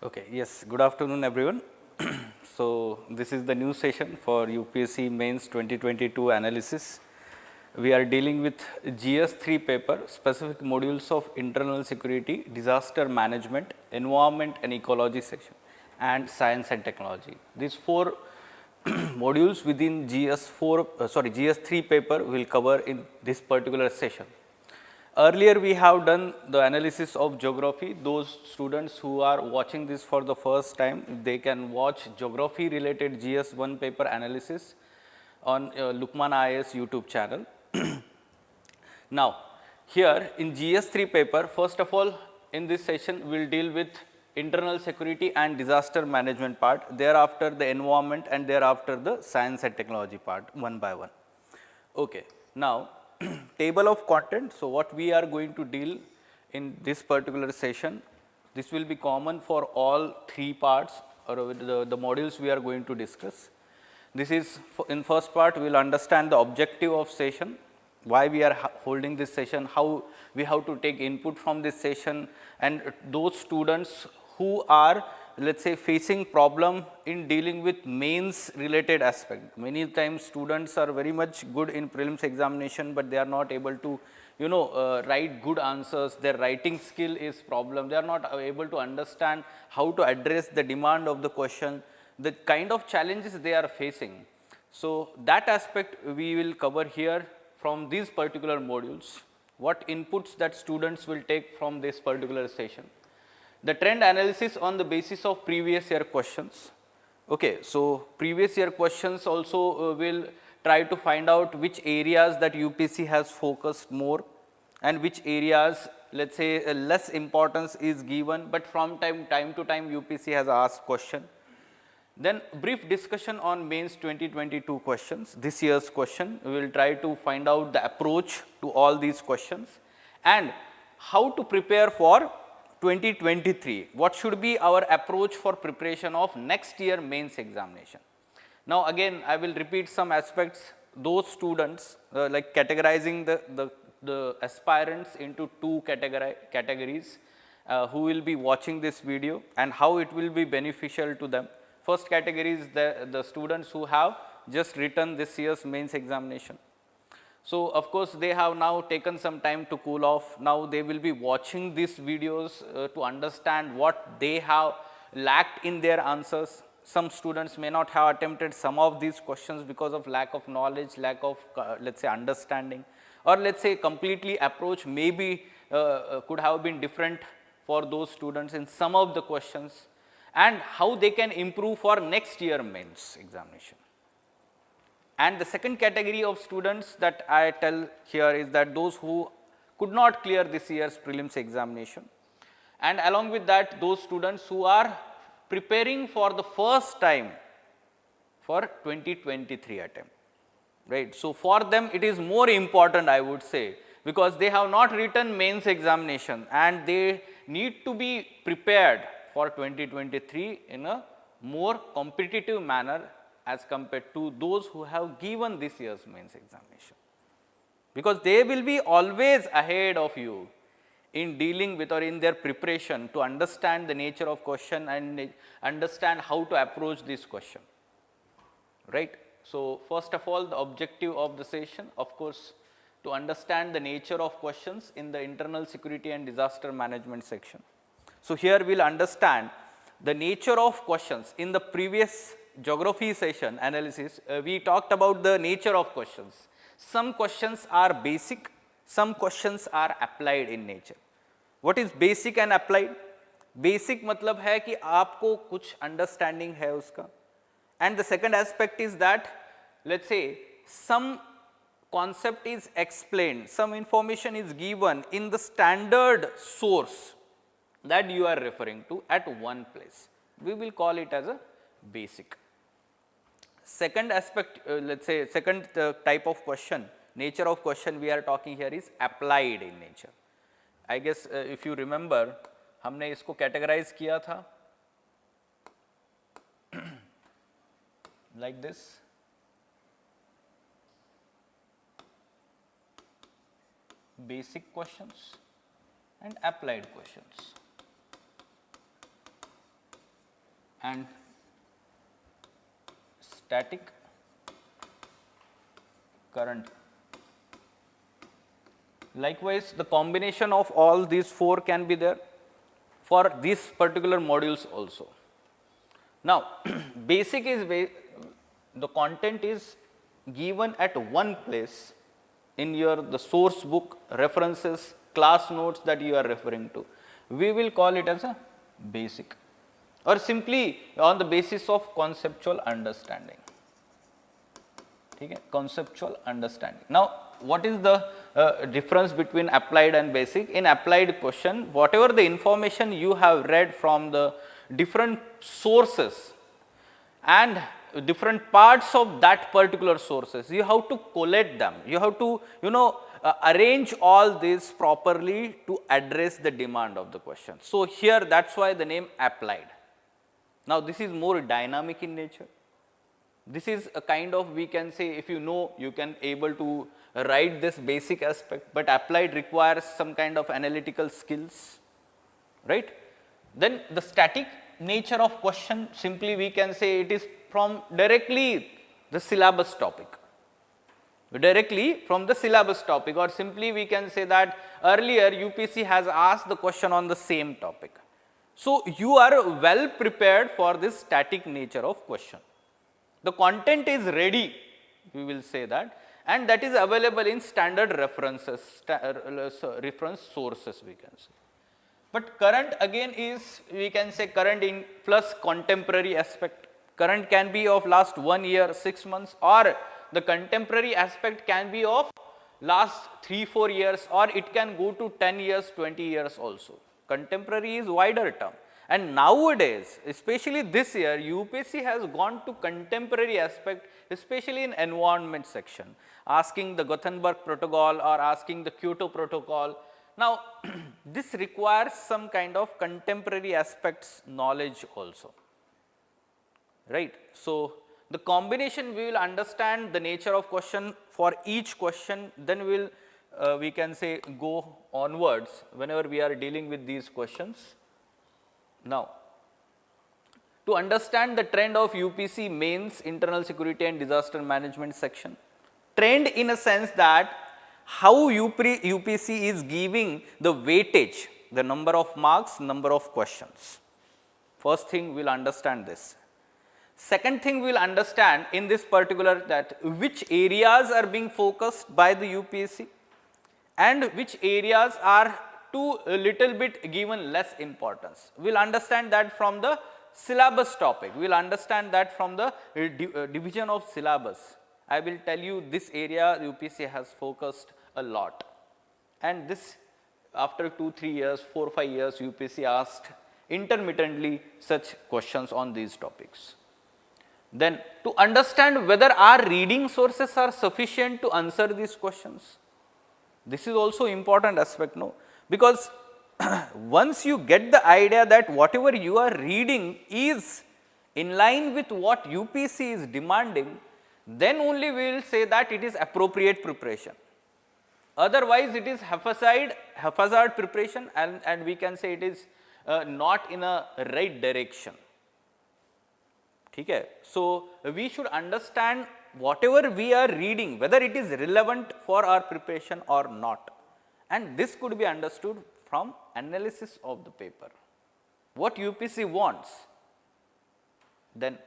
Okay, yes, good afternoon everyone. So, this is the new session for UPSC Mains 2022 analysis. We are dealing with GS3 paper, specific modules of internal security, disaster management, environment and ecology section and science and technology. These four modules within GS3 paper will cover in this particular session. Earlier we have done the analysis of geography. Those students who are watching this for the first time, they can watch geography related GS1 paper analysis on LUKMAAN IAS YouTube channel. Now, here in GS3 paper, first of all in this session we will deal with internal security and disaster management part, thereafter the environment and thereafter the science and technology part one by one. Okay. Now, table of content. So, what we are going to deal in this particular session, this will be common for all three parts or the modules we are going to discuss. This is in first part we will understand the objective of session, why we are holding this session, how we have to take input from this session, and those students who are, let us say, facing problem in dealing with mains related aspect. Many times students are very much good in prelims examination, but they are not able to write good answers. Their writing skill is problem. They are not able to understand how to address the demand of the question, the kind of challenges they are facing. So, that aspect we will cover here from these particular modules, what inputs that students will take from this particular session. The trend analysis on the basis of previous year questions. Okay, so previous year questions also will try to find out which areas that UPSC has focused more and which areas, let us say, less importance is given, but from time to time UPSC has asked question. Then brief discussion on mains 2022 questions, this year's question. We will try to find out the approach to all these questions and how to prepare for 2023, what should be our approach for preparation of next year mains examination. Now, again I will repeat some aspects, those students like categorizing the aspirants into two categories who will be watching this video and how it will be beneficial to them. First category is the students who have just written this year's mains examination. So, of course, they have now taken some time to cool off. Now, they will be watching these videos to understand what they have lacked in their answers. Some students may not have attempted some of these questions because of lack of knowledge, lack of let us say understanding, or let us say completely approach maybe could have been different for those students in some of the questions, and how they can improve for next year mains examination. And the second category of students that I tell here is that those who could not clear this year's prelims examination, and along with that those students who are preparing for the first time for 2023 attempt, right. So, for them it is more important, I would say, because they have not written mains examination and they need to be prepared for 2023 in a more competitive manner as compared to those who have given this year's mains examination, because they will be always ahead of you in dealing with or in their preparation to understand the nature of question and understand how to approach this question, right. So, first of all, the objective of the session, of course, to understand the nature of questions in the internal security and disaster management section. So, here we will understand the nature of questions. In the previous geography session analysis, we talked about the nature of questions. Some questions are basic, some questions are applied in nature. What is basic and applied? Basic मतलब है कि आपको कुछ understanding है उसका, and the second aspect is that, let's say, some concept is explained, some information is given in the standard source that you are referring to at one place. We will call it as a basic. Second aspect, let us say second type of question, nature of question we are talking here is applied in nature. I guess if you remember, हमने इसको categorize किया था like this. Basic questions and applied questions. and static current. Likewise, the combination of all these four can be there for these particular modules also. Now, basic is the content is given at one place in your the source book, references, class notes that you are referring to. We will call it as a basic or simply on the basis of conceptual understanding. Okay? Conceptual understanding. Now, what is the difference between applied and basic? In applied question, whatever the information you have read from the different sources and different parts of that particular sources, you have to collate them. You have to, arrange all this properly to address the demand of the question. So, here that is why the name applied. Now, this is more dynamic in nature. This is a kind of, we can say, if you know, you can able to write this basic aspect, but applied requires some kind of analytical skills, right. Then the static nature of question, simply we can say it is from directly the syllabus topic, or simply we can say that earlier UPSC has asked the question on the same topic. So, you are well prepared for this static nature of question. The content is ready, we will say that, and that is available in standard references, reference sources we can say. But current again is, we can say current in plus contemporary aspect. Current can be of last 1 year, 6 months, or the contemporary aspect can be of last 3-4 years, or it can go to 10 years, 20 years also. Contemporary is wider term. And nowadays, especially this year, UPSC has gone to contemporary aspect, especially in environment section, asking the Gothenburg Protocol or asking the Kyoto Protocol. Now, this requires some kind of contemporary aspects knowledge also, right. So, the combination we will understand the nature of question for each question, then we will we can say go onwards whenever we are dealing with these questions. Now, to understand the trend of UPSC Mains Internal Security and Disaster Management section, trend in a sense that how UPSC is giving the weightage, the number of marks, number of questions. First thing we will understand this. Second thing we will understand in this particular that which areas are being focused by the UPSC and which areas are to a little bit given less importance. We will understand that from the syllabus topic, we will understand that from the division of syllabus. I will tell you this area UPSC has focused a lot, and this after 2-3 years, 4-5 years UPSC asked intermittently such questions on these topics. Then to understand whether our reading sources are sufficient to answer these questions. This is also important aspect, no? Because once you get the idea that whatever you are reading is in line with what UPSC is demanding, then only we will say that it is appropriate preparation. Otherwise, it is haphazard preparation, and we can say it is not in a right direction. Okay. So, we should understand whatever we are reading, whether it is relevant for our preparation or not. And this could be understood from analysis of the paper, what UPSC wants. Then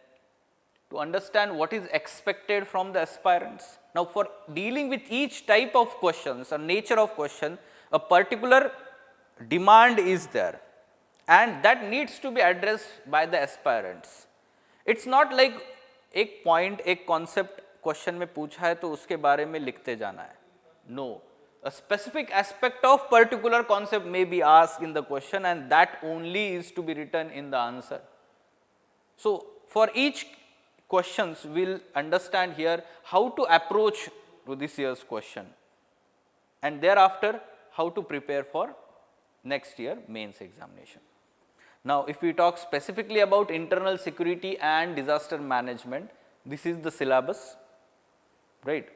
to understand what is expected from the aspirants. Now, for dealing with each type of questions or nature of question, a particular demand is there, and that needs to be addressed by the aspirants. It's not like एक point, एक concept question में पूछा है तो उसके बारे में लिखते जाना है. No. A specific aspect of particular concept may be asked in the question, and that only is to be written in the answer. So, for each questions we will understand here how to approach to this year's question, and thereafter how to prepare for next year mains examination. Now, if we talk specifically about internal security and disaster management, this is the syllabus, right.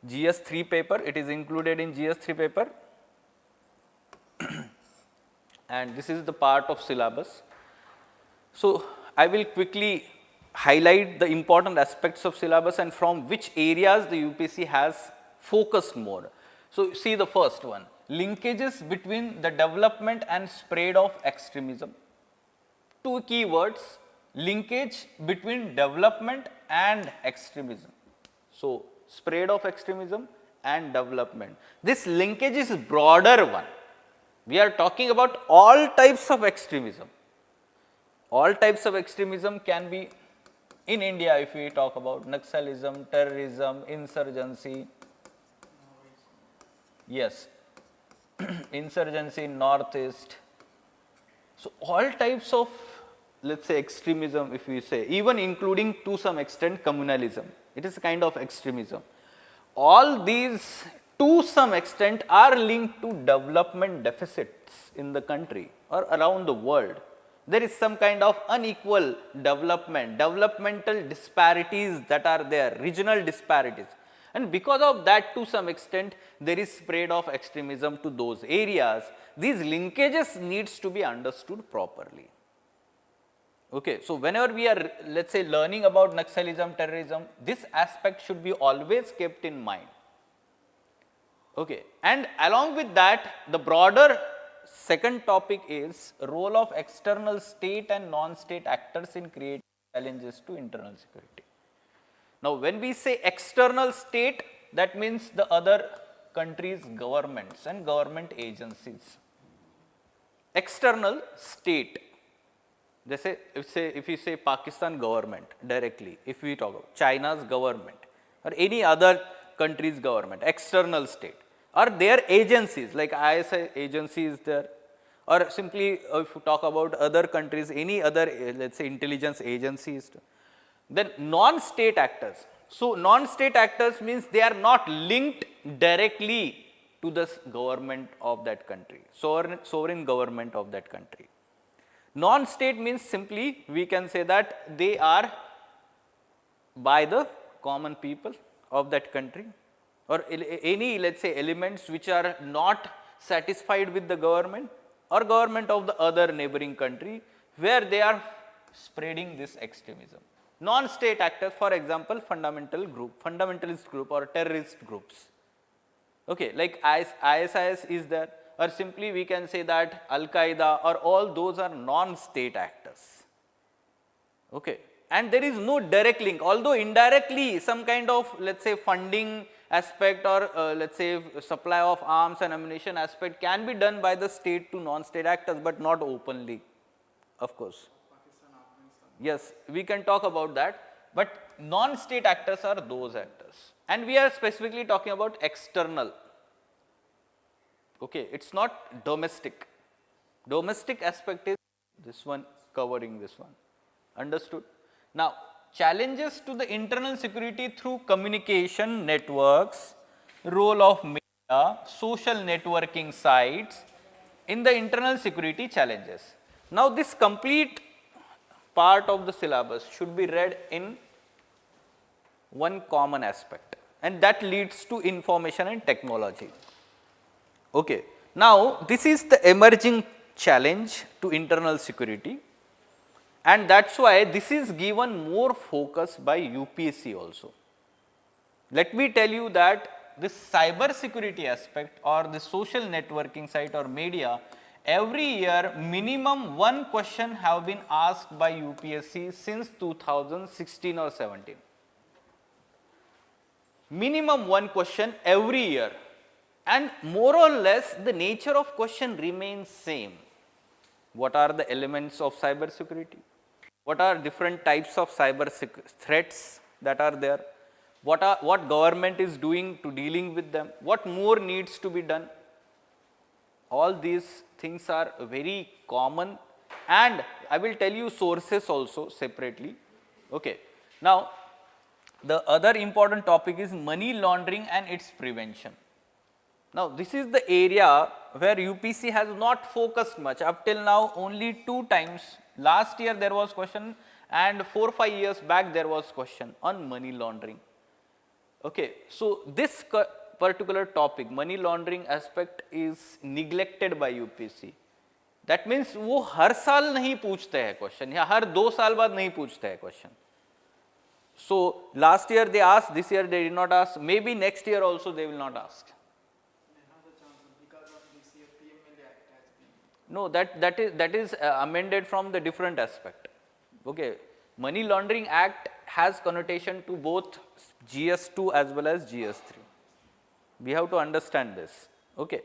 GS3 paper, it is included in GS3 paper and this is the part of syllabus. So, I will quickly highlight the important aspects of syllabus and from which areas the UPSC has focused more. So, see the first one, linkages between the development and spread of extremism. Two keywords, linkage between development and extremism. So, spread of extremism and development. This linkage is a broader one. We are talking about all types of extremism. All types of extremism can be in India if we talk about Naxalism, terrorism, insurgency. Yes, insurgency in northeast. So, all types of, let us say, extremism, if we say, even including to some extent communalism, it is a kind of extremism. All these to some extent are linked to development deficits in the country or around the world. There is some kind of unequal development, developmental disparities that are there, regional disparities. And because of that, to some extent, there is spread of extremism to those areas. These linkages needs to be understood properly. Okay. So, whenever we are, let us say, learning about Naxalism, terrorism, this aspect should be always kept in mind. Okay. And along with that, the broader second topic is role of external state and non-state actors in creating challenges to internal security. Now, when we say external state, that means the other countries' governments and government agencies. External state, if we say Pakistan government directly, if we talk about China's government or any other country's government, external state, or their agencies like IAS agency is there, or simply if you talk about other countries, any other let us say intelligence agencies, then non-state actors. So, non-state actors means they are not linked directly to the government of that country, sovereign government of that country. Non-state means simply we can say that they are by the common people of that country, or any, let us say, elements which are not satisfied with the government or government of the other neighboring country, where they are spreading this extremism. Non-state actors, for example, fundamentalist group or terrorist groups. Okay, like ISIS is there, or simply we can say that Al-Qaeda, or all those are non-state actors. Okay. And there is no direct link, although indirectly some kind of, let us say, funding aspect or let us say supply of arms and ammunition aspect can be done by the state to non-state actors, but not openly, of course. Yes, we can talk about that, but non-state actors are those actors, and we are specifically talking about external. Okay, it is not domestic. Domestic aspect is this one, covering this one. Understood? Now, challenges to the internal security through communication networks, role of media, social networking sites in the internal security challenges. Now, this complete part of the syllabus should be read in one common aspect, and that leads to information and technology. Okay. Now, this is the emerging challenge to internal security, and that is why this is given more focus by UPSC also. Let me tell you that this cyber security aspect or the social networking site or media, every year minimum one question have been asked by UPSC since 2016 or 17. Minimum one question every year, and more or less the nature of question remains same. What are the elements of cyber security? What are different types of cyber threats that are there? What government is doing to dealing with them? What more needs to be done? All these things are very common, and I will tell you sources also separately. Okay. Now, the other important topic is money laundering and its prevention. Now, this is the area where UPSC has not focused much. Up till now, only 2 times. Last year there was question, and 4-5 years back there was question on money laundering. Okay. So, this particular topic, money laundering aspect, is neglected by UPSC. That means वो हर साल नहीं पूछते हैं question या हर 2 साल बाद नहीं पूछते हैं question. So last year they asked, this year they did not ask, maybe next year also they will not ask. No, that is amended from the different aspect. Okay, Money Laundering Act has connotation to both GS2 as well as GS3. We have to understand this. Okay,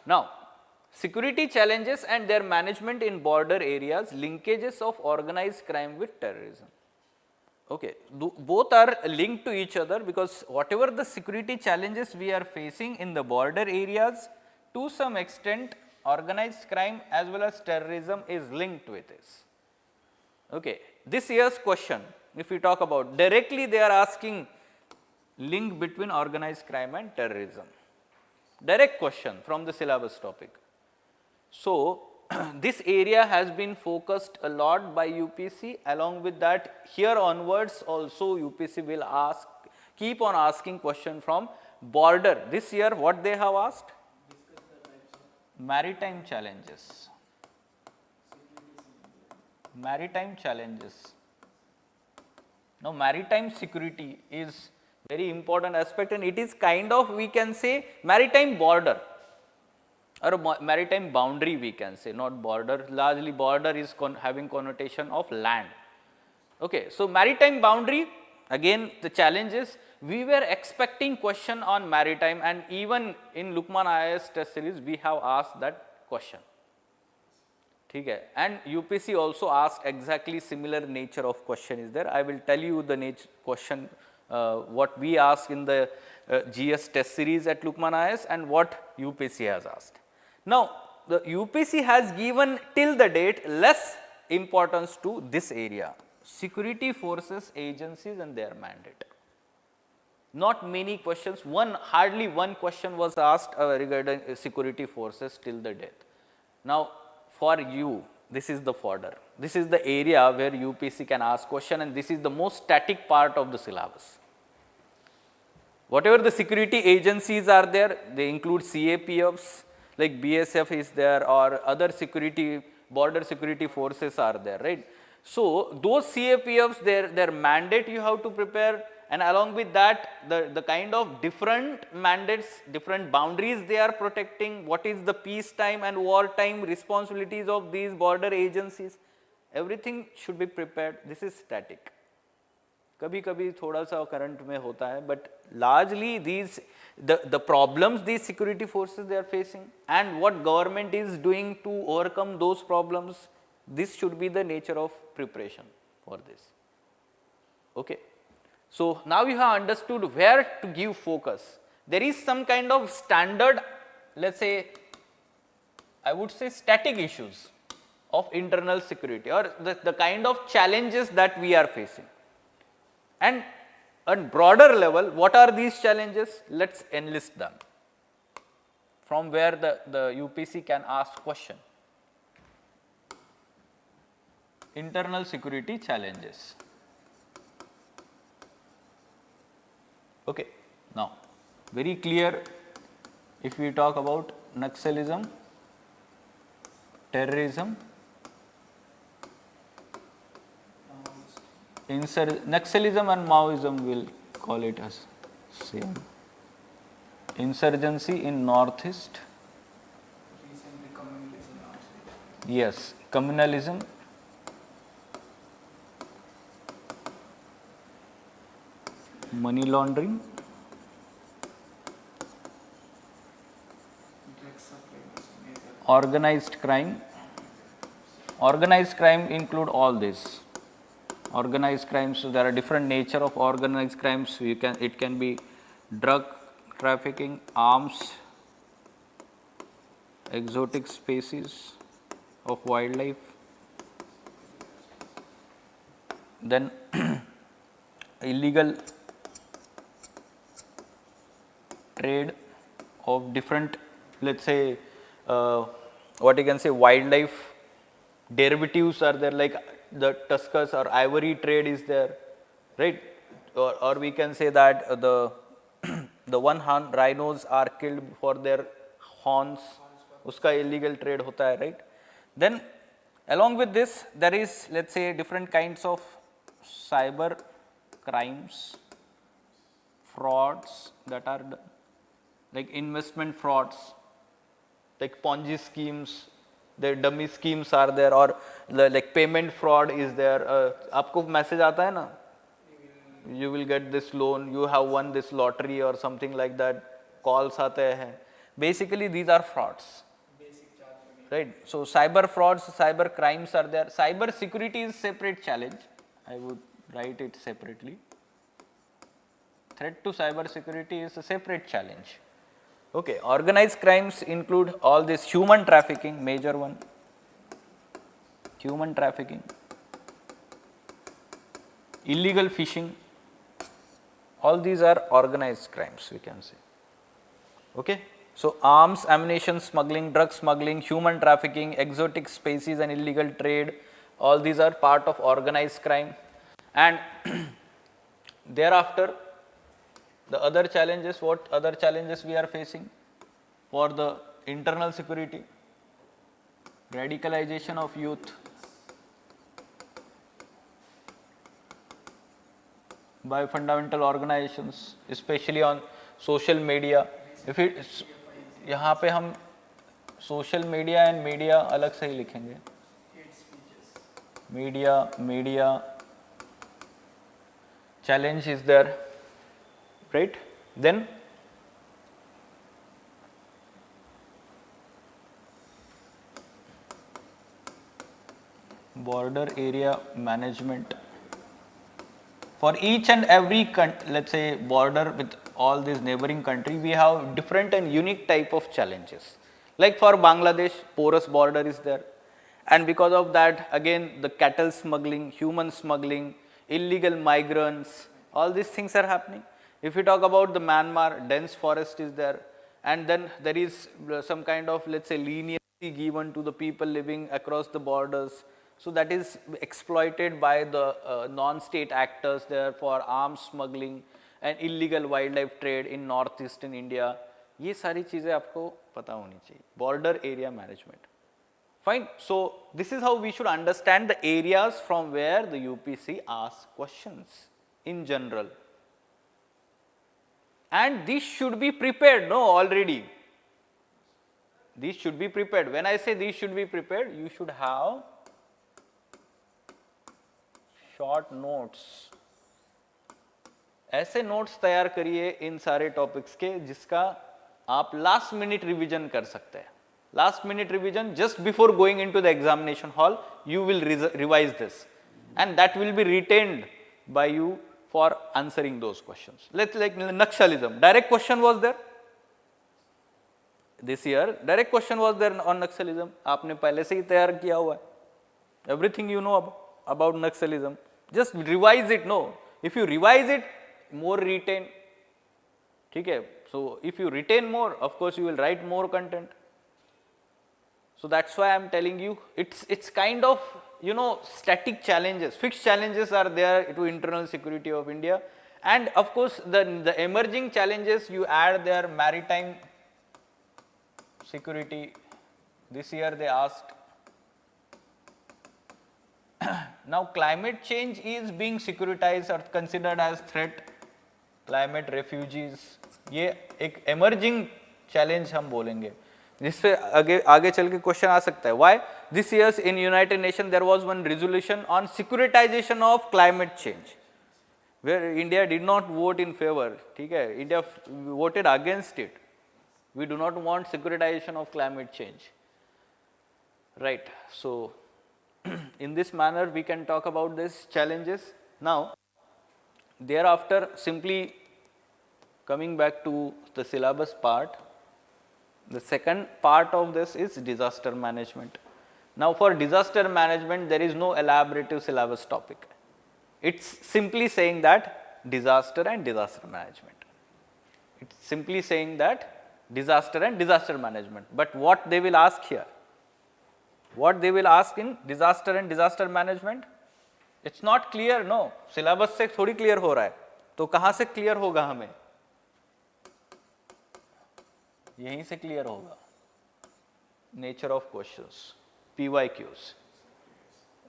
now security challenges and their management in border areas, linkages of organized crime with terrorism. Okay, both are linked to each other because whatever the security challenges we are facing in the border areas, to some extent organized crime as well as terrorism is linked with this. Okay, this year's question, if we talk about directly, they are asking link between organized crime and terrorism. Direct question from the syllabus topic. So this area has been focused a lot by UPSC. Along with that, here onwards also UPSC will ask, keep on asking question from border. This year what they have asked? Maritime challenges. Maritime challenges. Now maritime security is very important aspect, and it is kind of, we can say, maritime border or maritime boundary, we can say, not border. Largely border is having connotation of land. Okay, so maritime boundary, again the challenges, we were expecting question on maritime, and even in LUKMAAN IAS test series we have asked that question. Okay. And UPSC also asked exactly similar nature of question is there. I will tell you the nature question what we asked in the GS test series at LUKMAAN IAS and what UPSC has asked. Now the UPSC has given till the date less importance to this area, security forces, agencies and their mandate. Not many questions, hardly one question was asked regarding security forces till the date. Now for you, this is the fodder. This is the area where UPSC can ask question, and this is the most static part of the syllabus. Whatever the security agencies are there, they include CAPFs, like BSF is there, or other security, border security forces are there, right? So those CAPFs, their mandate you have to prepare, and along with that, the kind of different mandates, different boundaries they are protecting, what is the peacetime and wartime responsibilities of these border agencies, everything should be prepared. This is static. कभी कभी थोड़ा सा current में होता है, but largely these the problems these security forces they are facing and what government is doing to overcome those problems, this should be the nature of preparation for this. Okay. So now you have understood where to give focus. There is some kind of standard, let's say, I would say static issues of internal security or the kind of challenges that we are facing. And at broader level, what are these challenges? Let's enlist them from where the UPSC can ask question. Internal security challenges. Okay. Now, very clear, if we talk about Naxalism, terrorism, Naxalism and Maoism, will call it as same. Insurgency in Northeast. Yes, communalism. Money laundering. Organized crime. Organized crime include all this. Organized crimes, so there are different nature of organized crimes. It can be drug trafficking, arms, exotic species of wildlife, then illegal trade of different, let's say, what you can say, wildlife derivatives are there, like the tuskers or ivory trade is there, right? Or we can say that the one horn rhinos are killed for their horns, uska illegal trade hota hai, right? Then along with this, there is, let's say, different kinds of cyber crimes, frauds that are done, like investment frauds, like Ponzi schemes, the dummy schemes are there, or like payment fraud is there. आपको message आता है ना, you will get this loan, you have won this lottery or something like that, calls आते हैं. Basically these are frauds, right? So cyber frauds, cyber crimes are there. Cyber security is separate challenge. I would write it separately. Threat to cyber security is a separate challenge. Okay, organized crimes include all this human trafficking, major one, human trafficking, illegal fishing, all these are organized crimes, we can say. Okay, so arms, ammunition smuggling, drug smuggling, human trafficking, exotic species and illegal trade, all these are part of organized crime. And thereafter, the other challenges, what other challenges we are facing for the internal security? Radicalization of youth, by fundamental organizations, especially on social media. If it, यहाँ पे हम social media and media अलग से ही लिखेंगे. Media challenge is there, right? Then border area management. For each and every let's say border with all these neighboring country, we have different and unique type of challenges. Like for Bangladesh, porous border is there, and because of that, again the cattle smuggling, human smuggling, illegal migrants, all these things are happening. If we talk about the Myanmar, dense forest is there, and then there is some kind of, let's say, leniency given to the people living across the borders. So that is exploited by the non-state actors there for arms smuggling and illegal wildlife trade in northeastern India. ये सारी चीजें आपको पता होनी चाहिए. Border area management. Fine. So this is how we should understand the areas from where the UPSC asks questions in general. And these should be prepared, no, already. These should be prepared. When I say these should be prepared, you should have short notes. ऐसे notes तैयार करिए इन सारे topics के जिसका आप last minute revision कर सकते हैं. Last minute revision just before going into the examination hall, you will revise this and that will be retained by you for answering those questions. Let's like naxalism, direct question was there this year, direct question was there on naxalism. आपने पहले से ही तैयार किया हुआ है. Everything you know about Naxalism, just revise it. No, if you revise it, more retain. ठीक है? So if you retain more, of course you will write more content. So that's why I am telling you, it's kind of, you know, static challenges. Fixed challenges are there to internal security of India, and of course the emerging challenges you add there. Maritime security, this year they asked. Now climate change is being securitized or considered as threat. Climate refugees, ये एक emerging challenge हम बोलेंगे, जिससे आगे चल के question आ सकता है. Why? This year in United Nations there was one resolution on securitization of climate change, where India did not vote in favor. ठीक है, India voted against it. We do not want securitization of climate change, right? So in this manner we can talk about these challenges. Now thereafter, simply coming back to the syllabus part, the second part of this is disaster management. Now for disaster management there is no elaborative syllabus topic. It's simply saying that disaster and disaster management. It's simply saying that disaster and disaster management. But what they will ask here, what they will ask in disaster and disaster management, it's not clear. No, syllabus से थोड़ी clear हो रहा है, तो कहाँ से clear होगा? हमें यहीं से clear होगा. Nature of questions. PYQs.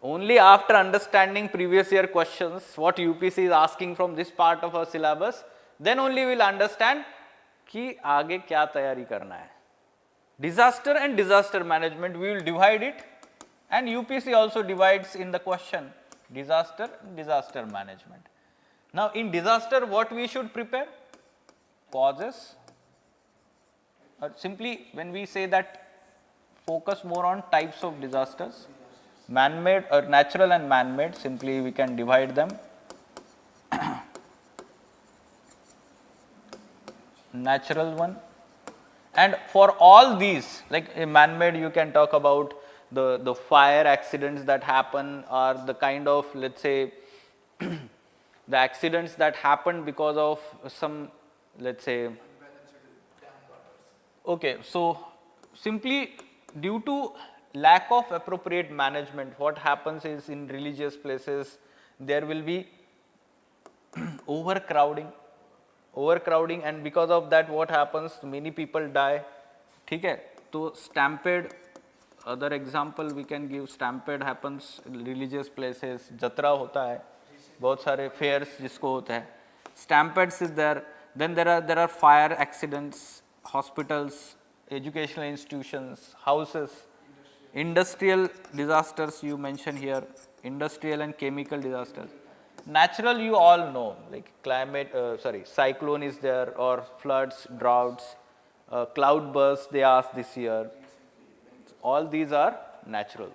Only after understanding previous year questions, what UPC is asking from this part of our syllabus, then only we will understand कि आगे क्या तैयारी करना है. Disaster and disaster management, we will divide it, and UPC also divides in the question disaster and disaster management. Now in disaster, what we should prepare? Causes, or simply when we say that focus more on types of disasters, man-made or natural and man-made, simply we can divide them. Natural one, and for all these, like man-made, you can talk about the fire accidents that happen, or the kind of, let's say, the accidents that happen because of some, let's say, okay, so simply due to lack of appropriate management, what happens is in religious places there will be overcrowding, and because of that what happens, many people die. ठीक है, तो stampede, other example we can give, stampede happens in religious places, jatra होता है, बहुत सारे fairs जिसको होता है, stampedes is there. Then there are fire accidents, hospitals, educational institutions, houses, industrial disasters you mention here, industrial and chemical disasters. Natural you all know, like climate, cyclone is there, or floods, droughts, cloud bursts they asked this year. All these are natural.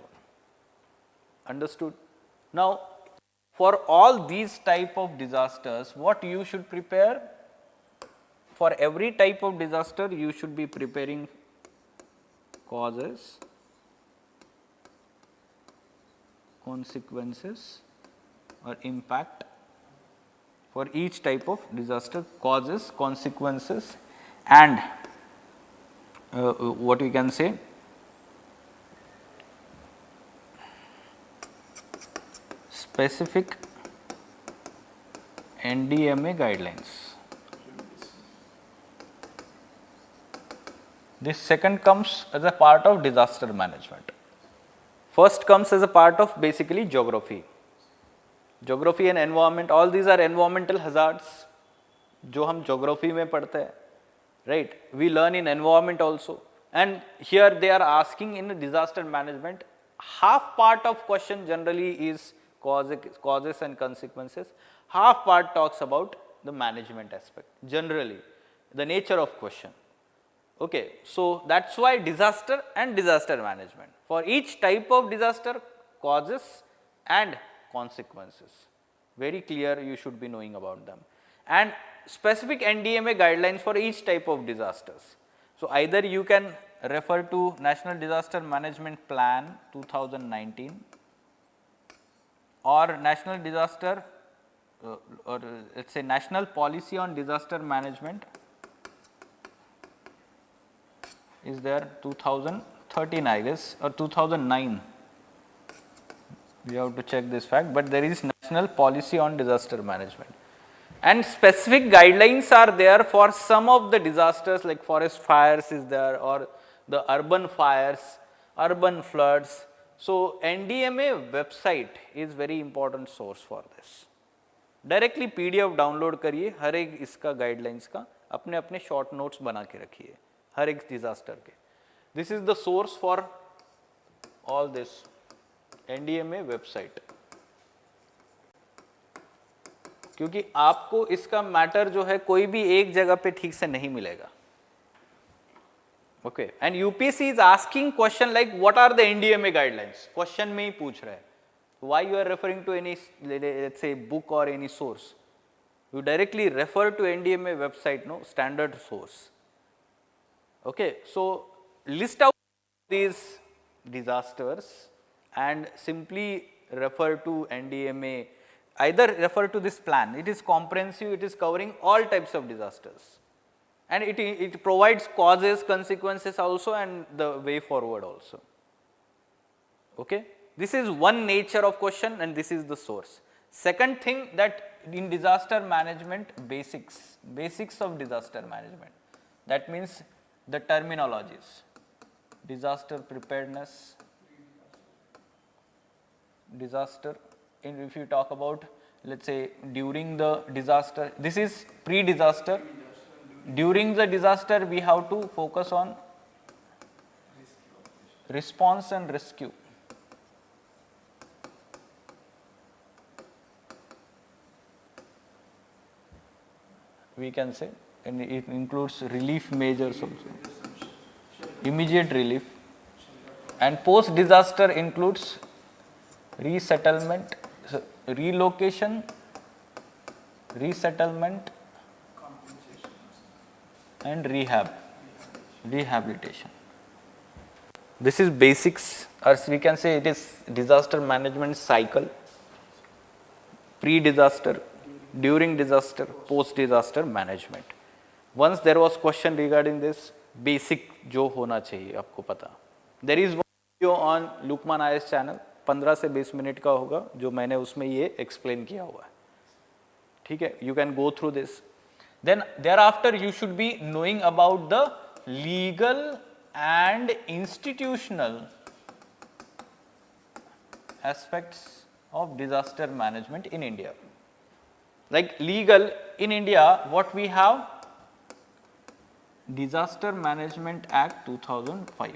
Understood? Now, for all these type of disasters, what you should prepare? For every type of disaster, you should be preparing causes, consequences, or impact. For each type of disaster, causes, consequences, and what we can say, specific NDMA guidelines. This second comes as a part of disaster management. First comes as a part of basically geography. Geography and environment, all these are environmental hazards जो हम geography में पढ़ते हैं, right? We learn in environment also, and here they are asking in disaster management, half part of question generally is causes and consequences, half part talks about the management aspect, generally the nature of question. Okay, so that's why disaster and disaster management. For each type of disaster, causes and consequences. Very clear, you should be knowing about them. And specific NDMA guidelines for each type of disasters. So either you can refer to National Disaster Management Plan 2019 or National Disaster or let's say National Policy on Disaster Management is there 2013 I guess, or 2009, we have to check this fact, but there is National Policy on Disaster Management, and specific guidelines are there for some of the disasters, like forest fires is there, or the urban fires, urban floods. So NDMA website is very important source for this. Directly PDF download करिए, हर एक इसका guidelines का अपने अपने short notes बना के रखिए हर एक डिजास्टर के. This is the source for all this NDMA website, क्योंकि आपको इसका मैटर जो है कोई भी एक जगह पे ठीक से नहीं मिलेगा. Okay, and UPSC is asking question like what are the NDMA guidelines, question में ही पूछ रहे हैं. Why you are referring to any, let's say, book or any source? You directly refer to NDMA website, no, standard source. Okay, so list out these disasters and simply refer to NDMA. Either refer to this plan, it is comprehensive, it is covering all types of disasters, and it provides causes, consequences also, and the way forward also. Okay. This is one nature of question, and this is the source. Second thing, that in disaster management basics of disaster management, that means the terminologies, disaster preparedness, disaster. If you talk about, let's say, during the disaster, this is pre-disaster. During the disaster, we have to focus on response and rescue. We can say, and it includes relief measures also, immediate relief, and post-disaster includes resettlement, relocation, resettlement, and rehabilitation. This is basics, or we can say it is disaster management cycle. Pre-disaster, during disaster, post-disaster management. Once there was question regarding this, basic जो होना चाहिए आपको पता. There is one video on LUKMAAN IAS channel, 15 से 20 minute का होगा, जो मैंने उसमें ये explain किया हुआ है. ठीक है, you can go through this. Then thereafter you should be knowing about the legal and institutional aspects of disaster management in India. Like legal, in India, what we have? Disaster Management Act 2005.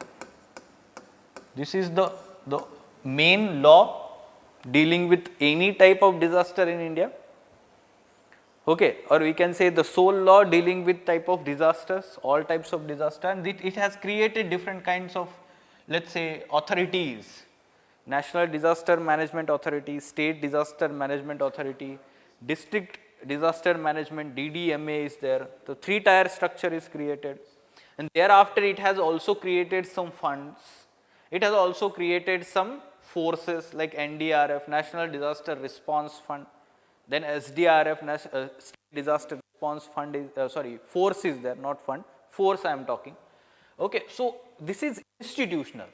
This is the main law dealing with any type of disaster in India. Okay, or we can say the sole law dealing with type of disasters, all types of disaster, and it has created different kinds of, let's say, authorities. National Disaster Management Authority, State Disaster Management Authority, District Disaster Management, DDMA is there. The 3-tier structure is created, and thereafter it has also created some funds. It has also created some forces like NDRF, National Disaster Response Fund. Then SDRF, State Disaster Response Fund is, force is there, not fund, force I am talking. Okay, so this is institutional.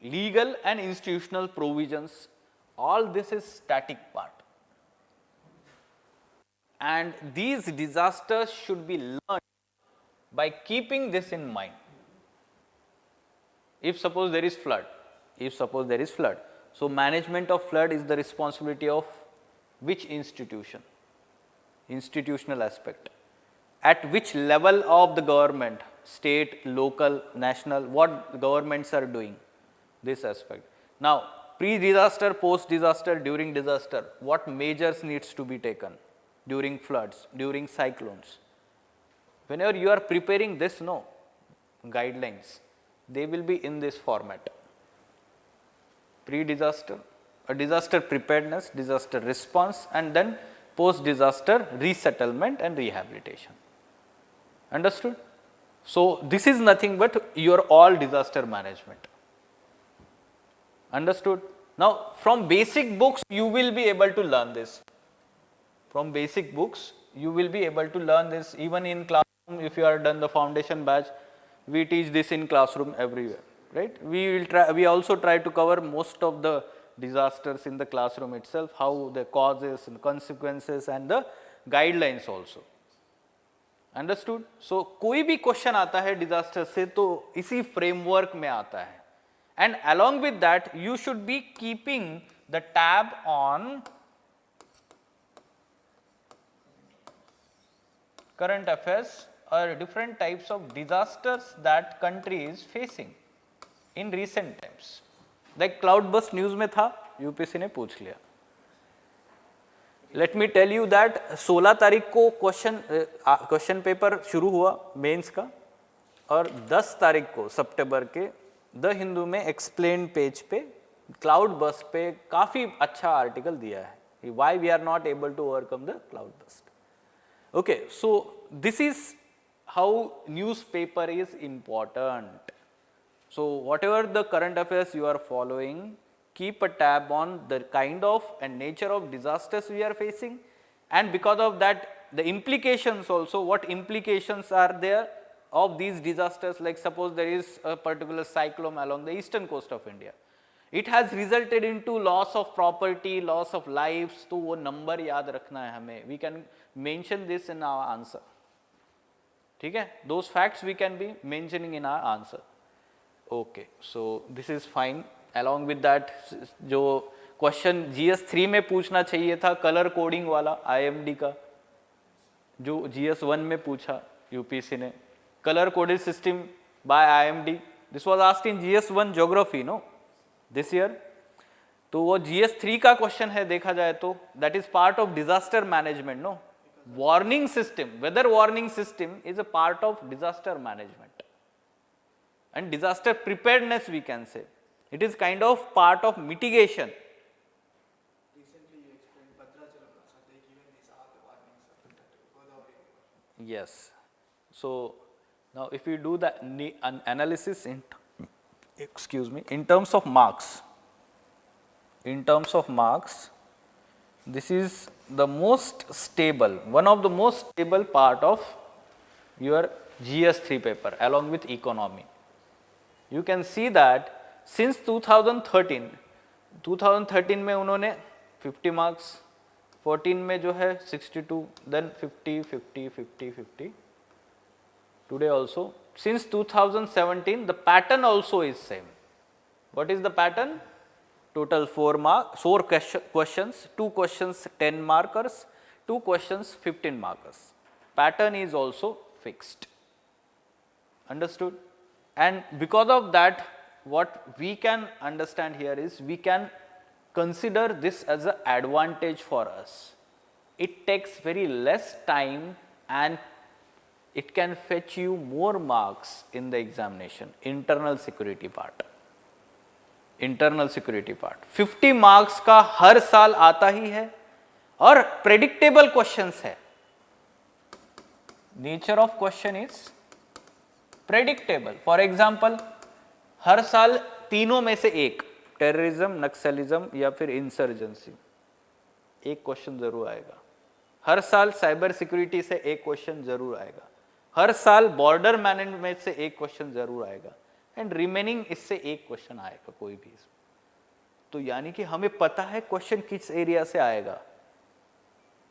Legal and institutional provisions, all this is static part. And these disasters should be learned by keeping this in mind. If suppose there is flood, so management of flood is the responsibility of which institution? Institutional aspect. At which level of the government, state, local, national, what governments are doing? This aspect. Now, pre-disaster, post-disaster, during disaster, what measures needs to be taken during floods, during cyclones? Whenever you are preparing this, guidelines, they will be in this format. Pre-disaster, a disaster preparedness, disaster response, and then post-disaster resettlement and rehabilitation. Understood? So, this is nothing but your all disaster management. Understood? Now, from basic books, you will be able to learn this. From basic books, you will be able to learn this. Even in classroom, if you are done the foundation batch, we teach this in classroom everywhere, right? We also try to cover most of the disasters in the classroom itself, how the causes and consequences and the guidelines also. Understood? So, कोई भी question आता है disaster से तो इसी framework में आता है. And along with that, you should be keeping the tab on current affairs or different types of disasters that country is facing in recent times. Like cloudburst news में था, UPSC ने पूछ लिया. Let me tell you that 16 तारीख को question paper शुरू हुआ mains का, और 10 तारीख को सितंबर के द हिंदू में एक्सप्लेन पेज पे क्लाउड बस्ट पे काफ़ी अच्छा आर्टिकल दिया है, why we are not able to overcome the cloudburst. Okay, so this is how newspaper is important. So whatever the current affairs you are following, keep a tab on the kind of and nature of disasters we are facing, and because of that the implications also, what implications are there of these disasters. Like suppose there is a particular cyclone along the eastern coast of India, it has resulted into loss of property, loss of lives, तो वो number याद रखना है हमें. We can mention this in our answer. ठीक है, those facts we can be mentioning in our answer. Okay, so this is fine. along with that जो question GS3 में पूछना चाहिए था कलर कोडिंग वाला IMD का, जो GS1 में पूछा UPSC ने, colour coded system by IMD, this was asked in GS1 geography no this year. तो वो GS3 का क्वेश्चन है देखा जाए तो, that is part of disaster management no, warning system, weather warning system is a part of disaster management and disaster preparedness we can say. It is kind of part of mitigation. Recently you explained Bhadrachalam, so they given these all the warnings of that Godavari. Yes. So now if we do the analysis in in terms of marks, this is the most stable, one of the most stable part of your GS3 paper along with economy. You can see that since 2013 में उन्होंने 50 marks, 14 में जो है 62, then 50, 50, 50, 50. Today also, since 2017, the pattern also is same. What is the pattern? Total 4 questions, 2 questions 10 markers, 2 questions 15 markers. Pattern is also fixed. Understood? And because of that, what we can understand here is we can consider this as an advantage for us. It takes very less time and it can fetch you more marks in the examination. Internal security part. 50 marks का हर साल आता ही है और predictable questions है. Nature of question is predictable. For example हर साल तीनों में से एक, टेररिज्म, नक्सलिज्म या फिर इंसर्जेंसी, एक क्वेश्चन जरूर आएगा. हर साल साइबर सिक्योरिटी से एक क्वेश्चन जरूर आएगा. हर साल बॉर्डर मैनेजमेंट से एक क्वेश्चन जरूर आएगा एंड रिमेनिंग इससे एक क्वेश्चन आएगा कोई भी. तो यानी कि हमें पता है क्वेश्चन किस एरिया से आएगा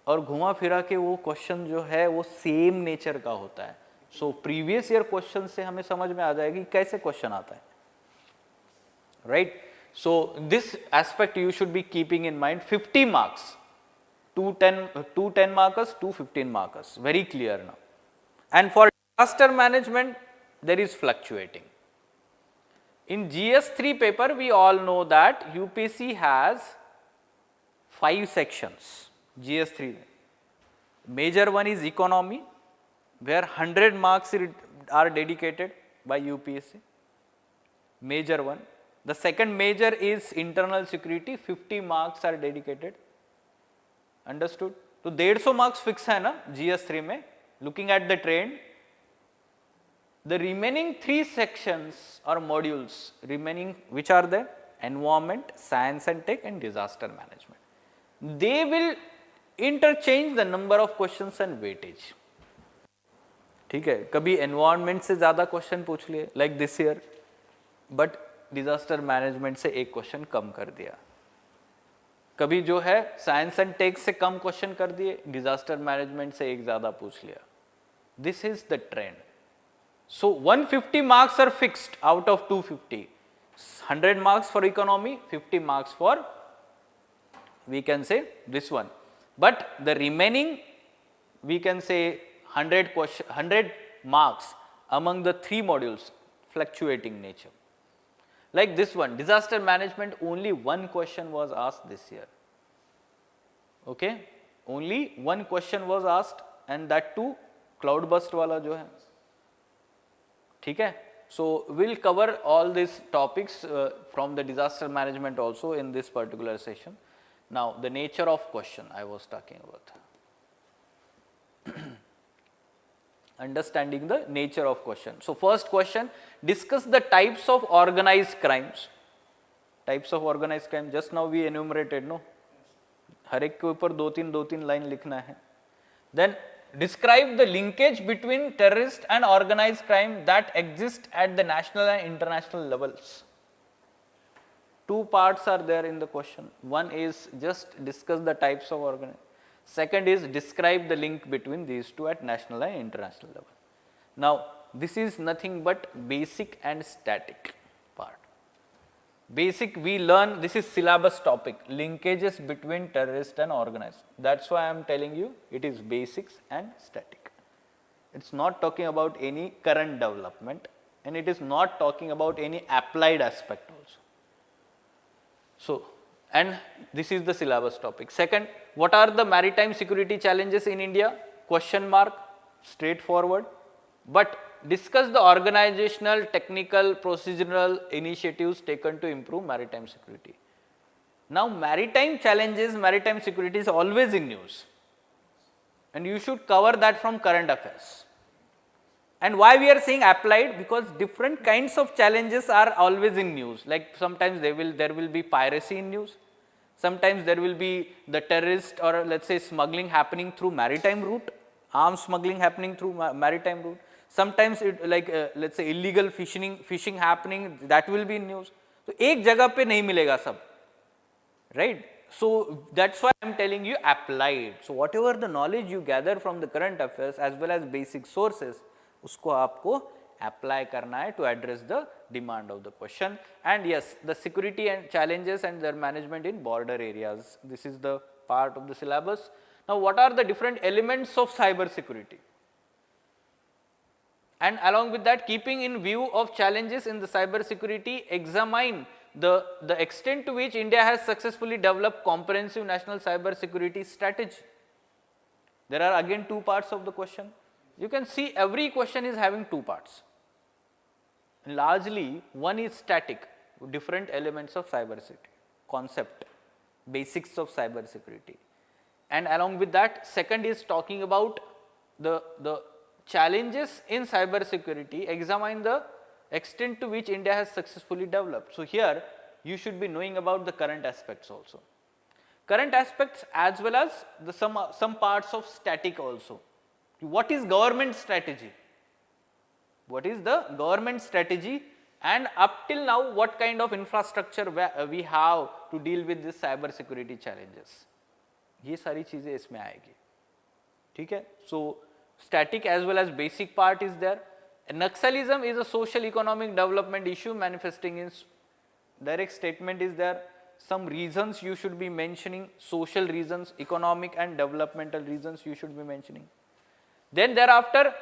और घुमा फिरा के वो क्वेश्चन जो है वो सेम नेचर का होता है. सो प्रीवियस ईयर क्वेश्चन से हमें समझ में आ जाएगी कैसे क्वेश्चन आता है, right. So this aspect you should be keeping in mind. 50 marks, 2 10 markers, 2 15 markers, very clear now. And for disaster management there is fluctuating. In GS3 paper we all know that UPSC has 5 sections. GS3 major one is economy, where 100 marks are dedicated by UPSC, major one. The second major is internal security, 50 marks are dedicated. Understood? तो 150 marks fix है ना GS3 में. Looking at the trend, the remaining 3 sections or modules remaining, which are the environment, science and tech and disaster management, they will interchange the number of questions and weightage. ठीक है, कभी environment से ज़्यादा question पूछ लिए like this year, but disaster management से एक question कम कर दिया. कभी जो है साइंस एंड टेक से कम क्वेश्चन कर दिए, डिजास्टर मैनेजमेंट से एक ज़्यादा पूछ लिया. This is the trend. So 150 marks are fixed out of 250. 100 marks for economy, 50 marks for we can say this one. But the remaining we can say 100 marks among the 3 modules, fluctuating nature. Like this one, disaster management, only 1 question was asked this year. Okay, only 1 question was asked and that too cloud burst वाला जो है. ठीक है. So we'll cover all these topics from the disaster management also in this particular session. Now the nature of question I was talking about. Understanding the nature of question. So first question, discuss the types of organized crimes. Types of organized crime, just now we enumerated, no? हर एक के ऊपर 2-3 line लिखना है. Then describe the linkage between terrorist and organized crime that exist at the national and international levels. 2 parts are there in the question. One is just discuss the types of organized. Second is describe the link between these two at national and international level. Now this is nothing but basic and static part. Basic we learn, this is syllabus topic, linkages between terrorist and organized. That's why I am telling you it is basics and static. It's not talking about any current development, and it is not talking about any applied aspect also. So, and this is the syllabus topic. Second, what are the maritime security challenges in India? Question mark, straightforward. But discuss the organizational, technical, procedural initiatives taken to improve maritime security. Now, maritime challenges, maritime security is always in news, and you should cover that from current affairs. And why we are saying applied? Because different kinds of challenges are always in news. Like sometimes there will be piracy in news. Sometimes there will be the terrorist or let's say smuggling happening through maritime route, arms smuggling happening through maritime route. Sometimes it like let's say illegal fishing happening, that will be in news. So एक जगह पे नहीं मिलेगा सब, right? So that's why I am telling you applied. So whatever the knowledge you gather from the current affairs as well as basic sources, उसको आपको apply करना है to address the demand of the question. And yes, the security and challenges and their management in border areas. This is the part of the syllabus. Now, what are the different elements of cyber security? And along with that, keeping in view of challenges in the cyber security, examine the extent to which India has successfully developed comprehensive national cyber security strategy. There are again two parts of the question. You can see every question is having two parts. Largely, one is static, different elements of cyber security, concept, basics of cyber security. And along with that, second is talking about the challenges in cyber security, examine the extent to which India has successfully developed. So here, you should be knowing about the current aspects also. Current aspects as well as the some parts of static also. What is government strategy? What is the government strategy, and up till now what kind of infrastructure we have to deal with this cyber security challenges? ये सारी चीजें इसमें आएगी, ठीक है? So static as well as basic part is there. Naxalism is a social economic development issue manifesting in direct statement is there. Some reasons you should be mentioning, social reasons, economic and developmental reasons you should be mentioning. Then thereafter,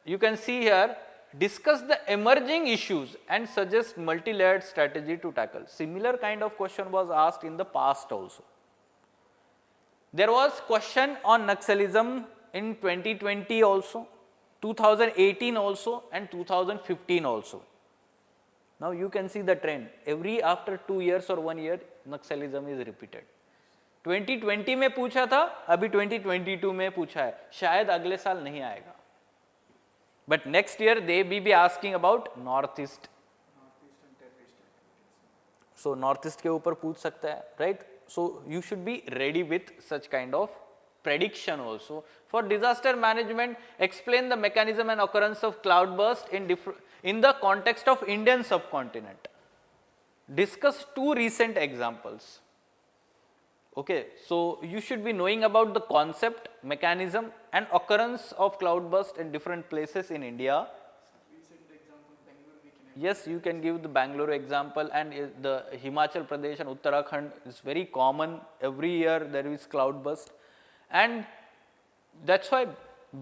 you can see here, discuss the emerging issues and suggest multi-layered strategy to tackle. Similar kind of question was asked in the past also. There was question on Naxalism in 2020 also, 2018 also, and 2015 also. Now you can see the trend. Every after 2 years or 1 year, Naxalism is repeated. 2020 में पूछा था, अभी 2022 में पूछा है, शायद अगले साल नहीं आएगा. But next year they will be asking about Northeast. So Northeast के ऊपर पूछ सकता है, right? So you should be ready with such kind of prediction also. For disaster management, explain the mechanism and occurrence of cloudburst in the context of Indian subcontinent. Discuss two recent examples. Okay, so you should be knowing about the concept, mechanism and occurrence of cloudburst in different places in India. Recent example, Bangalore we can. Yes, you can give the Bangalore example, and the Himachal Pradesh and Uttarakhand is very common. Every year there is cloudburst, and that's why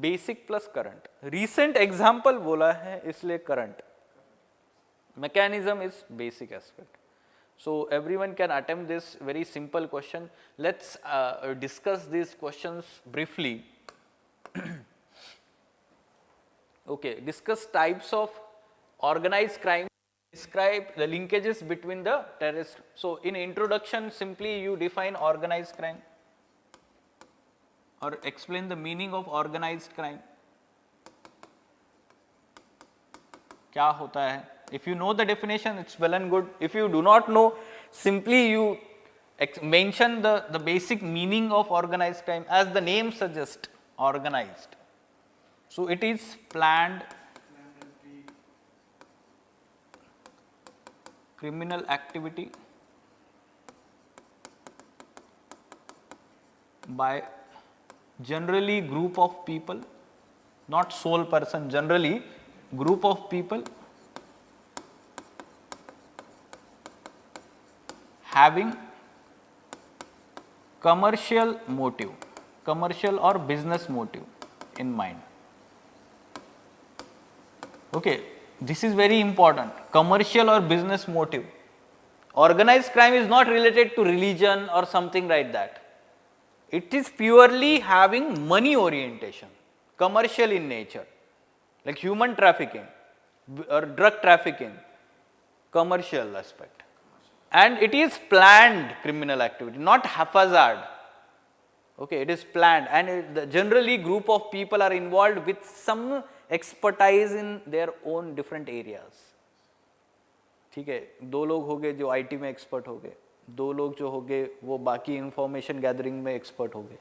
basic plus current. Recent example बोला है इसलिए current. Mechanism is basic aspect. So everyone can attempt this very simple question. Let's discuss these questions briefly. Okay, discuss types of organized crime. Describe the linkages between the terrorists. So in introduction, simply you define organized crime or explain the meaning of organized crime. क्या होता है? If you know the definition, it's well and good. If you do not know, simply you mention the basic meaning of organized crime as the name suggests, organized. So it is planned criminal activity by generally group of people, not sole person, generally group of people having commercial motive, commercial or business motive in mind. Okay, this is very important, commercial or business motive. Organized crime is not related to religion or something like that. It is purely having money orientation, commercial in nature, like human trafficking or drug trafficking, commercial aspect. And it is planned criminal activity, not haphazard. Okay, it is planned, and generally group of people are involved with some expertise in their own different areas. ठीक है, 2 लोग हो गए जो IT में expert हो गए, 2 लोग जो हो गए वो बाकी इंफॉर्मेशन गैदरिंग में एक्सपर्ट हो गए.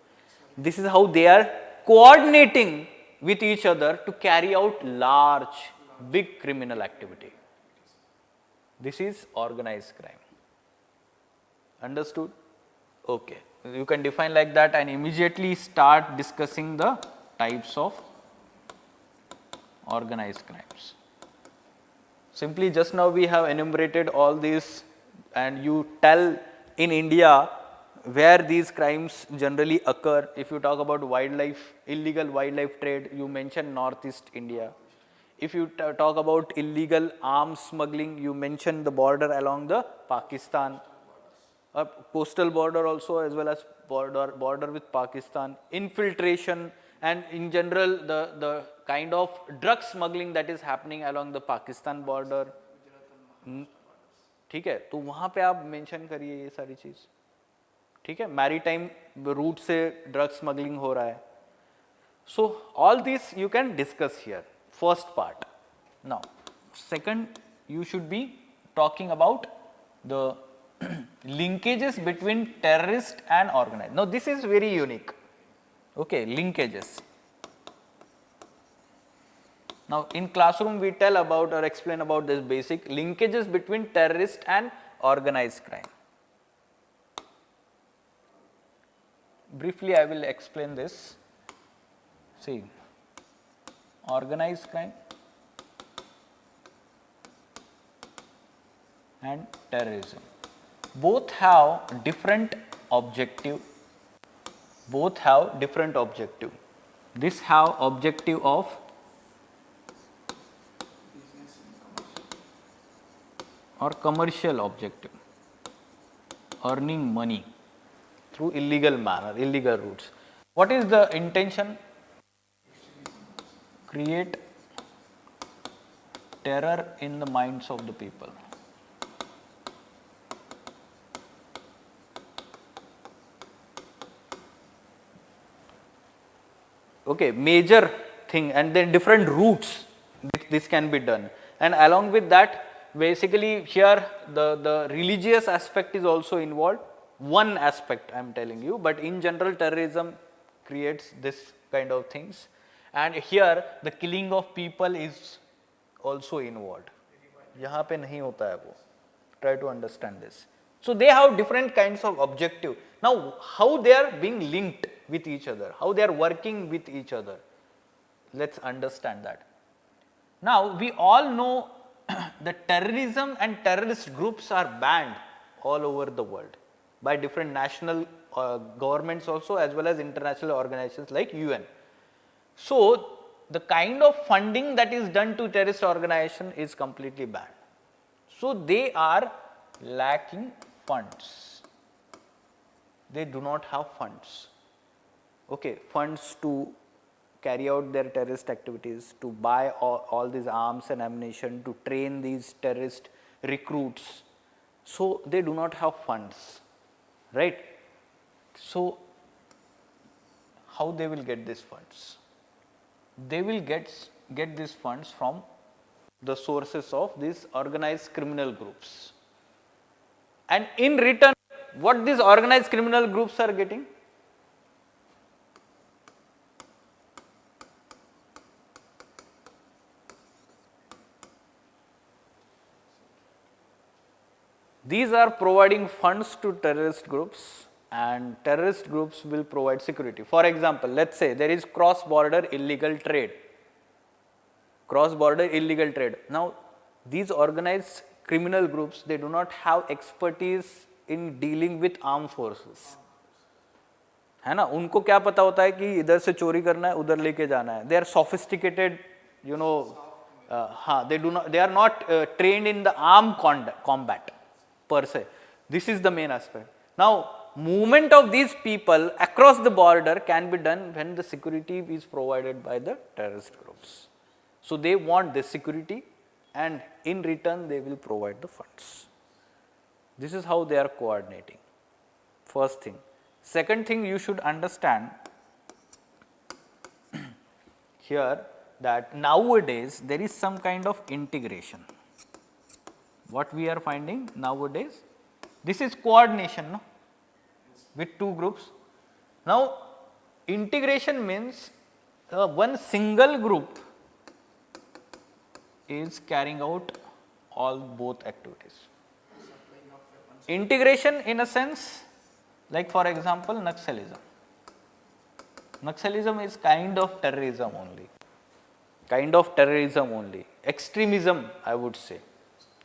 This is how they are coordinating with each other to carry out large big criminal activity. This is organized crime. Understood? Okay, you can define like that and immediately start discussing the types of organized crimes. Simply just now we have enumerated all these, and you tell in India where these crimes generally occur. If you talk about wildlife, illegal wildlife trade, you mention Northeast India. If you talk about illegal arms smuggling, you mention the border along the Pakistan, coastal border also, as well as border with Pakistan. Infiltration and in general the kind of drug smuggling that is happening along the Pakistan border. ठीक है, तो वहाँ पे आप mention करिए ये सारी चीज़. ठीक है, मैरीटाइम रूट से ड्रग स्मगलिंग हो रहा है. So all this you can discuss here, first part. Now second, you should be talking about the linkages between terrorist and organized. Now this is very unique. Okay, linkages. Now in classroom we tell about or explain about this basic linkages between terrorist and organized crime. Briefly I will explain this. See, organized crime and terrorism both have different objective. Both have different objective. This have objective of or commercial objective, earning money through illegal manner, illegal routes. What is the intention? Create terror in the minds of the people. Okay, major thing, and then different routes this can be done, and along with that basically here the religious aspect is also involved. One aspect I am telling you, but in general terrorism creates this kind of things, and here the killing of people is also involved. यहाँ पे नहीं होता है वो. Try to understand this. So they have different kinds of objective. Now how they are being linked with each other, how they are working with each other, let's understand that. Now we all know that terrorism and terrorist groups are banned all over the world by different national governments also, as well as international organizations like UN. So the kind of funding that is done to terrorist organization is completely banned. So they are lacking funds. They do not have funds. Okay, funds to carry out their terrorist activities, to buy all these arms and ammunition, to train these terrorist recruits. So they do not have funds, right? So how they will get these funds? They will get these funds from the sources of these organized criminal groups. And in return, what these organized criminal groups are getting? These are providing funds to terrorist groups, and terrorist groups will provide security. For example, let's say there is cross-border illegal trade. Cross-border illegal trade. Now, these organized criminal groups, they do not have expertise in dealing with armed forces. है ना, उनको क्या पता होता है कि इधर से चोरी करना है, उधर लेके जाना है. They are sophisticated, you know, they are not trained in the armed combat per se. This is the main aspect. Now, movement of these people across the border can be done when the security is provided by the terrorist groups. So they want this security, and in return they will provide the funds. This is how they are coordinating. First thing. Second thing, you should understand here that nowadays there is some kind of integration. What we are finding nowadays, this is coordination, no? With two groups. Now, integration means one single group is carrying out both activities. Integration in a sense, like for example, Naxalism. Naxalism is kind of terrorism only. Kind of terrorism only. Extremism, I would say.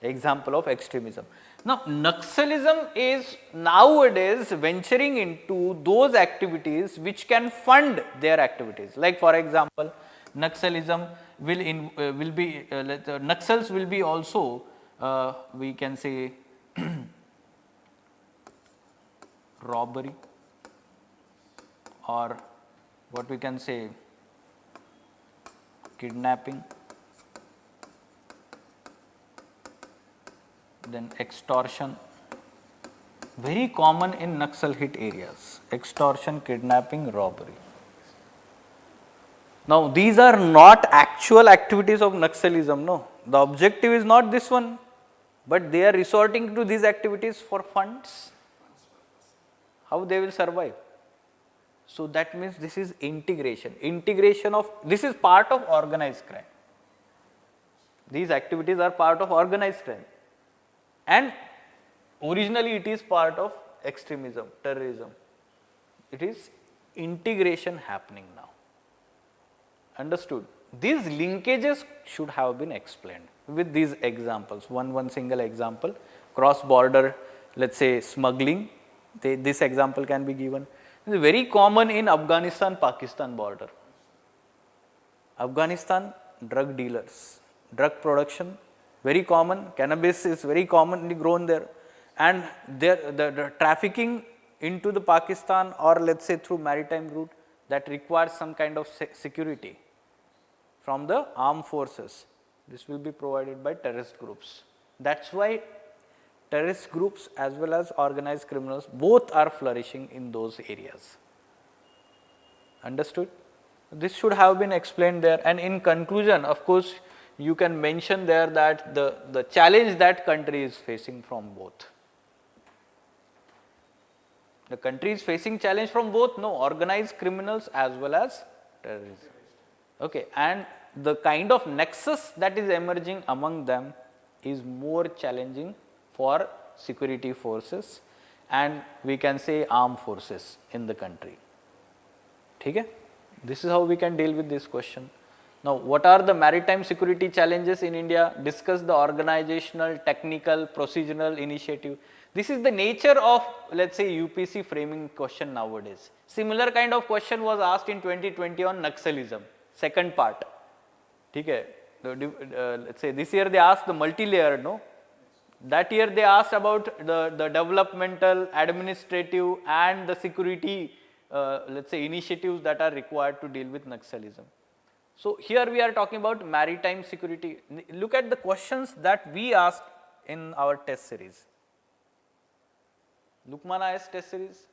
Example of extremism. Now, Naxalism is nowadays venturing into those activities which can fund their activities. Like for example, Naxalism will be Naxals will be also we can say robbery, or what we can say kidnapping, then extortion, very common in Naxal hit areas, extortion, kidnapping, robbery. Now, these are not actual activities of Naxalism, no. The objective is not this one, but they are resorting to these activities for funds. How they will survive? So, that means this is integration. Integration of, this is part of organized crime. These activities are part of organized crime. And originally it is part of extremism, terrorism. It is integration happening now. Understood? These linkages should have been explained with these examples. One single example, cross border, let's say smuggling, this example can be given. It is very common in Afghanistan-Pakistan border. Afghanistan, drug dealers, drug production, very common. Cannabis is very commonly grown there, and the trafficking into the Pakistan, or let's say through maritime route, that requires some kind of security from the armed forces. This will be provided by terrorist groups. That's why terrorist groups as well as organized criminals both are flourishing in those areas. Understood? This should have been explained there, and in conclusion, of course, you can mention there that the challenge that country is facing from both. The country is facing challenge from both, no, organized criminals as well as terrorism. Okay, and the kind of nexus that is emerging among them is more challenging for security forces and we can say armed forces in the country. Okay? This is how we can deal with this question. Now, what are the maritime security challenges in India? Discuss the organizational, technical, procedural initiative. This is the nature of, let's say, UPSC framing question nowadays. Similar kind of question was asked in 2020 on Naxalism, second part. Okay? Let's say this year they asked the multi-layered, no? That year they asked about the developmental, administrative and the security, let's say, initiatives that are required to deal with Naxalism. So, here we are talking about maritime security. Look at the questions that we asked in our test series. LUKMAAN IAS test series.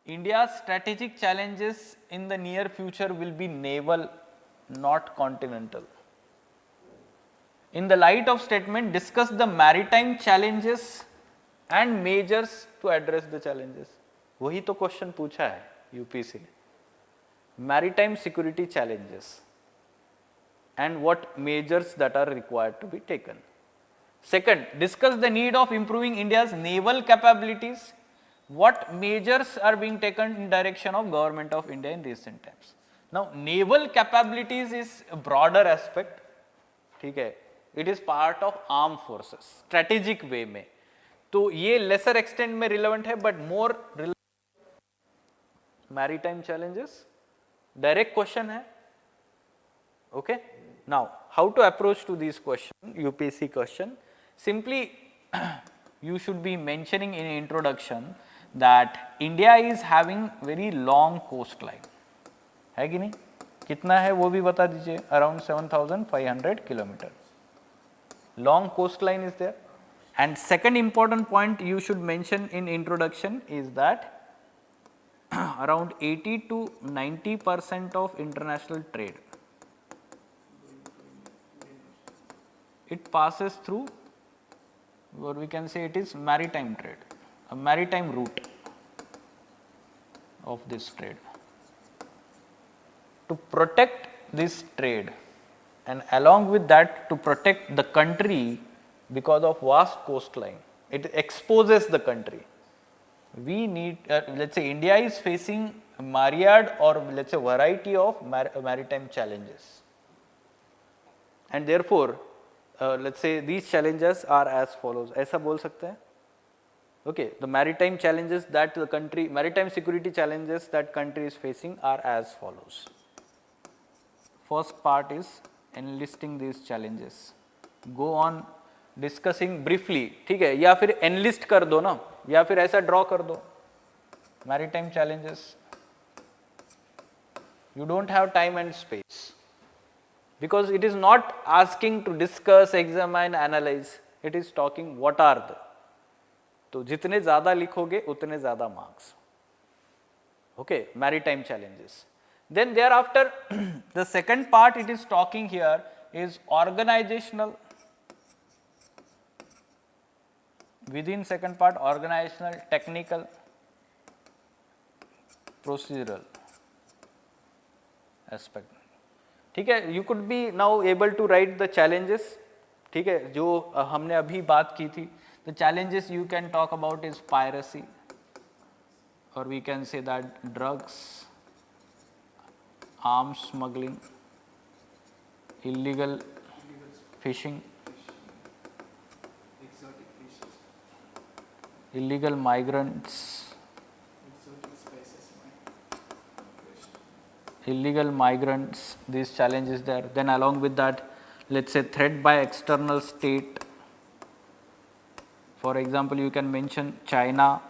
India's strategic challenges in the near future will be naval, not continental. In the light of statement, discuss the maritime challenges and measures to address the challenges. वही तो question पूछा है UPSC ने. Maritime security challenges and what measures that are required to be taken. Second, discuss the need of improving India's naval capabilities. What measures are being taken in direction of Government of India in recent times. Now, naval capabilities is a broader aspect. ठीक है, it is part of armed forces, strategic way में. तो ये laser extent में relevant है, but more maritime challenges direct question है. Okay, now how to approach to these question, UPSC question? Simply you should be mentioning in introduction that India is having very long coastline. है कि नहीं? कितना है वो भी बता दीजिए. Around 7,500 kilometer. Long coastline is there. And second important point you should mention in introduction is that around 80 to 90% of international trade, it passes through, or we can say it is maritime trade, a maritime route of this trade. To protect this trade, and along with that to protect the country, because of vast coastline, it exposes the country. We need, let's say India is facing a myriad or let's say variety of maritime challenges, and therefore let's say these challenges are as follows. ऐसा बोल सकते हैं. Okay, the maritime challenges that the country, maritime security challenges that country is facing are as follows. First part is enlisting these challenges. Go on discussing briefly. ठीक है, या फिर enlist कर दो ना, या फिर ऐसा draw कर दो. Maritime challenges. You don't have time and space. Because it is not asking to discuss, examine, analyze. It is talking what are the. तो जितने ज़्यादा लिखोगे उतने ज़्यादा marks. Okay, maritime challenges. Then thereafter, the second part it is talking here is organizational. Within second part, organizational, technical, procedural aspect. ठीक है, you could be now able to write the challenges. ठीक है, जो हमने अभी बात की थी. The challenges you can talk about is piracy, or we can say that drugs, arms smuggling, illegal fishing, illegal migrants, these challenges there. Then along with that, let's say threat by external state. For example, you can mention China.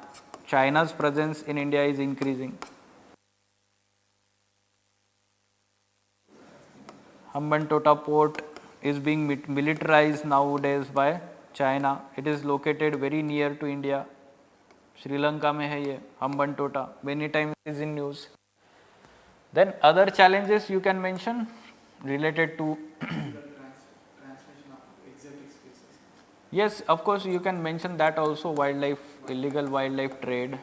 China's presence in India is increasing. Hambantota port is being militarized nowadays by China. It is located very near to India. Sri Lanka में है ये Hambantota. Many times it is in news. Then other challenges you can mention related to Transmission of exotic species. yes, of course you can mention that also. Wildlife, illegal wildlife trade.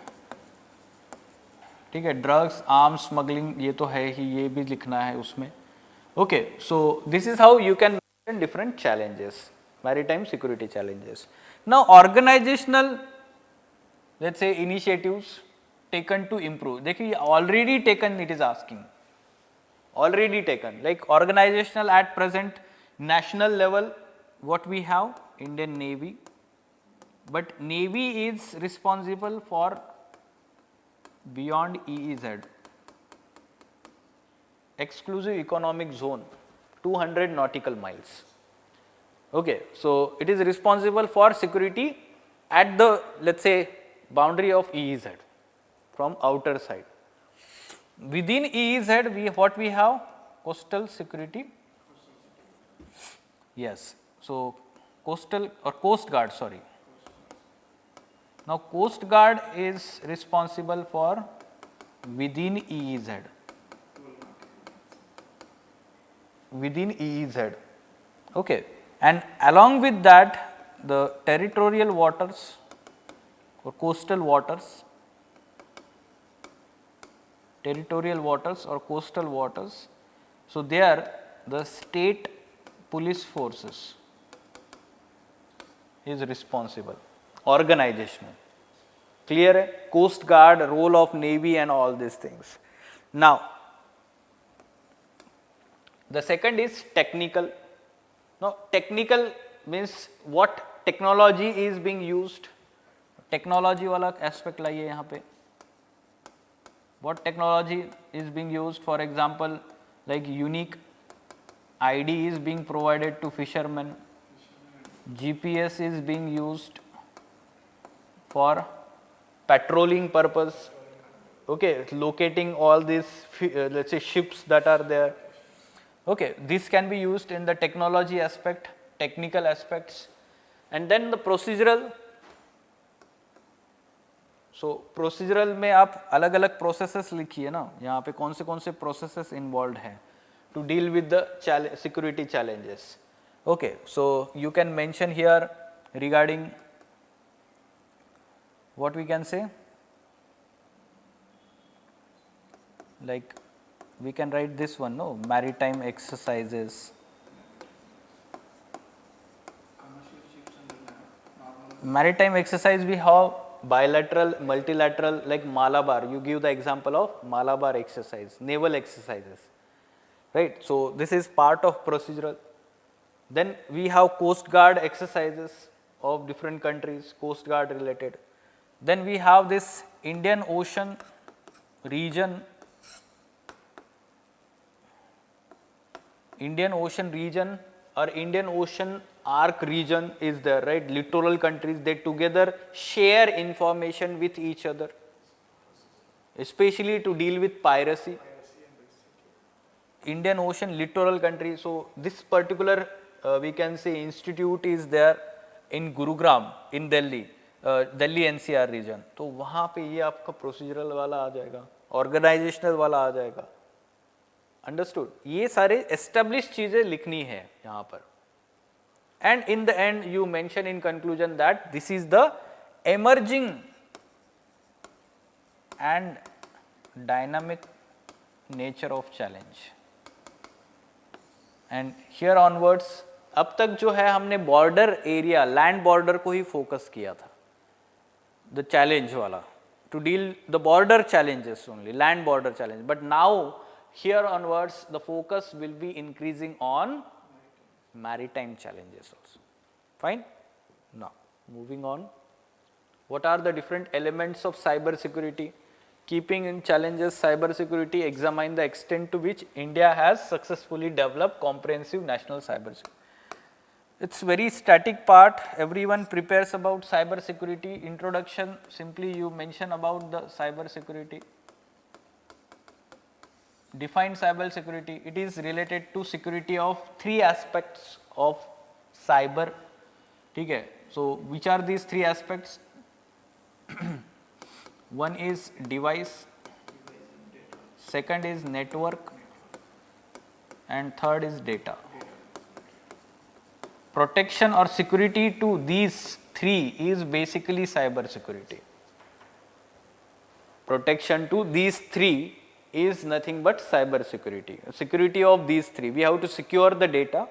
ठीक है, drugs, arms smuggling ये तो है ही, ये भी लिखना है उसमें. Okay, so this is how you can mention different challenges, maritime security challenges. Now organizational, let's say initiatives taken to improve. देखिए already taken, it is asking, already taken, like organizational at present national level what we have, Indian Navy, but Navy is responsible for beyond EEZ, exclusive economic zone, 200 nautical miles. Okay, so it is responsible for security at the, let's say, boundary of EEZ from outer side. Within EEZ, what we have? Coastal security. Yes, so coastal or Coast Guard, sorry. Now Coast Guard is responsible for within EEZ. Within EEZ. Okay, and along with that, the territorial waters or coastal waters, or coastal waters. So there the state police forces is responsible, organizational. Clear hai? Coast Guard, role of Navy and all these things. Now the second is technical. Now technical means what technology is being used, technology वाला aspect लाइए यहाँ पे. What technology is being used? For example, like unique ID is being provided to fishermen. GPS is being used for patrolling purpose. Okay, locating all these let's say ships that are there. Okay, this can be used in the technology aspect, technical aspects, and then the procedural. So procedural में आप अलग अलग processes लिखिए ना, यहाँ पे कौन से प्रोसेसेस इन्वॉल्व हैं to deal with the security challenges. Okay, so you can mention here regarding what we can say, like we can write this one, no, maritime exercises. Maritime exercise we have bilateral, multilateral, like Malabar. You give the example of Malabar exercise, naval exercises, right? So this is part of procedural. Then we have Coast Guard exercises of different countries, Coast Guard related. Then we have this Indian Ocean region, or Indian Ocean arc region is there, right? Littoral countries, they together share information with each other, especially to deal with piracy. Indian Ocean littoral country. So this particular we can say institute is there in Gurugram in Delhi, Delhi NCR region. तो वहाँ पे ये आपका procedural वाला आ जाएगा, organizational वाला आ जाएगा. Understood? ये सारे established चीजें लिखनी है यहाँ पर. And in the end you mention in conclusion that this is the emerging and dynamic nature of challenge. And here onwards, अब तक जो है हमने border area, land border को ही focus किया था, the challenge वाला, to deal the border challenges only, land border challenge. But now here onwards the focus will be increasing on maritime challenges also. Fine? Now moving on, what are the different elements of cyber security? Keeping in challenges cyber security, examine the extent to which India has successfully developed comprehensive national cyber security. It's very static part, everyone prepares about cyber security. Introduction, simply you mention about the cyber security. Define cyber security, it is related to security of three aspects of cyber. Okay, so which are these three aspects? One is device, second is network, and third is data. Protection or security to these three is basically cyber security. Protection to these three is nothing but cyber security. Security of these three, we have to secure the data,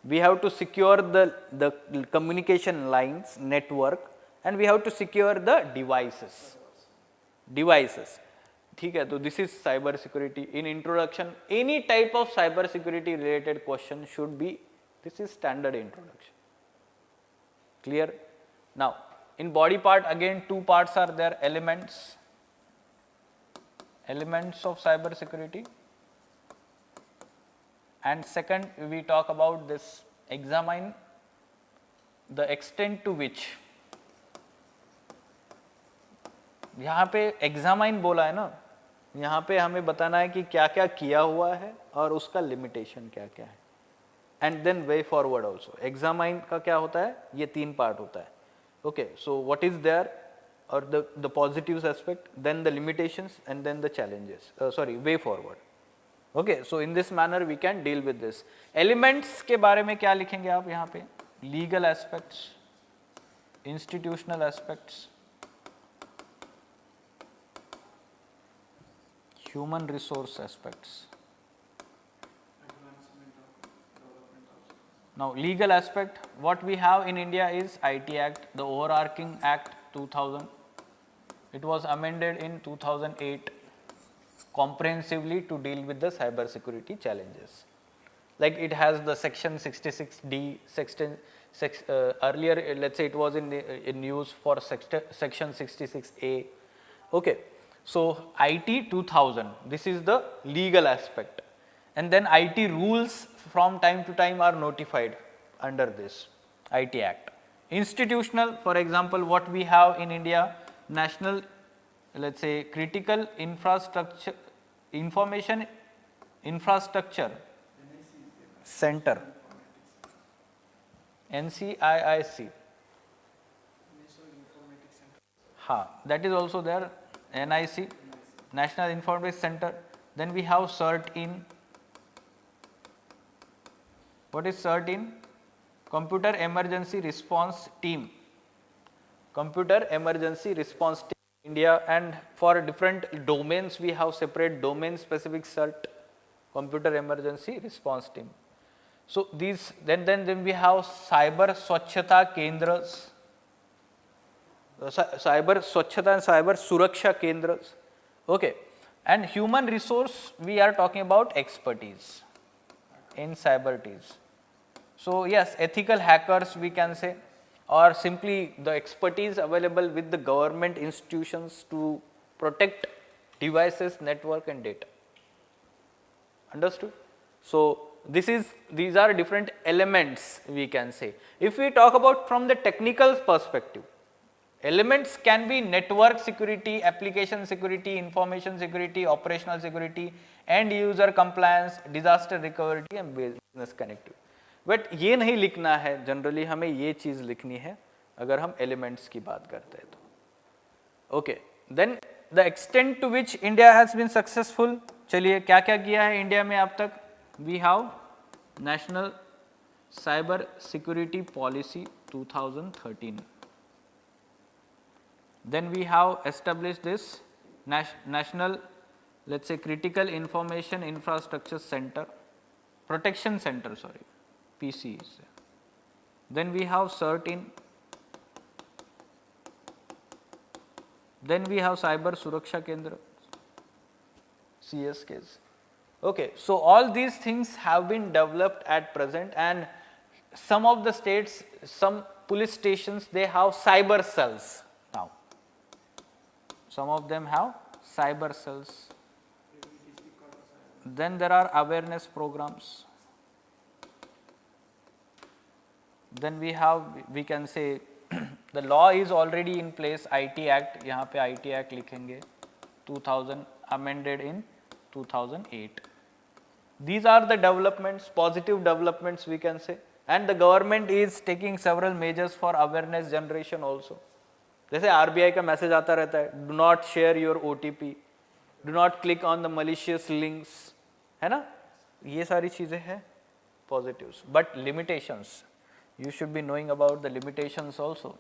we have to secure the communication lines, network, and we have to secure the devices. ठीक है, तो this is cyber security. In introduction, any type of cyber security related question should be, this is standard introduction. Clear? Now in body part, again two parts are there, elements of cyber security, and second we talk about this, examine the extent to which. यहाँ पे examine बोला है ना, यहाँ पे हमें बताना है कि क्या क्या किया हुआ है और उसका लिमिटेशन क्या क्या है. And then way forward also. Examine का क्या होता है, ये तीन पार्ट होता है. Okay, so what is there और the positives aspect, then the limitations, and then the challenges, sorry way forward. Okay, so in this manner we can deal with this. Elements के बारे में क्या लिखेंगे आप यहाँ पे? Legal aspects, institutional aspects, human resource aspects. Now legal aspect, what we have in India is IT Act, the overarching Act 2000. It was amended in 2008 comprehensively to deal with the cyber security challenges. Like it has the section 66D, earlier let's say it was in use for section 66A. Okay, so IT 2000, this is the legal aspect, and then IT rules from time to time are notified under this IT Act. Institutional, for example, what we have in India, National, let's say, Critical Infrastructure, Information Infrastructure Center, NCIIC. Ha, that is also there, NIC, National Informatics Center. Then we have CERT in, what is CERT in? Computer Emergency Response Team. Computer Emergency Response Team India, and for different domains we have separate domain specific CERT, Computer Emergency Response Team. So these, then we have Cyber Swachhata Kendras, Cyber Swachhata and Cyber Suraksha Kendras. Okay, and human resource, we are talking about expertise in cyberties. So yes, ethical hackers we can say, or simply the expertise available with the government institutions to protect devices, network and data. Understood? So these are different elements we can say. If we talk about from the technical perspective, elements can be network security, application security, information security, operational security, end user compliance, disaster recovery and business connectivity. But ये नहीं लिखना है, generally हमें ये चीज़ लिखनी है अगर हम एलिमेंट्स की बात करते हैं तो. Okay, then the extent to which India has been successful. चलिए क्या क्या किया है इंडिया में अब तक. We have national cyber security policy 2013. Then we have establish this national, let's say, critical information infrastructure centre, protection centre, sorry, PCs. Then we have CERT in. Then we have Cyber Suraksha Kendra, CSKs. Okay, so all these things have been developed at present, and some of the states, some police stations, they have cyber cells now. Some of them have cyber cells. Then there are awareness programs. Then we can say the law is already in place, IT Act, यहाँ पे IT Act लिखेंगे, 2000, amended in 2008. These are the developments, positive developments we can say, and the government is taking several measures for awareness generation also. जैसे RBI का message आता रहता है, do not share your OTP, do not click on the malicious links, है ना, ये सारी चीज़ें हैं positives. But limitations, you should be knowing about the limitations also,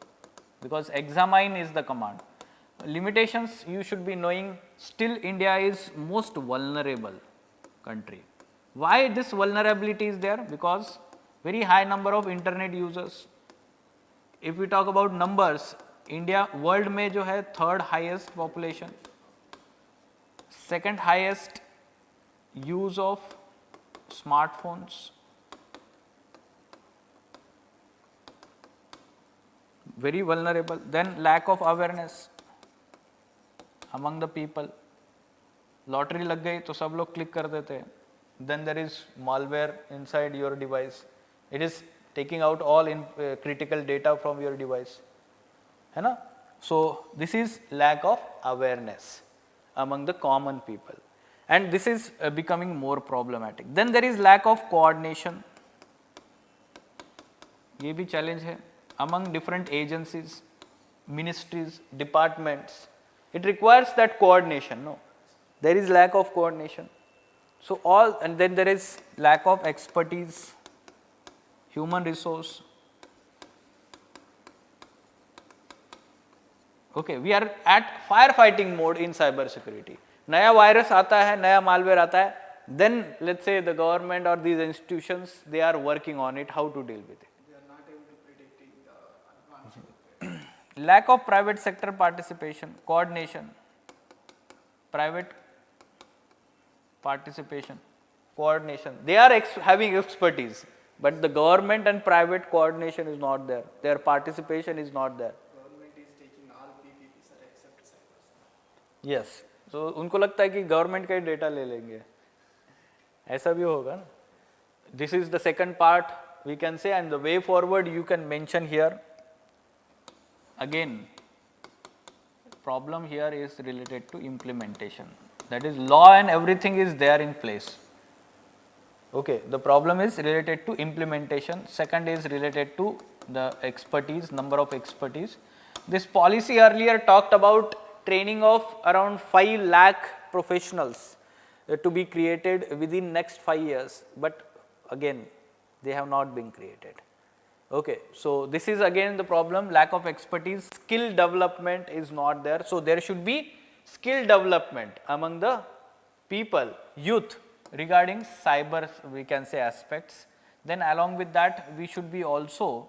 because examine is the command. Limitations you should be knowing. Still India is most vulnerable country. Why this vulnerability is there? Because very high number of internet users. If we talk about numbers, India world में जो है third highest population, second highest use of smartphones, very vulnerable. Then lack of awareness among the people. Lottery लग गई तो सब लोग click कर देते हैं. Then there is malware inside your device. It is taking out all critical data from your device, है ना. So this is lack of awareness among the common people, and this is becoming more problematic. Then there is lack of coordination. ये भी challenge है among different agencies, ministries, departments. It requires that coordination, no? There is lack of coordination. So all, and then there is lack of expertise, human resource. Okay, we are at firefighting mode in cyber security. नया virus आता है, नया malware आता है, then let's say the government or these institutions, they are working on it, how to deal with it. They are not able to predict the advanced. Lack of private sector participation, coordination, private participation. coordination. They are having expertise, but the government and private coordination is not there. Their participation is not there. Government is taking all PPPs except cybers. Yes. So उनको लगता है कि government का ही data ले लेंगे, ऐसा भी होगा ना. This is the second part we can say, and the way forward you can mention here. Again, problem here is related to implementation. That is, law and everything is there in place. Okay, the problem is related to implementation. Second is related to the expertise, number of expertise. This policy earlier talked about training of around 5 lakh professionals to be created within next 5 years, but again they have not been created. Okay, so this is again the problem, lack of expertise, skill development is not there. So there should be skill development among the people, youth, regarding cyber, we can say, aspects. Then along with that, we should be also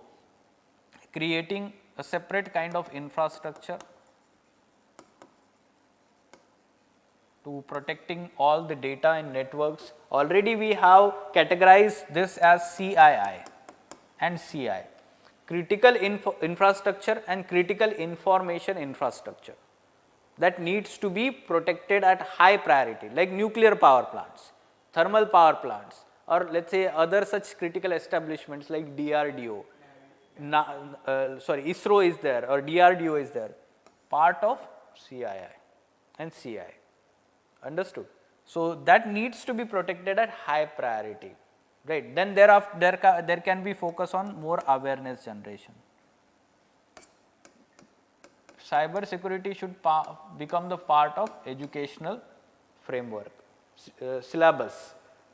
creating a separate kind of infrastructure to protecting all the data and networks. Already we have categorized this as CII and CI, critical infrastructure and critical information infrastructure, that needs to be protected at high priority, like nuclear power plants, thermal power plants, or let's say other such critical establishments like DRDO, ISRO is there, or DRDO is there, part of CII and CI. Understood? So that needs to be protected at high priority, right? Then thereafter there can be focus on more awareness generation. Cyber security should become the part of educational framework, syllabus.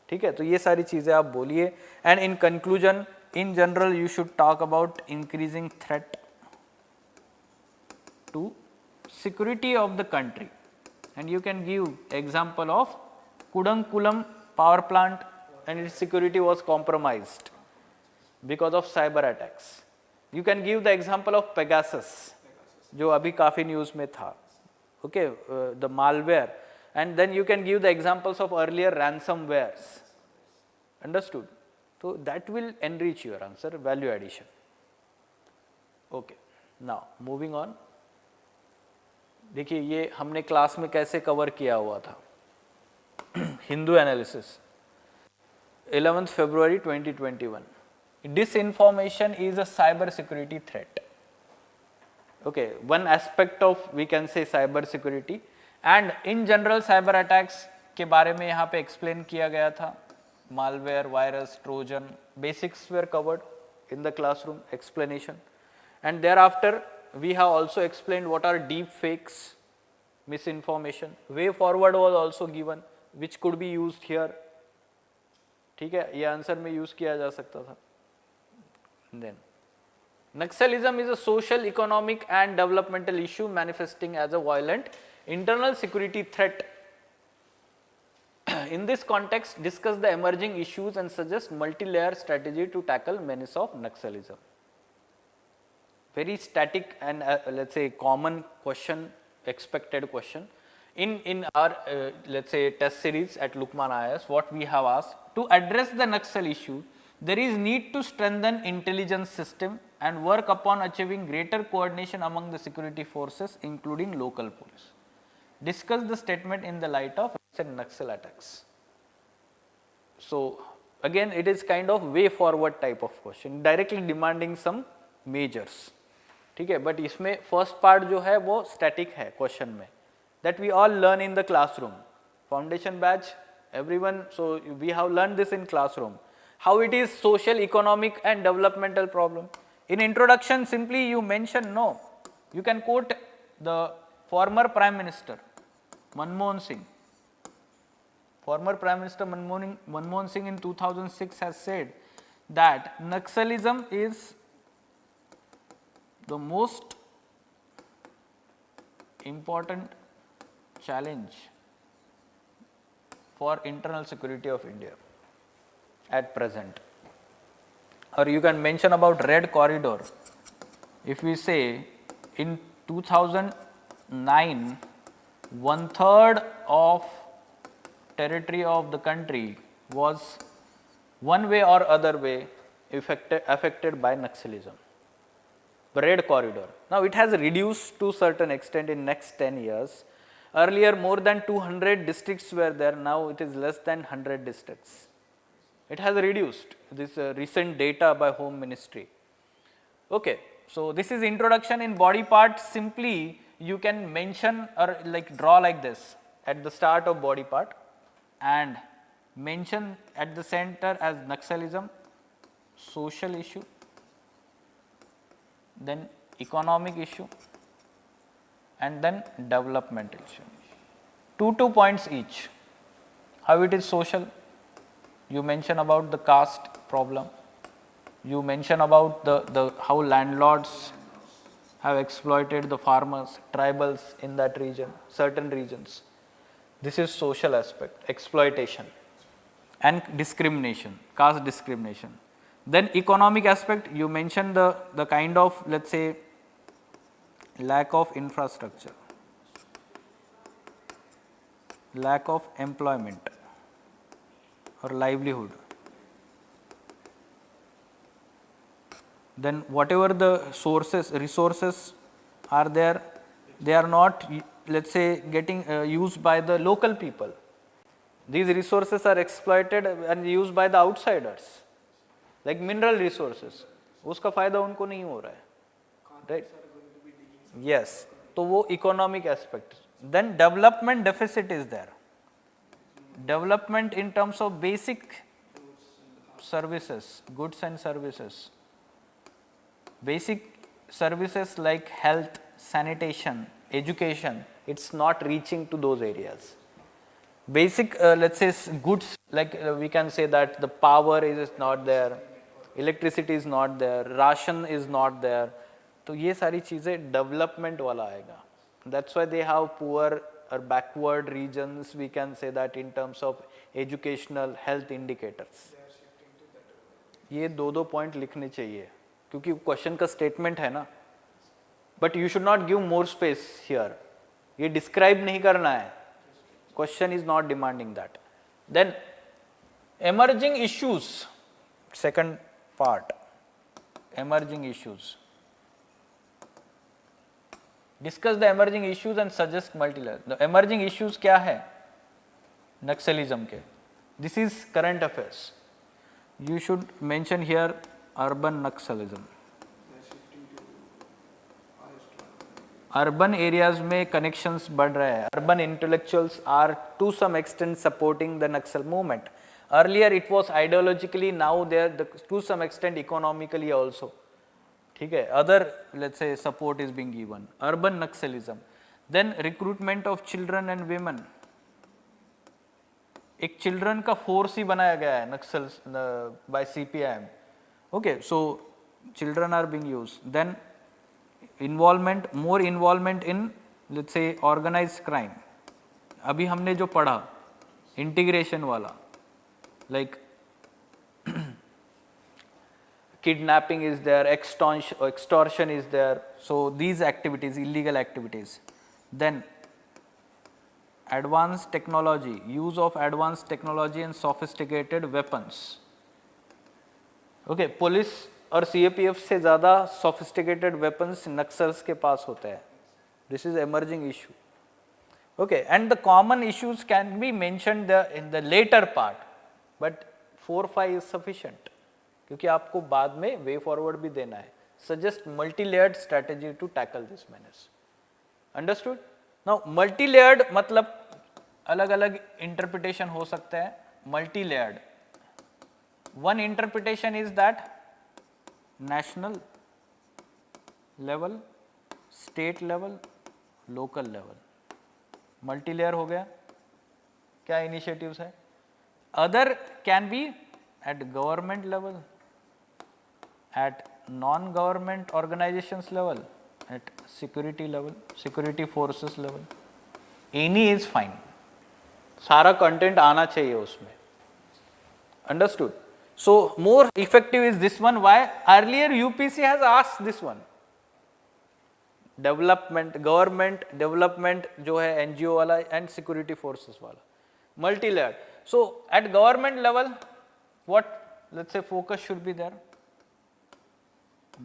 ठीक है, तो ये सारी चीजें आप बोलिए. And in conclusion, in general you should talk about increasing threat to security of the country, and you can give example of Kudankulam power plant and its security was compromised because of cyber attacks. You can give the example of Pegasus, जो अभी काफ़ी news में था, okay, the malware, and then you can give the examples of earlier ransomwares. Understood? So that will enrich your answer, value addition. Okay, now moving on. देखिए ये हमने class में कैसे कवर किया हुआ था. Hindu analysis 11th February 2021. Disinformation is a cyber security threat. Okay, one aspect of, we can say, cyber security, and in general cyber attacks के बारे में यहाँ पे explain किया गया था. Malware, virus, Trojan, basics were covered in the classroom explanation, and thereafter we have also explained what are deep fakes, misinformation. Way forward was also given, which could be used here. ठीक है, ये answer में use किया जा सकता था. Then Naxalism is a social, economic and developmental issue manifesting as a violent internal security threat. In this context, discuss the emerging issues and suggest multi-layer strategy to tackle menace of Naxalism. Very static and let's say common question, expected question. In our let's say test series at LUKMAAN IAS, what we have asked, to address the Naxal issue, there is need to strengthen intelligence system and work upon achieving greater coordination among the security forces, including local police. Discuss the statement in the light of recent Naxal attacks. So again, it is kind of way forward type of question, directly demanding some measures. ठीक है, but इसमें first part जो है वो static है question में, that we all learn in the classroom. Foundation batch, everyone, so we have learned this in classroom. How it is social, economic and developmental problem. In introduction, simply you mention, no, you can quote the former Prime Minister Manmohan Singh. Former Prime Minister Manmohan Singh in 2006 has said that Naxalism is the most important challenge for internal security of India at present. Or you can mention about Red Corridor. If we say in 2009, 1/3 of territory of the country was one way or other way affected by Naxalism. The red corridor. Now it has reduced to certain extent in next 10 years. Earlier more than 200 districts were there, now it is less than 100 districts. It has reduced, this recent data by Home Ministry. Okay, so this is introduction in body part. Simply you can mention or like draw like this at the start of body part and mention at the center as Naxalism, social issue, then economic issue, and then developmental issue. 2 points each. How it is social? You mention about the caste problem. You mention about the how landlords have exploited the farmers, tribals in that region, certain regions. This is social aspect, exploitation and discrimination, caste discrimination. Then economic aspect, you mention the kind of, let's say, lack of infrastructure, lack of employment or livelihood. Then whatever the sources, resources are there, they are not, let's say, getting used by the local people. These resources are exploited and used by the outsiders, like mineral resources. उसका फायदा उनको नहीं हो रहा है, right? Yes, तो वो economic aspect. Then development deficit is there. Development in terms of basic services, goods and services. Basic services like health, sanitation, education, it's not reaching to those areas. Basic, let's say, goods, like we can say that the power is not there, electricity is not there, ration is not there. तो ये सारी चीज़ें development वाला आएगा. That's why they have poor or backward regions, we can say that in terms of educational health indicators. ये 2 point लिखने चाहिए क्योंकि क्वेश्चन का स्टेटमेंट है ना, but you should not give more space here. ये डिस्क्राइब नहीं करना है, question is not demanding that. Then emerging issues, second part, emerging issues. Discuss the emerging issues and suggest multi-layer. The emerging issues क्या है नक्सलिज्म के? This is current affairs. You should mention here urban Naxalism. Urban areas में connections बढ़ रहे हैं. Urban intellectuals are to some extent supporting the Naxal movement. Earlier it was ideologically, now they are to some extent economically also. ठीक है, other let's say support is being given. Urban Naxalism. Then recruitment of children and women. एक children का force ही बनाया गया है नक्सल bye CPIM. Okay, so children are being used. Then involvement, more involvement in let's say organized crime. अभी हमने जो पढ़ा integration वाला, like kidnapping is there, extortion is there. So these activities, illegal activities. Then advanced technology, use of advanced technology and sophisticated weapons. Okay, police और CAPF से ज़्यादा sophisticated weapons Naxals के पास होते हैं. This is emerging issue. Okay, and the common issues can be mentioned in the later part, but 4-5 is sufficient. क्योंकि आपको बाद में way forward भी देना है. Suggest multi-layered strategy to tackle this menace. Understood? Now multi-layered मतलब अलग अलग interpretation हो सकते हैं. Multi-layered. One interpretation is that national level, state level, local level. Multi-layer हो गया. क्या initiatives है? Other can be at government level, at non-government organizations level, at security level, security forces level. Any is fine. सारा content आना चाहिए उसमें. Understood? So more effective is this one. Why? Earlier UPSC has asked this one. Development, government, development जो है NGO वाला and security forces वाला. Multi-layered. So at government level, what, let's say, focus should be there?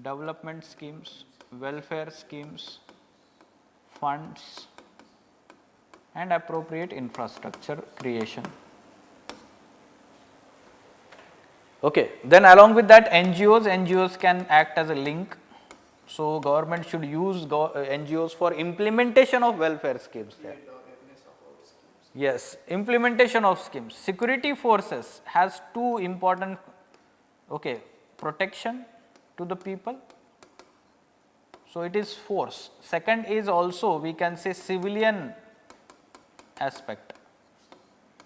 Development schemes, welfare schemes, funds, and appropriate infrastructure creation. Okay, then along with that, NGOs can act as a link. So government should use NGOs for implementation of welfare schemes there. Yes, implementation of schemes. Security forces has two important, okay, protection to the people. So it is force. Second is also, we can say, civilian aspect.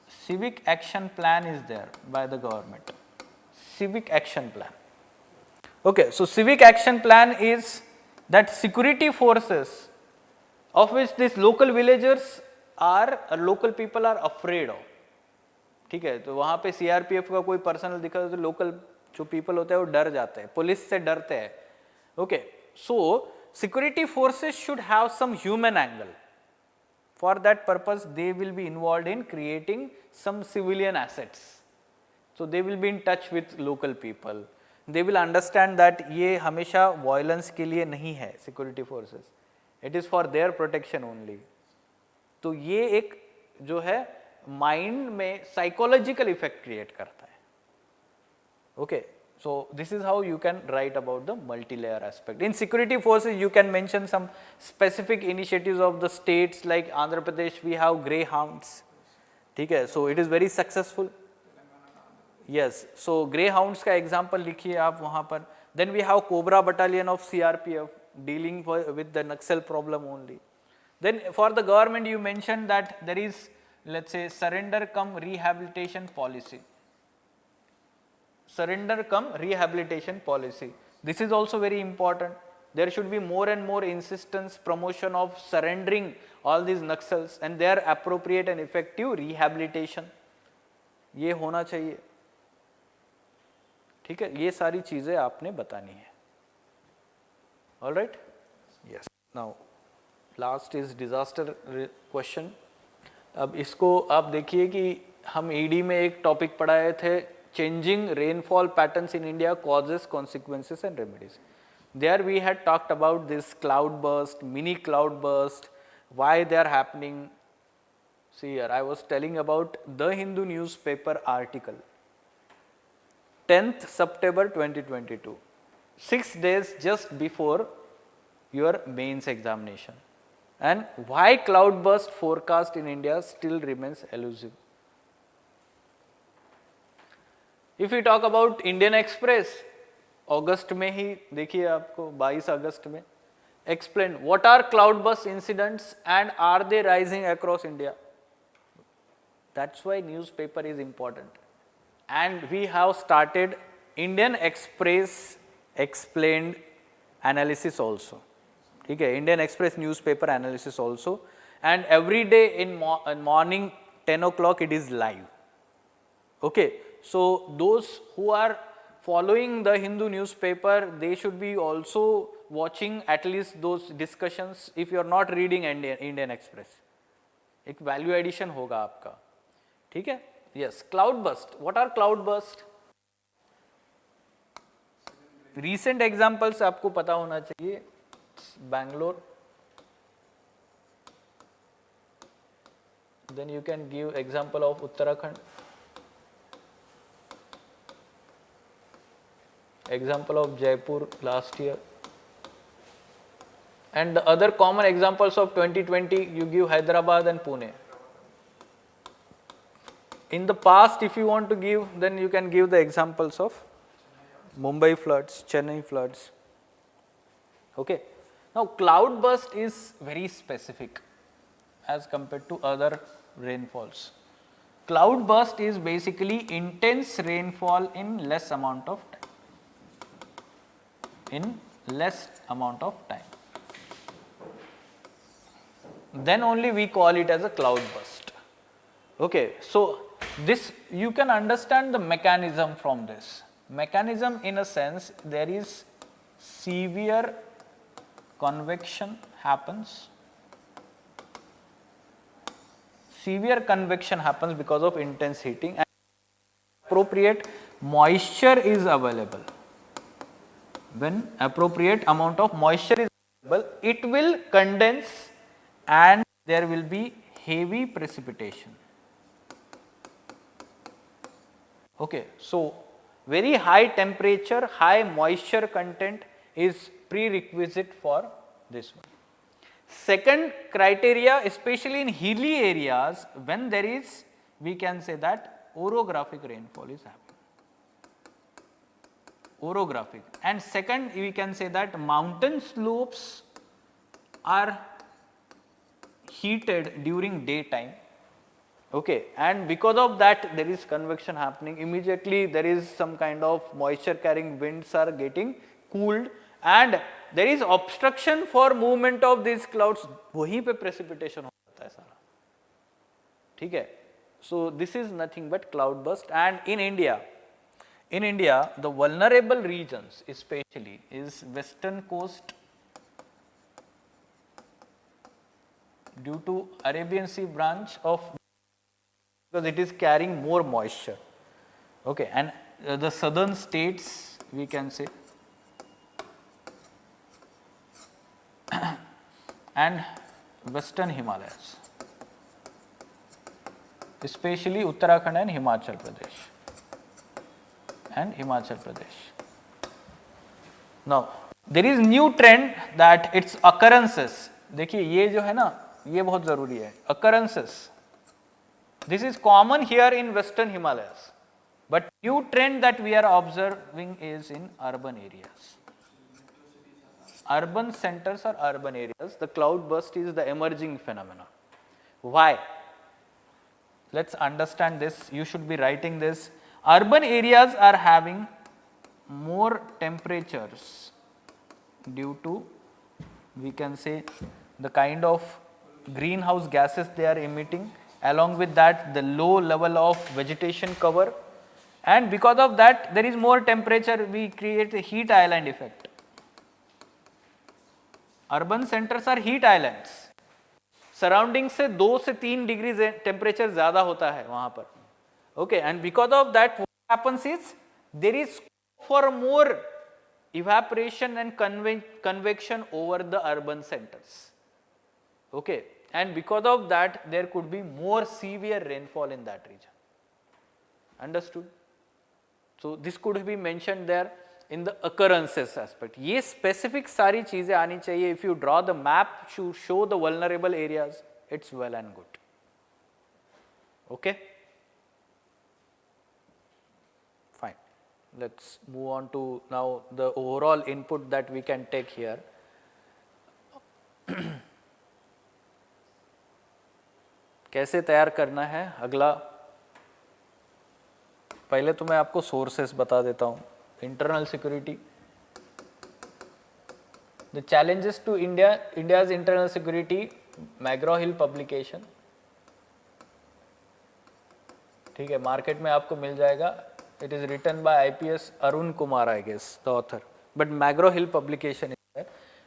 Civic action plan is there by the government. Civic action plan. Okay, so civic action plan is that security forces of which these local villagers are, local people are afraid of. ठीक है, तो वहाँ पे CRPF का कोई personal दिखा तो local जो पीपल होते हैं वो डर जाते हैं, पुलिस से डरते हैं. Okay, so security forces should have some human angle. For that purpose, they will be involved in creating some civilian assets. So they will be in touch with local people. They will understand that ये हमेशा violence के लिए नहीं है security forces. It is for their protection only. तो ये एक जो है माइंड में साइकोलॉजिकल इफेक्ट क्रिएट करता है. Okay, so this is how you can write about the multi-layer aspect. In security forces, you can mention some specific initiatives of the states like Andhra Pradesh. We have greyhounds. ठीक है, so it is very successful. Yes, so greyhounds का example लिखिए आप वहाँ पर. Then we have Cobra Battalion of CRPF dealing with the Naxal problem only. Then for the government, you mentioned that there is, let's say, surrender cum rehabilitation policy. Surrender cum rehabilitation policy. This is also very important. There should be more and more insistence, promotion of surrendering all these Naxals and their appropriate and effective rehabilitation. ये होना चाहिए. ठीक है, ये सारी चीजें आपने बतानी है. All right? Yes. Now, last is disaster question. अब इसको आप देखिए कि हम ED में एक टॉपिक पढ़ाए थे, changing rainfall patterns in India, causes, consequences and remedies. There we had talked about this cloud burst, mini cloud burst, why they are happening. See here, I was telling about the Hindu newspaper article. 10th September 2022, 6 days just before your mains examination. And why cloudburst forecast in India still remains elusive. If we talk about Indian Express, अगस्त में ही देखिए आपको 22 अगस्त में explain what are cloudburst incidents and are they rising across India. That's why newspaper is important. And we have started Indian Express explained analysis also. ठीक है, Indian Express newspaper analysis also, and every day in morning 10 o'clock it is live. Okay, so those who are following the Hindu newspaper, they should be also watching at least those discussions if you are not reading Indian Express. एक value addition होगा आपका. ठीक है? Yes, cloudburst. What are cloudburst? Recent examples आपको पता होना चाहिए. Bangalore. Then you can give example of Uttarakhand. Example of Jaipur last year. And the other common examples of 2020, you give Hyderabad and Pune. In the past, if you want to give, then you can give the examples of Mumbai floods, Chennai floods. Okay. Now, cloudburst is very specific as compared to other rainfalls. Cloudburst is basically intense rainfall in less amount of time. Then only we call it as a cloudburst. Okay, so this you can understand the mechanism from this. Mechanism in a sense, there is severe convection happens. severe convection happens because of intense heating and appropriate moisture is available. When appropriate amount of moisture is available, it will condense and there will be heavy precipitation. Okay, so very high temperature, high moisture content is prerequisite for this one. Second criteria, especially in hilly areas, when there is, we can say that orographic rainfall is happening. Orographic. And second, we can say that mountain slopes are heated during daytime. Okay, and because of that there is convection happening, immediately there is some kind of moisture carrying winds are getting cooled and there is obstruction for movement of these clouds, वहीं पे precipitation हो जाता है सारा, ठीक है. So this is nothing but cloud burst. And in India the vulnerable regions especially is western coast due to Arabian Sea branch of, because it is carrying more moisture. Okay, and the southern states we can say and western Himalayas, especially Uttarakhand and Himachal Pradesh. Now there is new trend that its occurrences, देखिए ये जो है ना ये बहुत जरूरी है, occurrences. This is common here in western Himalayas, but new trend that we are observing is in urban areas. Urban centers or urban areas, the cloud burst is the emerging phenomenon. Why? Let's understand this. You should be writing this. Urban areas are having more temperatures due to, we can say, the kind of greenhouse gases they are emitting. Along with that, the low level of vegetation cover, and because of that there is more temperature, we create a heat island effect. Urban centers are heat islands. Surroundings से 2 से 3 degree temperature ज़्यादा होता है वहाँ पर. Okay, and because of that what happens is there is for more evaporation and convection over the urban centers. Okay, and because of that there could be more severe rainfall in that region. Understood? So this could be mentioned there in the occurrences aspect. ये specific सारी चीजें आनी चाहिए. If you draw the map to show the vulnerable areas, it's well and good. Okay? Fine. Let's move on to now the overall input that we can take here. कैसे तैयार करना है अगला, पहले तो मैं आपको सोर्सेस बता देता हूँ. Internal security, the challenges to India's internal security, McGraw Hill publication, ठीक है, मार्केट में आपको मिल जाएगा. It is written by IPS Arun Kumar, I guess the author, but McGraw Hill publication is there.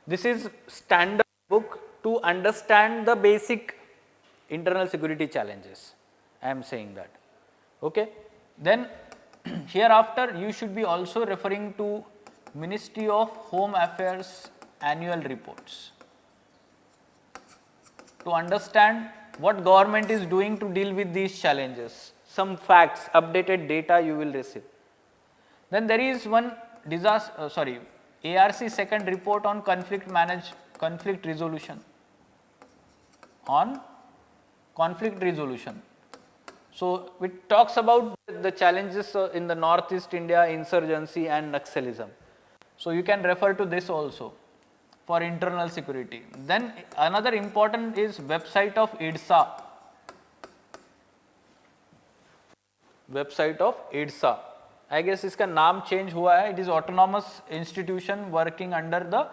This is standard book to understand the basic internal security challenges. I am saying that. Okay, then hereafter you should be also referring to Ministry of Home Affairs annual reports to understand what government is doing to deal with these challenges. Some facts, updated data you will receive. Then there is one ARC second report on conflict resolution. So it talks about the challenges in the northeast India, insurgency and Naxalism. So you can refer to this also for internal security. Then another important is website of IDSA. Website of IDSA. I guess इसका नाम change हुआ है. It is autonomous institution working under the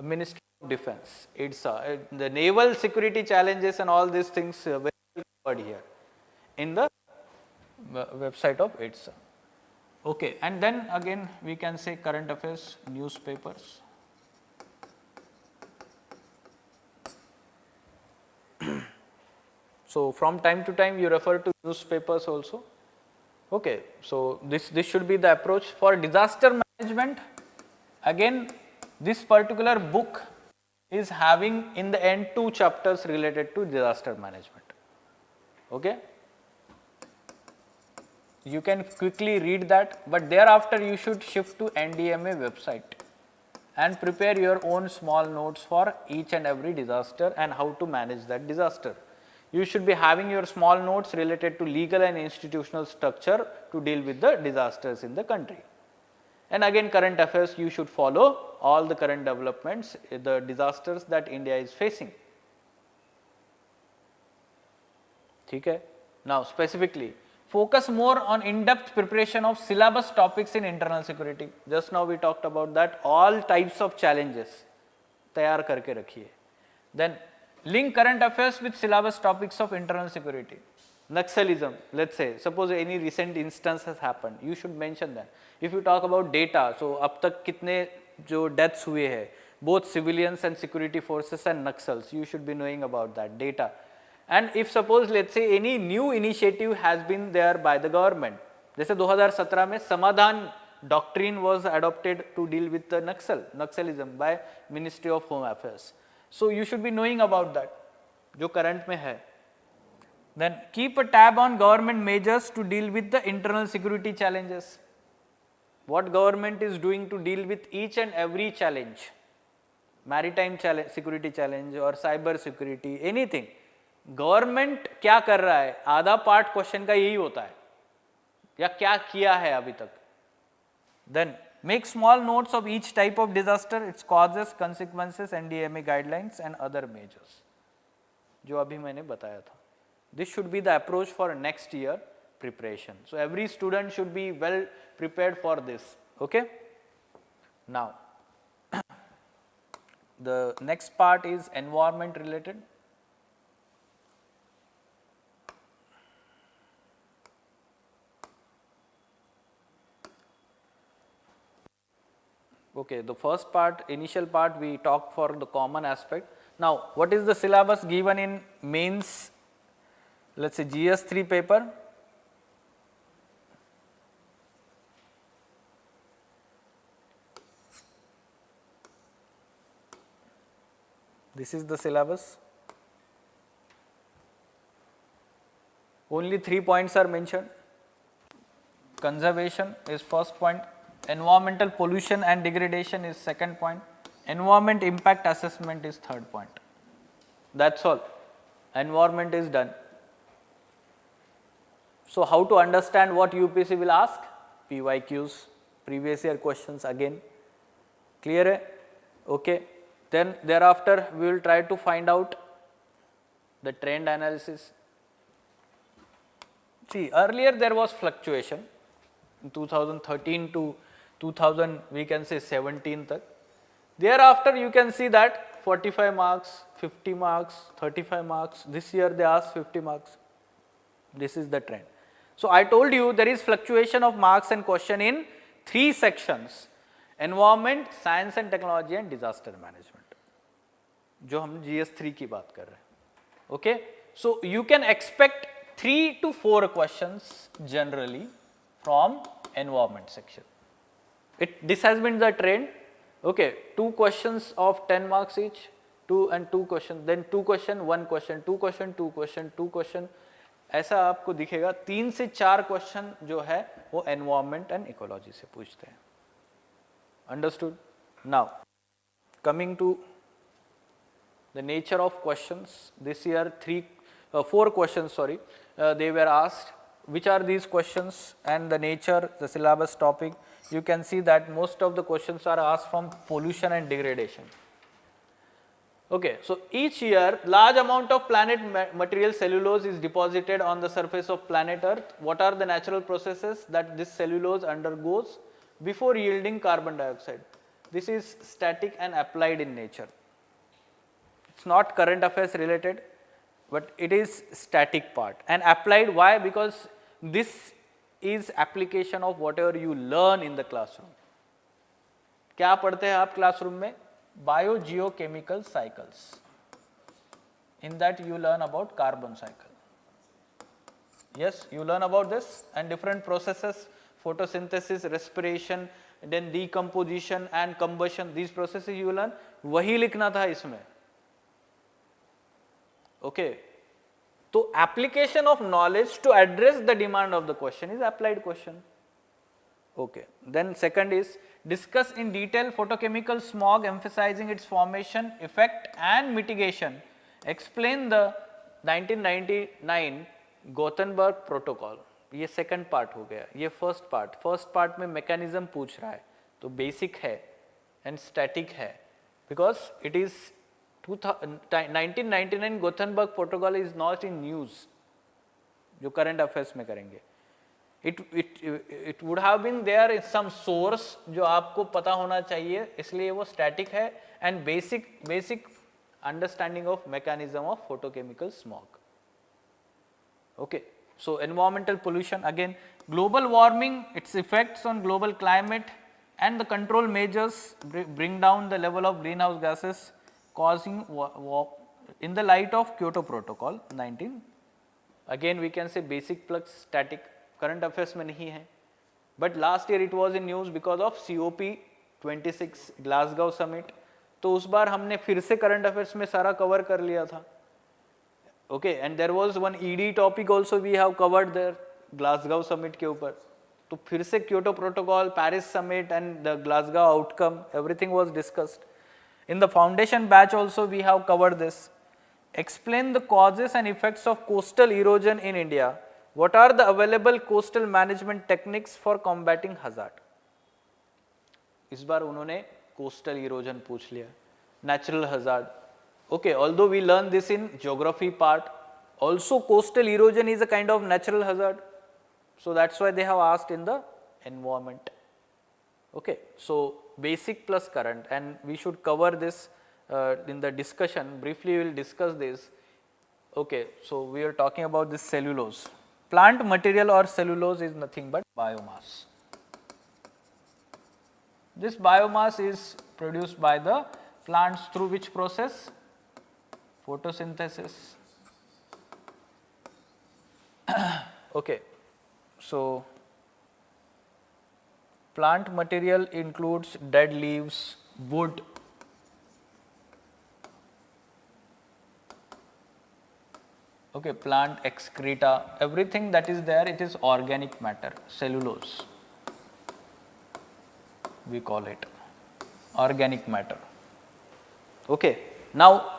Ministry of Defense. IDSA. The naval security challenges and all these things covered here in the website of IDSA. Okay, and then again we can say current affairs, newspapers. So from time to time you refer to newspapers also. Okay, so this should be the approach for disaster management. Again, this particular book is having in the end 2 chapters related to disaster management. Okay, you can quickly read that, but thereafter you should shift to NDMA website and prepare your own small notes for each and every disaster and how to manage that disaster. You should be having your small notes related to legal and institutional structure to deal with the disasters in the country. And again, current affairs, you should follow all the current developments, the disasters that India is facing. Okay? Now, specifically, focus more on in-depth preparation of syllabus topics in internal security. Just now we talked about that, all types of challenges तैयार करके रखिए. Then link current affairs with syllabus topics of internal security. Naxalism, let's say, suppose any recent instance has happened, you should mention that. If you talk about data, so अब तक कितने जो deaths हुए हैं, both civilians and security forces and Naxals, you should be knowing about that data. And if suppose let's say any new initiative has been there by the government, जैसे 2017 में समाधान doctrine was adopted to deal with the Naxalism by Ministry of Home Affairs. So you should be knowing about that, जो current में है. Then keep a tab on government measures to deal with the internal security challenges. What government is doing to deal with each and every challenge, maritime security challenge or cyber security, anything. Government क्या कर रहा है, आधा part question का यही होता है, या क्या किया है अभी तक. Then make small notes of each type of disaster, its causes, consequences, NDMA guidelines and other measures, जो अभी मैंने बताया था. This should be the approach for next year preparation. So every student should be well prepared for this. Okay, now the next part is environment related. Okay, the first part, initial part, we talked for the common aspect. Now, what is the syllabus given in mains, let's say GS3 paper? This is the syllabus. Only 3 points are mentioned. Conservation is first point. Environmental pollution and degradation is second point. Environment impact assessment is third point. That's all. Environment is done. So how to understand what UPSC will ask? PYQs, previous year questions again. Clear hai? Okay. Then thereafter we will try to find out the trend analysis. See, earlier there was fluctuation in 2013 to 2000, we can say 17 tak. Thereafter you can see that 45 marks, 50 marks, 35 marks. This year they asked 50 marks. This is the trend. So I told you there is fluctuation of marks and question in 3 sections: environment, science and technology and disaster management, जो हम GS3 की बात कर रहे हैं. Okay, so you can expect 3 to 4 questions generally from environment section. This has been the trend. Okay, 2 questions of 10 marks each, 2 and 2 questions, then 2 question, 1 question, 2 question, 2 question, 2 question. ऐसा आपको दिखेगा. 3 से 4 क्वेश्चन जो है वो एनवायरमेंट एंड इकोलॉजी से पूछते हैं. Understood. Now coming to the nature of questions. This year 4 questions, they were asked. Which are these questions and the nature, the syllabus topic? You can see that most of the questions are asked from pollution and degradation. Okay, so each year large amount of planet material cellulose is deposited on the surface of planet Earth. What are the natural processes that this cellulose undergoes before yielding carbon dioxide? This is static and applied in nature. It's not current affairs related, but it is static part. And applied, why? Because this is application of whatever you learn in the classroom. क्या पढ़ते हैं आप classroom में? Biogeochemical cycles. In that you learn about carbon cycle. Yes, you learn about this and different processes, photosynthesis, respiration, then decomposition and combustion, these processes you learn. वही लिखना था इसमें. Okay. So application of knowledge to address the demand of the question is applied question. Okay. Then second is discuss in detail photochemical smog, emphasizing its formation, effect and mitigation. Explain the 1999 Gothenburg Protocol. ये second part हो गया. ये first part में mechanism पूछ रहा है, तो basic है एंड स्टैटिक है, because it is 1999 Gothenburg protocol is not in news, जो करंट अफेयर्स में करेंगे. It would have been there in some source जो आपको पता होना चाहिए, इसलिए वो स्टैटिक है and basic understanding of mechanism of photochemical smog. Okay, so environmental pollution, again global warming, its effects on global climate and the control measures bring down the level of greenhouse gases causing in the light of Kyoto Protocol 19. Again we can say basic plus static, current affairs में नहीं है, but last year it was in news because of COP26 Glasgow summit. तो उस बार हमने फिर से current affairs में सारा कवर कर लिया था. Okay, and there was one ED topic also we have covered there, Glasgow summit के ऊपर. तो फिर से Kyoto Protocol, Paris summit and the Glasgow outcome, everything was discussed. In the foundation batch also we have covered this. Explain the causes and effects of coastal erosion in India. What are the available coastal management techniques for combating hazard? इस बार उन्होंने coastal erosion पूछ लिया, natural hazard. Okay, although we learn this in geography part, also coastal erosion is a kind of natural hazard. So that's why they have asked in the environment. Okay, so basic plus current, and we should cover this in the discussion. Briefly we will discuss this. Okay, so we are talking about this cellulose. Plant material or cellulose is nothing but biomass. This biomass is produced by the plants through which process? Photosynthesis. Okay, so plant material includes dead leaves, wood, okay, plant excreta, everything that is there, it is organic matter, cellulose, we call it organic matter. Okay, now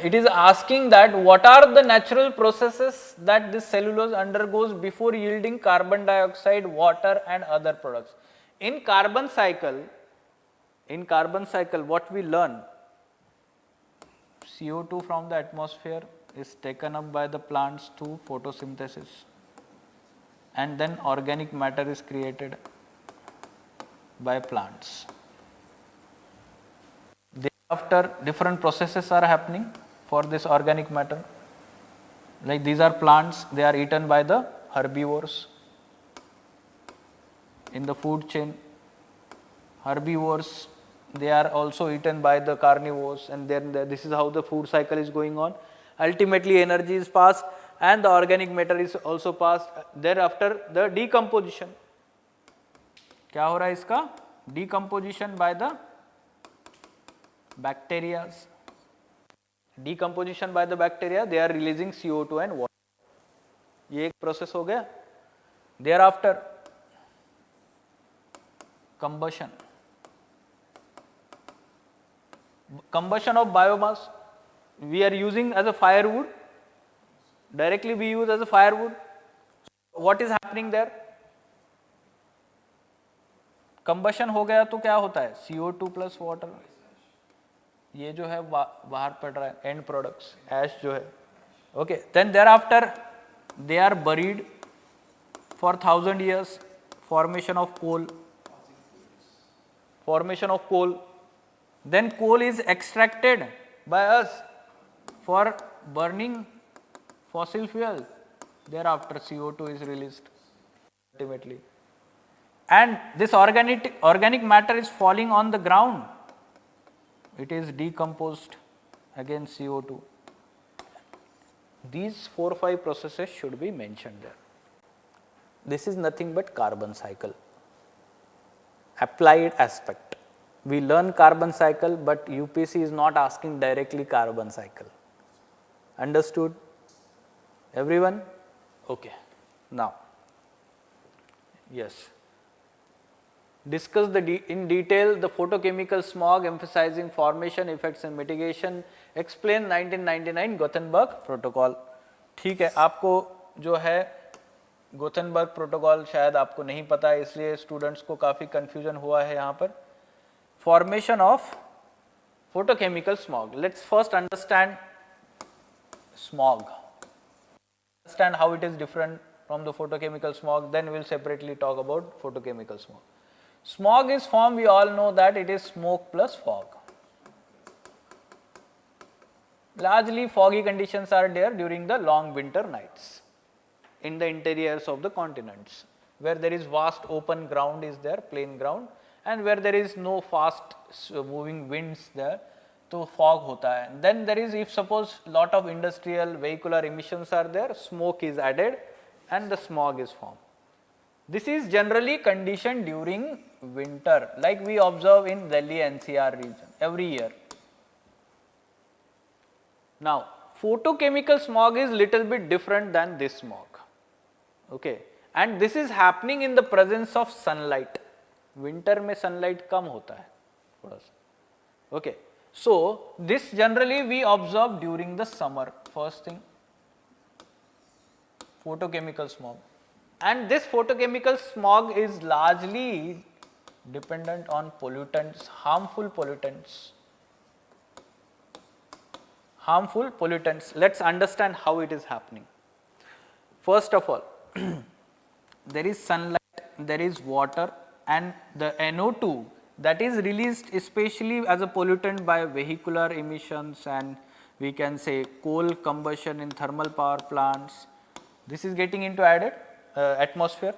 it is asking that what are the natural processes that this cellulose undergoes before yielding carbon dioxide, water and other products. In carbon cycle what we learn, CO2 from the atmosphere is taken up by the plants through photosynthesis, and then organic matter is created by plants. After different processes are happening for this organic matter, like these are plants, they are eaten by the herbivores in the food chain. Herbivores, they are also eaten by the carnivores, and then this is how the food cycle is going on. Ultimately energy is passed and the organic matter is also passed. Thereafter the decomposition, क्या हो रहा है इसका? Decomposition by the bacteria. Decomposition by the bacteria, they are releasing CO2 and water. ये एक process हो गया. Thereafter combustion of biomass, we are using as a firewood, directly we use as a firewood. What is happening there? Combustion हो गया तो क्या होता है? CO2 plus water, ये जो है बाहर पड़ रहा है, end products, ash जो है. Okay, then thereafter they are buried for 1000 years. Formation of coal, then coal is extracted by us for burning fossil fuel. Thereafter CO2 is released ultimately, and this organic matter is falling on the ground. It is decomposed, again CO2. These 4 or 5 processes should be mentioned there. This is nothing but carbon cycle, applied aspect. We learn carbon cycle, but UPSC is not asking directly carbon cycle. Understood? Everyone? Okay. Now, yes. Discuss in detail the photochemical smog, emphasizing formation, effects and mitigation. Explain 1999 Gothenburg Protocol. ठीक है, आपको जो है Gothenburg protocol शायद आपको नहीं पता है, इसलिए स्टूडेंट्स को काफ़ी कन्फ्यूजन हुआ है यहाँ पर. Formation of photochemical smog. Let's first understand smog. Understand how it is different from the photochemical smog, then we will separately talk about photochemical smog. Smog is formed, we all know that it is smoke plus fog. Largely foggy conditions are there during the long winter nights in the interiors of the continents, where there is vast open ground is there, plain ground, and where there is no fast moving winds there, तो fog होता है. Then there is, if suppose lot of industrial vehicular emissions are there, smoke is added and the smog is formed. This is generally conditioned during winter, like we observe in Delhi NCR region every year. Now, photochemical smog is little bit different than this smog, okay, and this is happening in the presence of sunlight. Winter में sunlight कम होता है थोड़ा सा, okay. So, this generally we observe during the summer, first thing, photochemical smog. And this photochemical smog is largely dependent on pollutants, harmful pollutants. Harmful pollutants. Let's understand how it is happening. First of all, there is sunlight, there is water, and the NO2 that is released especially as a pollutant by vehicular emissions, and we can say coal combustion in thermal power plants. This is getting into added atmosphere.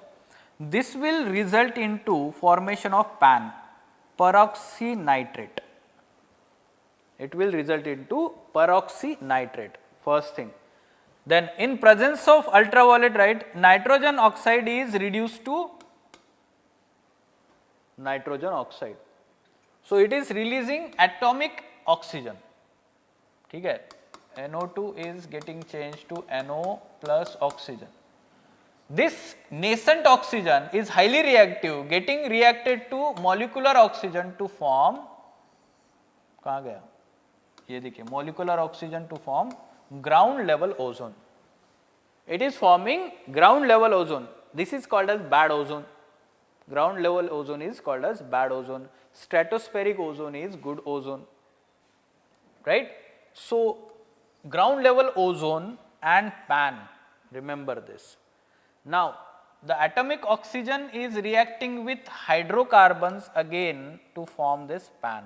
This will result into formation of PAN, peroxynitrate. It will result into peroxynitrate, first thing. Then in presence of ultraviolet light, nitrogen oxide is reduced to nitrogen oxide. So it is releasing atomic oxygen. ठीक है, NO2 is getting changed to NO plus oxygen. This nascent oxygen is highly reactive, getting reacted to molecular oxygen to form, कहाँ गया? ये देखिए, molecular oxygen to form ground level ozone. It is forming ground level ozone. This is called as bad ozone. Ground level ozone is called as bad ozone. Stratospheric ozone is good ozone, right? So, ground level ozone and PAN, remember this. Now, the atomic oxygen is reacting with hydrocarbons again to form this PAN.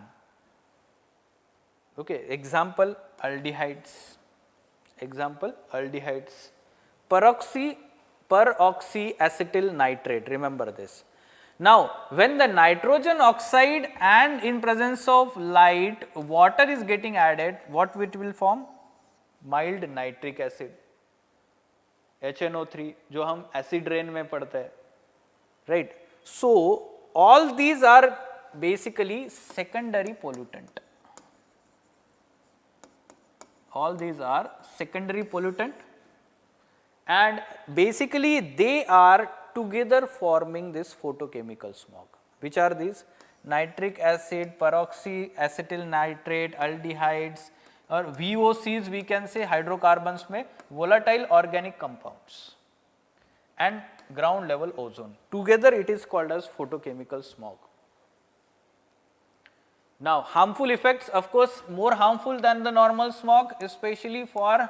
Okay, example aldehydes. Example aldehydes. Peroxyacetyl nitrate, remember this. Now, when the nitrogen oxide and in presence of light, water is getting added, what it will form? Mild nitric acid, HNO3, जो हम acid rain में पढ़ते हैं, right? So, all these are basically secondary pollutant. All these are secondary pollutant, and basically they are together forming this photochemical smog. Which are these? Nitric acid, peroxyacetyl nitrate, aldehydes, or VOCs, we can say hydrocarbons में volatile organic compounds, and ground level ozone. Together it is called as photochemical smog. Now, harmful effects, of course, more harmful than the normal smog, especially for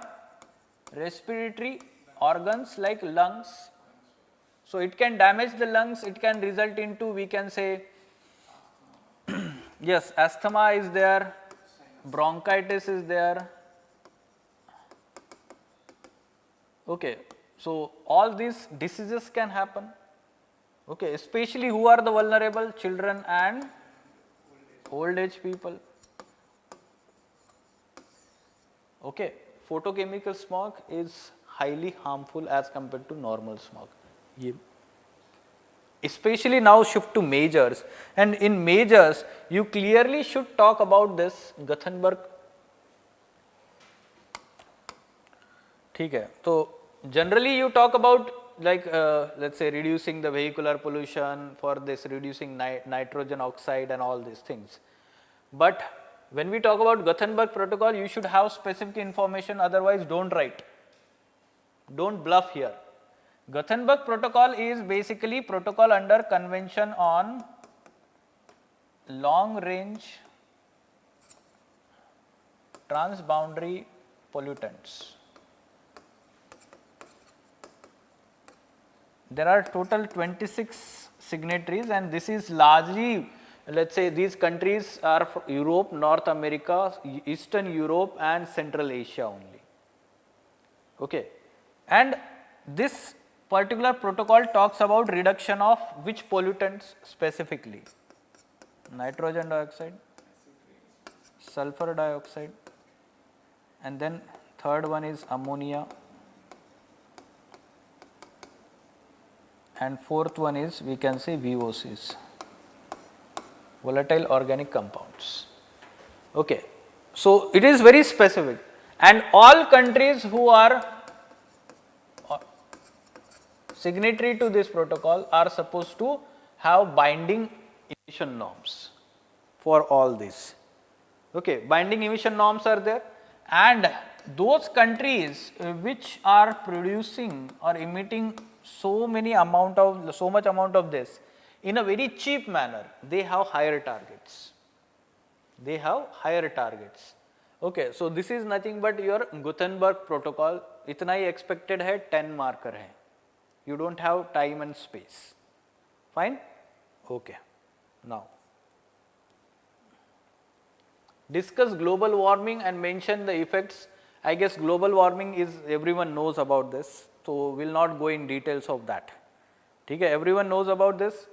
respiratory organs like lungs. So, it can damage the lungs, it can result into, we can say, yes, asthma is there, bronchitis is there. Okay, so all these diseases can happen. Okay, especially who are the vulnerable? Children and old age people. Okay, photochemical smog is highly harmful as compared to normal smog. Especially now shift to majors, and in majors you clearly should talk about this Gothenburg. ठीक है, तो generally you talk about like let's say reducing the vehicular pollution, for this reducing nitrogen oxide and all these things. But when we talk about Gothenburg Protocol, you should have specific information, otherwise don't write. Don't bluff here. Gothenburg Protocol is basically protocol under Convention on Long Range Transboundary Pollutants. There are total 26 signatories, and this is largely, let's say, these countries are Europe, North America, Eastern Europe and Central Asia only. Okay. And this particular protocol talks about reduction of which pollutants specifically? Nitrogen dioxide, sulfur dioxide, and then third one is ammonia, and fourth one is, we can say, VOCs, volatile organic compounds. Okay. So it is very specific, and all countries who are signatory to this protocol are supposed to have binding emission norms for all this. Okay, binding emission norms are there, and those countries which are producing or emitting so much amount of this in a very cheap manner, they have higher targets. They have higher targets. Okay, so this is nothing but your Gothenburg Protocol. इतना ही expected है, 10 marker है. You don't have time and space. Fine? Okay. Now, discuss global warming and mention the effects. I guess global warming is, everyone knows about this, so we will not go in details of that. Okay, everyone knows about this,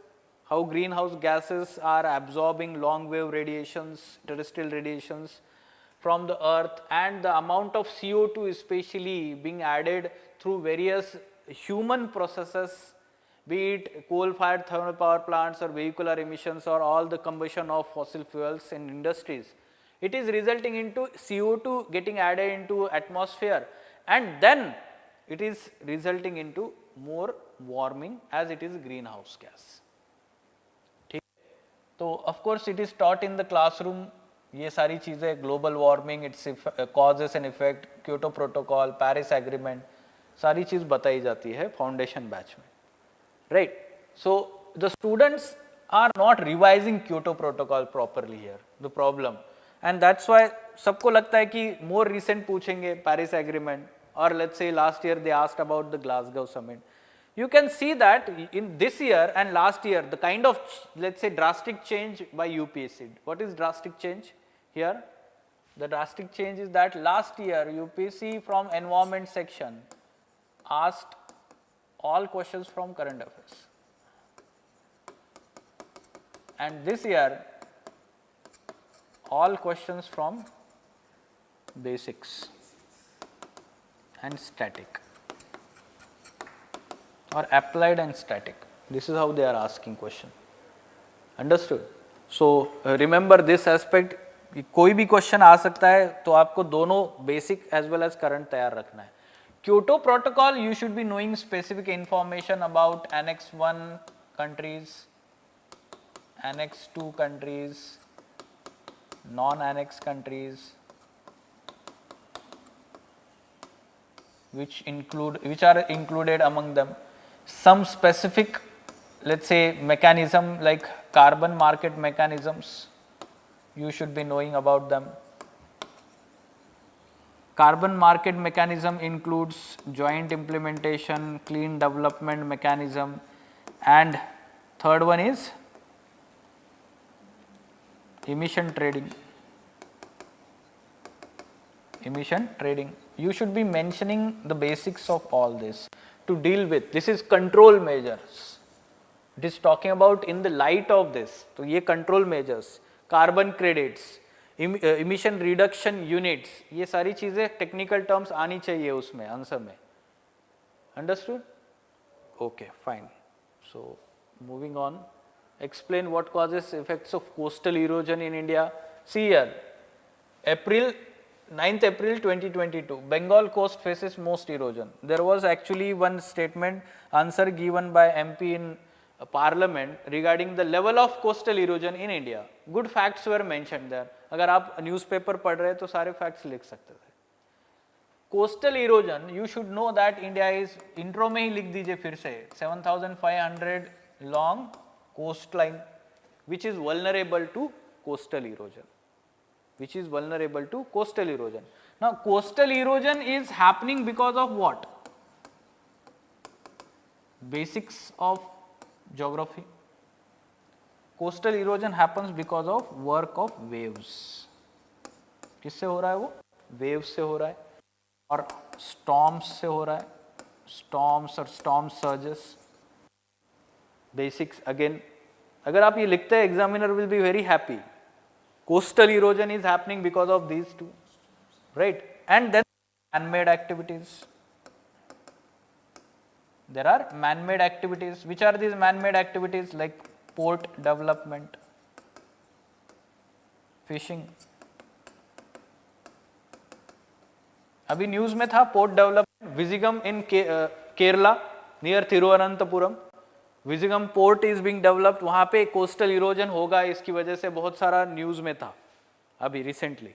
how greenhouse gases are absorbing long wave radiations, terrestrial radiations from the earth, and the amount of CO2 especially being added through various human processes, be it coal-fired thermal power plants or vehicular emissions or all the combustion of fossil fuels in industries. It is resulting into CO2 getting added into atmosphere, and then it is resulting into more warming as it is greenhouse gas. So of course it is taught in the classroom, ये सारी चीज़ें, global warming, its causes and effect, Kyoto Protocol, Paris Agreement, सारी चीज़ बताई जाती है foundation batch में, right? So the students are not revising Kyoto Protocol properly here, the problem, and that's why सबको लगता है कि more recent पूछेंगे Paris Agreement, or let's say last year they asked about the Glasgow Summit. You can see that in this year and last year, the kind of, let's say, drastic change by UPSC. What is drastic change here? The drastic change is that last year UPSC from environment section asked all questions from current affairs, and this year all questions from basics and static, or applied and static. This is how they are asking question. Understood? So remember this aspect. कोई भी question आ सकता है, तो आपको दोनों basic as well as current तैयार रखना है. Kyoto Protocol, you should be knowing specific information about Annex 1 countries, Annex 2 countries, non-annex countries, which are included among them. Some specific, let's say, mechanism like carbon market mechanisms, you should be knowing about them. Carbon market mechanism includes joint implementation, clean development mechanism, and third one is emission trading. Emission trading. You should be mentioning the basics of all this to deal with. This is control measures. It is talking about in the light of this. So, ये control measures, carbon credits, emission reduction units, ये सारी चीज़ें technical terms आनी चाहिए उसमें answer में. Understood? Okay fine. So moving on, explain what causes effects of coastal erosion in India. See here, 9th April 2022, Bengal coast faces most erosion. There was actually one statement answer given by MP in parliament regarding the level of coastal erosion in India. Good facts were mentioned there. अगर आप newspaper पढ़ रहे हैं तो सारे facts लिख सकते थे. Coastal erosion, you should know that India is, intro में ही लिख दीजिए फिर से, 7,500 long coastline which is vulnerable to coastal erosion, which is vulnerable to coastal erosion. Now coastal erosion is happening because of what? Basics of geography. Coastal erosion happens because of work of waves. किससे हो रहा है वो? Waves से हो रहा है और storms से हो रहा है, storms और storm surges. Basics again, अगर आप ये लिखते हैं examiner will be very happy. Coastal erosion is happening because of these two, right? And then man-made activities. There are man-made activities. Which are these man-made activities? Like port development, fishing. अभी news में था port development, Vizhinjam in Kerala near Thiruvananthapuram. Vizhinjam port is being developed, वहाँ पे coastal erosion होगा इसकी वजह से, बहुत सारा न्यूज़ में था अभी recently.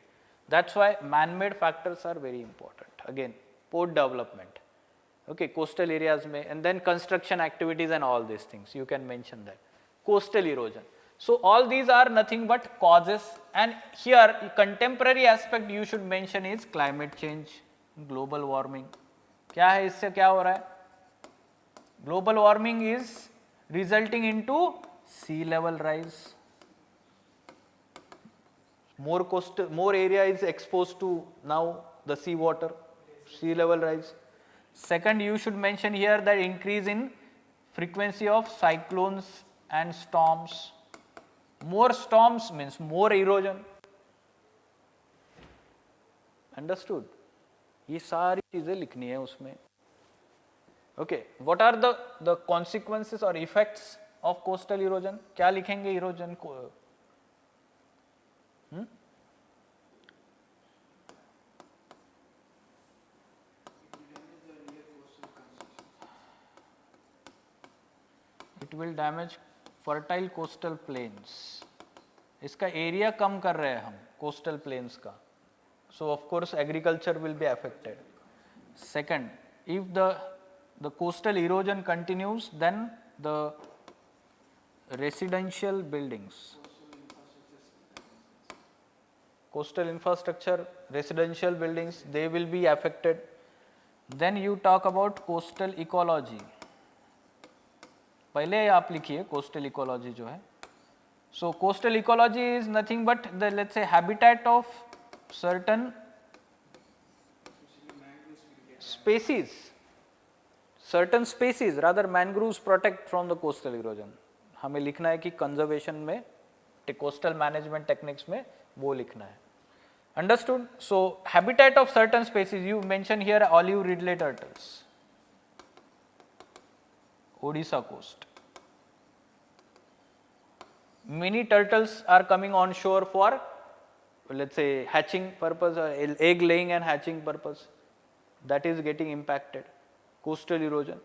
That's why man made factors are very important. Again port development, okay, coastal areas में, and then construction activities and all this things you can mention that. Coastal erosion, so all these are nothing but causes, and here contemporary aspect you should mention is climate change, global warming. क्या है, इससे क्या हो रहा है? Global warming is resulting into sea level rise. More area is exposed to now the sea water, sea level rise. Second, you should mention here that increase in frequency of cyclones and storms. More storms means more erosion. Understood? ये सारी चीजें लिखनी है उसमें. Okay, what are the consequences or effects of coastal erosion? क्या लिखेंगे erosion को? It will damage fertile coastal plains. इसका एरिया कम कर रहे हैं हम coastal plains का, so of course agriculture will be affected. Second, if the coastal erosion continues, then the residential buildings, coastal infrastructure, residential buildings, they will be affected. Then you talk about coastal ecology. पहले आप लिखिए coastal ecology जो है. So coastal ecology is nothing but the, let's say, habitat of certain species. Certain species, rather mangroves protect from the coastal erosion. हमें लिखना है कि conservation में, coastal management techniques में वो लिखना है. Understood? So habitat of certain species, you mention here olive ridley turtles, Odisha coast. Many turtles are coming on shore for, let's say, hatching purpose or egg laying and hatching purpose. That is getting impacted. Coastal erosion.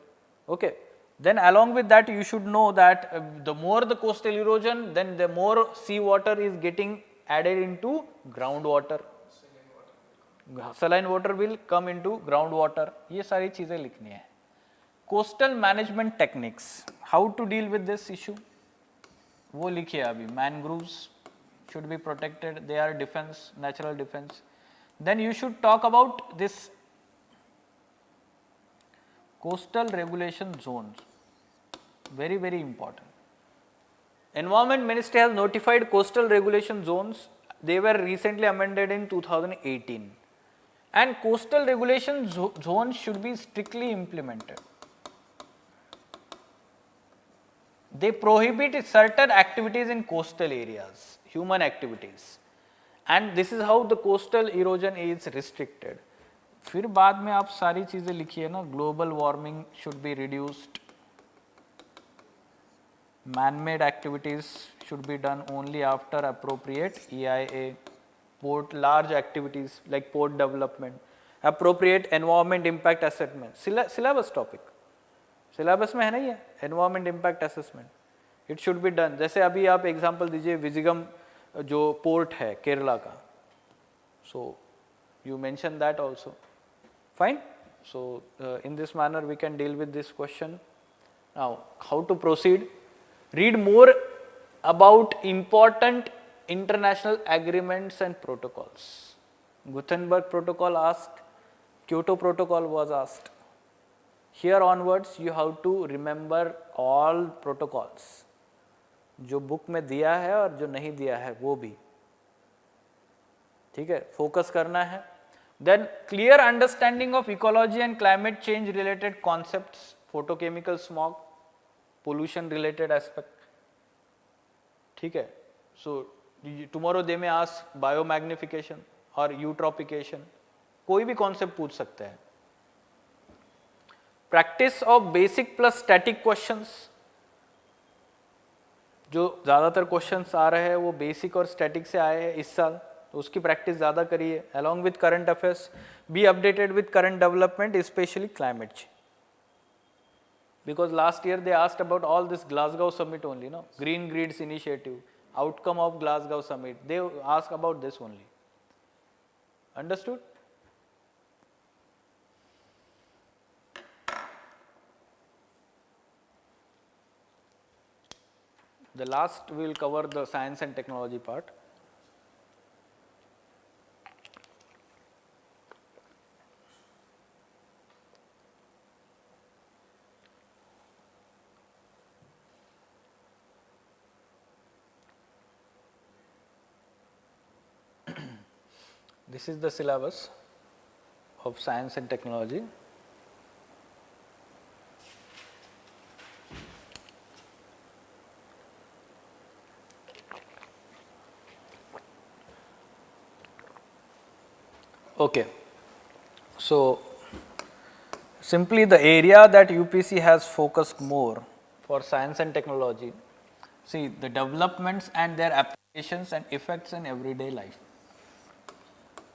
Okay. Then along with that, you should know that the more the coastal erosion, then the more sea water is getting added into groundwater. Saline water will come into groundwater. ये सारी चीजें लिखनी है. Coastal management techniques. How to deal with this issue? वो लिखिए अभी. Mangroves should be protected. They are defense, natural defense. Then you should talk about this coastal regulation zones. Very, very important. Environment Ministry has notified coastal regulation zones. They were recently amended in 2018. And coastal regulation zones should be strictly implemented. They prohibit certain activities in coastal areas, human activities. And this is how the coastal erosion is restricted. फिर बाद में आप सारी चीजें लिखिए ना, global warming should be reduced, man-made activities should be done only after appropriate EIA, port large activities like port development, appropriate environment impact assessment, syllabus topic, syllabus में है नहीं है environment impact assessment, it should be done। जैसे अभी आप example दीजिए विजिगम जो port है केरला का, so you mention that also, fine। So in this manner we can deal with this question। Now how to proceed? Read more about important international agreements and protocols. Gothenburg Protocol asked, Kyoto Protocol was asked. Here onwards you have to remember all protocols. जो book में दिया है और जो नहीं दिया है वो भी, ठीक है, फोकस करना है। Then clear understanding of ecology and climate change related concepts, photochemical smog, pollution related aspect, ठीक है। सो टुमारो दे में आस्क बायोमैग्निफिकेशन और यूट्रोपिकेशन, कोई भी कॉन्सेप्ट पूछ सकते हैं। Practice of basic plus static questions, जो ज़्यादातर क्वेश्चंस आ रहे हैं वो बेसिक और स्टैटिक से आए हैं इस साल, तो उसकी प्रैक्टिस ज़्यादा करिए। Along with current affairs, be updated with current development, specially climate change, because last year they asked about all this Glasgow summit only, no, green grids initiative, outcome of Glasgow summit, they ask about this only, understood? The last we will cover the science and technology part. This is the syllabus of science and technology. Okay, so simply the area that UPSC has focused more for science and technology, see the developments and their applications and effects in everyday life.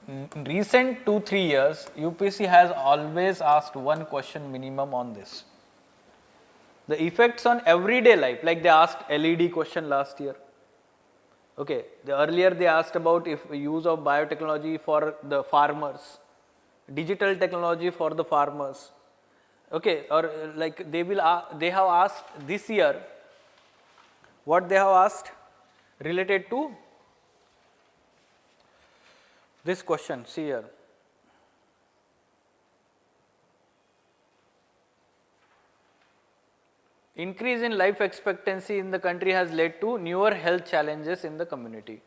In recent 2-3 years, UPSC has always asked one question minimum on this. The effects on everyday life, like they asked LED question last year. Okay, earlier they asked about if use of biotechnology for the farmers, digital technology for the farmers. Okay, or like they have asked this year, what they have asked related to this question, see here. Increase in life expectancy in the country has led to newer health challenges in the community.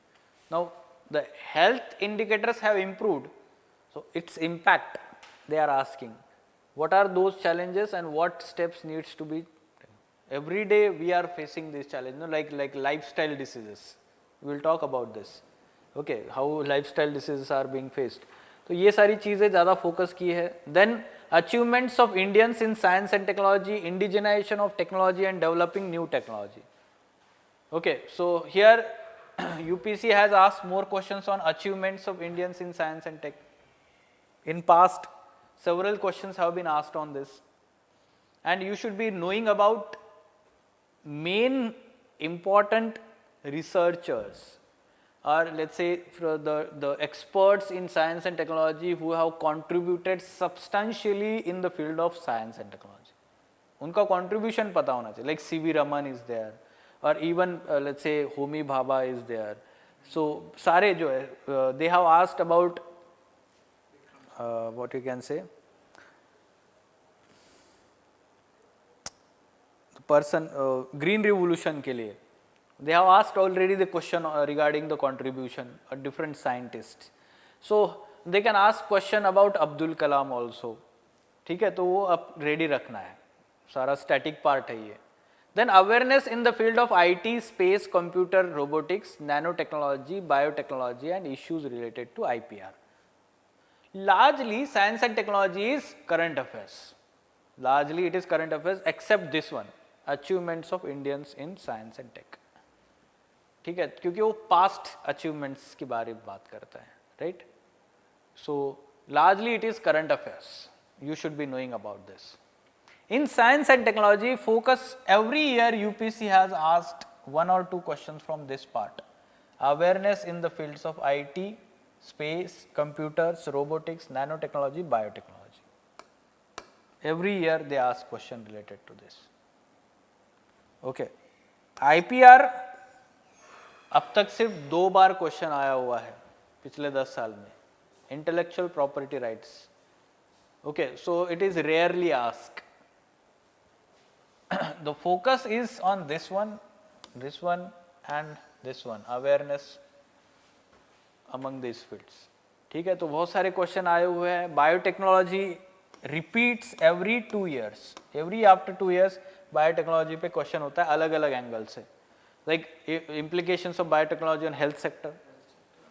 Now, the health indicators have improved, so its impact they are asking. What are those challenges and what steps needs to be? Every day we are facing this challenge, no? like lifestyle diseases. We will talk about this. Okay, how lifestyle diseases are being faced. तो ये सारी चीज़ें ज़्यादा focus की है. Then achievements of Indians in science and technology, indigenization of technology and developing new technology. Okay, so here UPSC has asked more questions on achievements of Indians in science and tech. In past, several questions have been asked on this, and you should be knowing about main important researchers, or let's say the experts in science and technology who have contributed substantially in the field of science and technology. उनका contribution पता होना चाहिए, like C.V. Raman is there, or even let's say Homi Bhabha is there. So सारे जो है they have asked about what you can say, the person green revolution के लिए they have asked already the question regarding the contribution of different scientists. So they can ask question about Abdul Kalam also. ठीक है, तो वो अब ready रखना है, सारा static part है ये. Then awareness in the field of IT, space, computer, robotics, nanotechnology, biotechnology and issues related to IPR. Largely science and technology is current affairs. Largely it is current affairs except this one, achievements of Indians in science and tech. ठीक है, क्योंकि वो past achievements की बारे में बात करता है, right? So largely it is current affairs. You should be knowing about this. In science and technology focus, every year UPSC has asked 1 or 2 questions from this part. Awareness in the fields of IT, space, computers, robotics, nanotechnology, biotechnology. Every year they ask question related to this. Okay. IPR अब तक सिर्फ 2 बार question आया हुआ है पिछले 10 साल में. Intellectual property rights. Okay, so it is rarely asked. The focus is on this one and this one, awareness among these fields. ठीक है, तो बहुत सारे क्वेश्चन आए हुए हैं. Biotechnology repeats every 2 years. Every after 2 years biotechnology पे question होता है अलग अलग एंगल से. Like implications of biotechnology on health sector,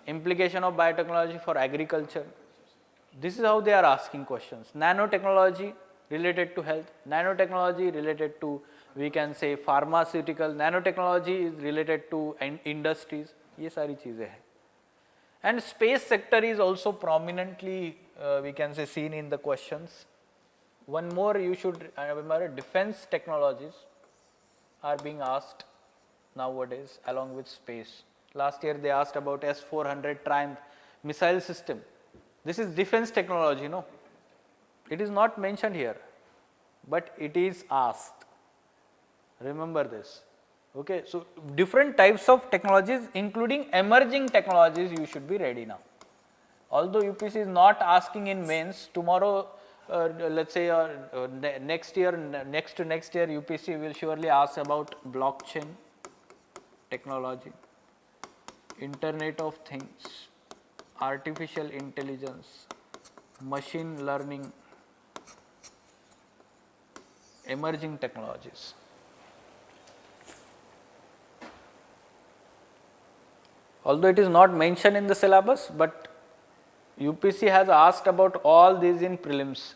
implication of biotechnology for agriculture. This is how they are asking questions. Nanotechnology related to health, nanotechnology related to, we can say, pharmaceutical, nanotechnology is related to industries. ये सारी चीज़ें हैं. And space sector is also prominently, we can say, seen in the questions. One more you should remember, defense technologies are being asked nowadays along with space. Last year they asked about S-400 Triumph missile system. This is defense technology, no? It is not mentioned here, but it is asked. Remember this. Okay, so different types of technologies, including emerging technologies, you should be ready now. Although UPSC is not asking in mains, tomorrow, let's say next year, next to next year, UPSC will surely ask about blockchain technology, Internet of Things, artificial intelligence, machine learning, emerging technologies. Although it is not mentioned in the syllabus, but UPSC has asked about all these in prelims.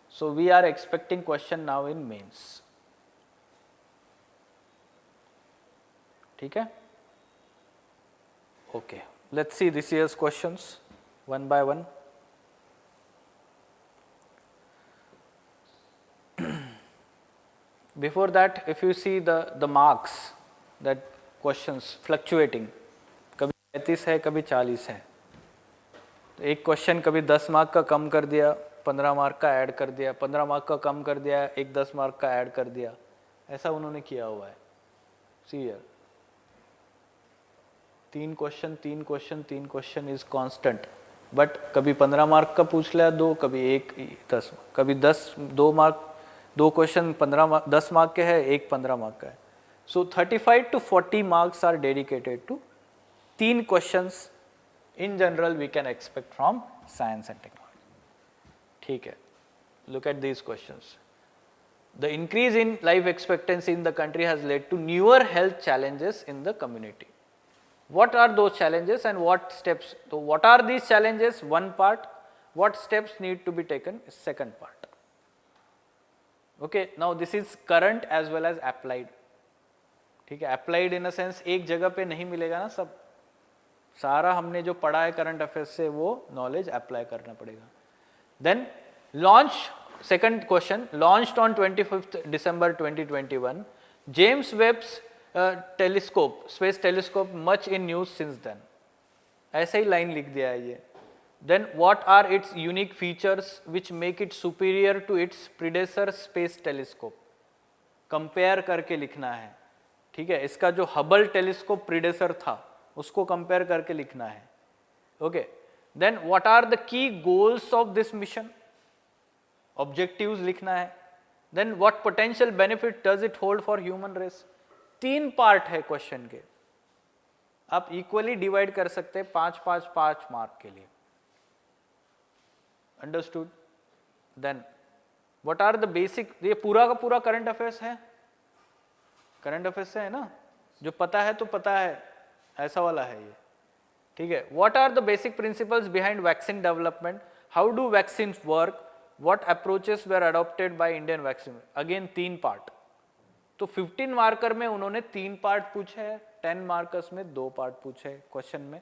So we are expecting question now in mains. ठीक है? Okay. Let's see this year's questions one by one. Before that, if you see the marks, that questions fluctuating, कभी 35 है, कभी 40 है. तो एक question कभी 10 mark का कम कर दिया, 15 मार्क का ऐड कर दिया, 15 मार्क का कम कर दिया, एक 10 मार्क का ऐड कर दिया. ऐसा उन्होंने किया हुआ है. See here. 3 question is constant, but कभी 15 मार्क का पूछ लिया 2, कभी 1 10, कभी 2 क्वेश्चन 10 मार्क के है, एक 15 मार्क का है. सो 35 to 40 marks are dedicated to 3 questions in general we can expect from science and technology. ठीक है, look at these questions. The increase in life expectancy in the country has led to newer health challenges in the community. What are those challenges and what steps? So what are these challenges? One part. What steps need to be taken? Second part. Okay. Now this is current as well as applied. ठीक है. Applied in a sense एक जगह पे नहीं मिलेगा ना सब. सारा हमने जो पढ़ा है current affairs से वो knowledge apply करना पड़ेगा. Then launch. Second question. Launched on 25th December 2021. James Webb's telescope, space telescope, much in news since then. ऐसे ही लाइन लिख दिया है ये. Then what are its unique features which make it superior to its predecessor space telescope? Compare करके लिखना है. ठीक है, इसका जो हबल टेलीस्कोप प्रीडेसर था उसको कंपेयर करके लिखना है. Okay. Then what are the key goals of this mission? Objectives लिखना है. Then what potential benefit does it hold for human race? 3 part है क्वेश्चन के. आप इक्वली डिवाइड कर सकते हैं 5 मार्क के लिए. Understood? Then what are the basic, ये पूरा का पूरा करंट अफेयर्स है. करंट अफेयर्स से है ना, जो पता है तो पता है, ऐसा वाला है ये, ठीक है। What are the basic principles behind vaccine development, how do vaccine work, what approaches were adopted by Indian vaccine, again 3 part. तो 15 मार्कर में उन्होंने 3 पार्ट पूछे हैं, 10 मार्कर्स में 2 पार्ट पूछे हैं क्वेश्चन में।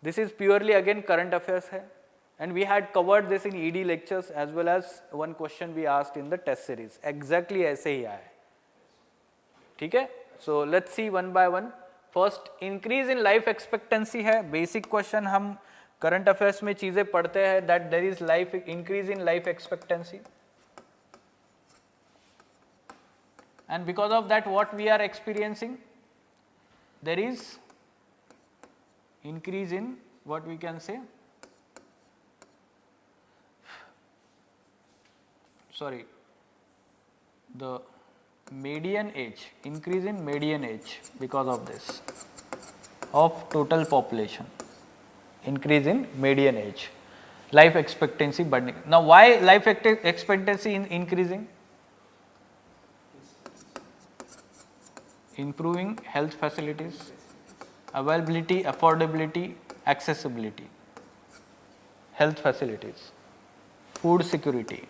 This is purely again current affairs है, and we had covered this in ED lectures as well as one question we asked in the test series, exactly ऐसे ही आया है, ठीक है। so let's see one by one. first increase in life expectancy है, basic question हम current affairs में चीजें पढ़ते हैं, that there is life increase in life expectancy, and because of that what we are experiencing, there is increase in what we can say, sorry, the median age, increase in median age because of this, of total population, increase in median age, life expectancy बढ़ने। now why life expectancy in increasing, improving health facilities, availability, affordability, accessibility, health facilities, food security,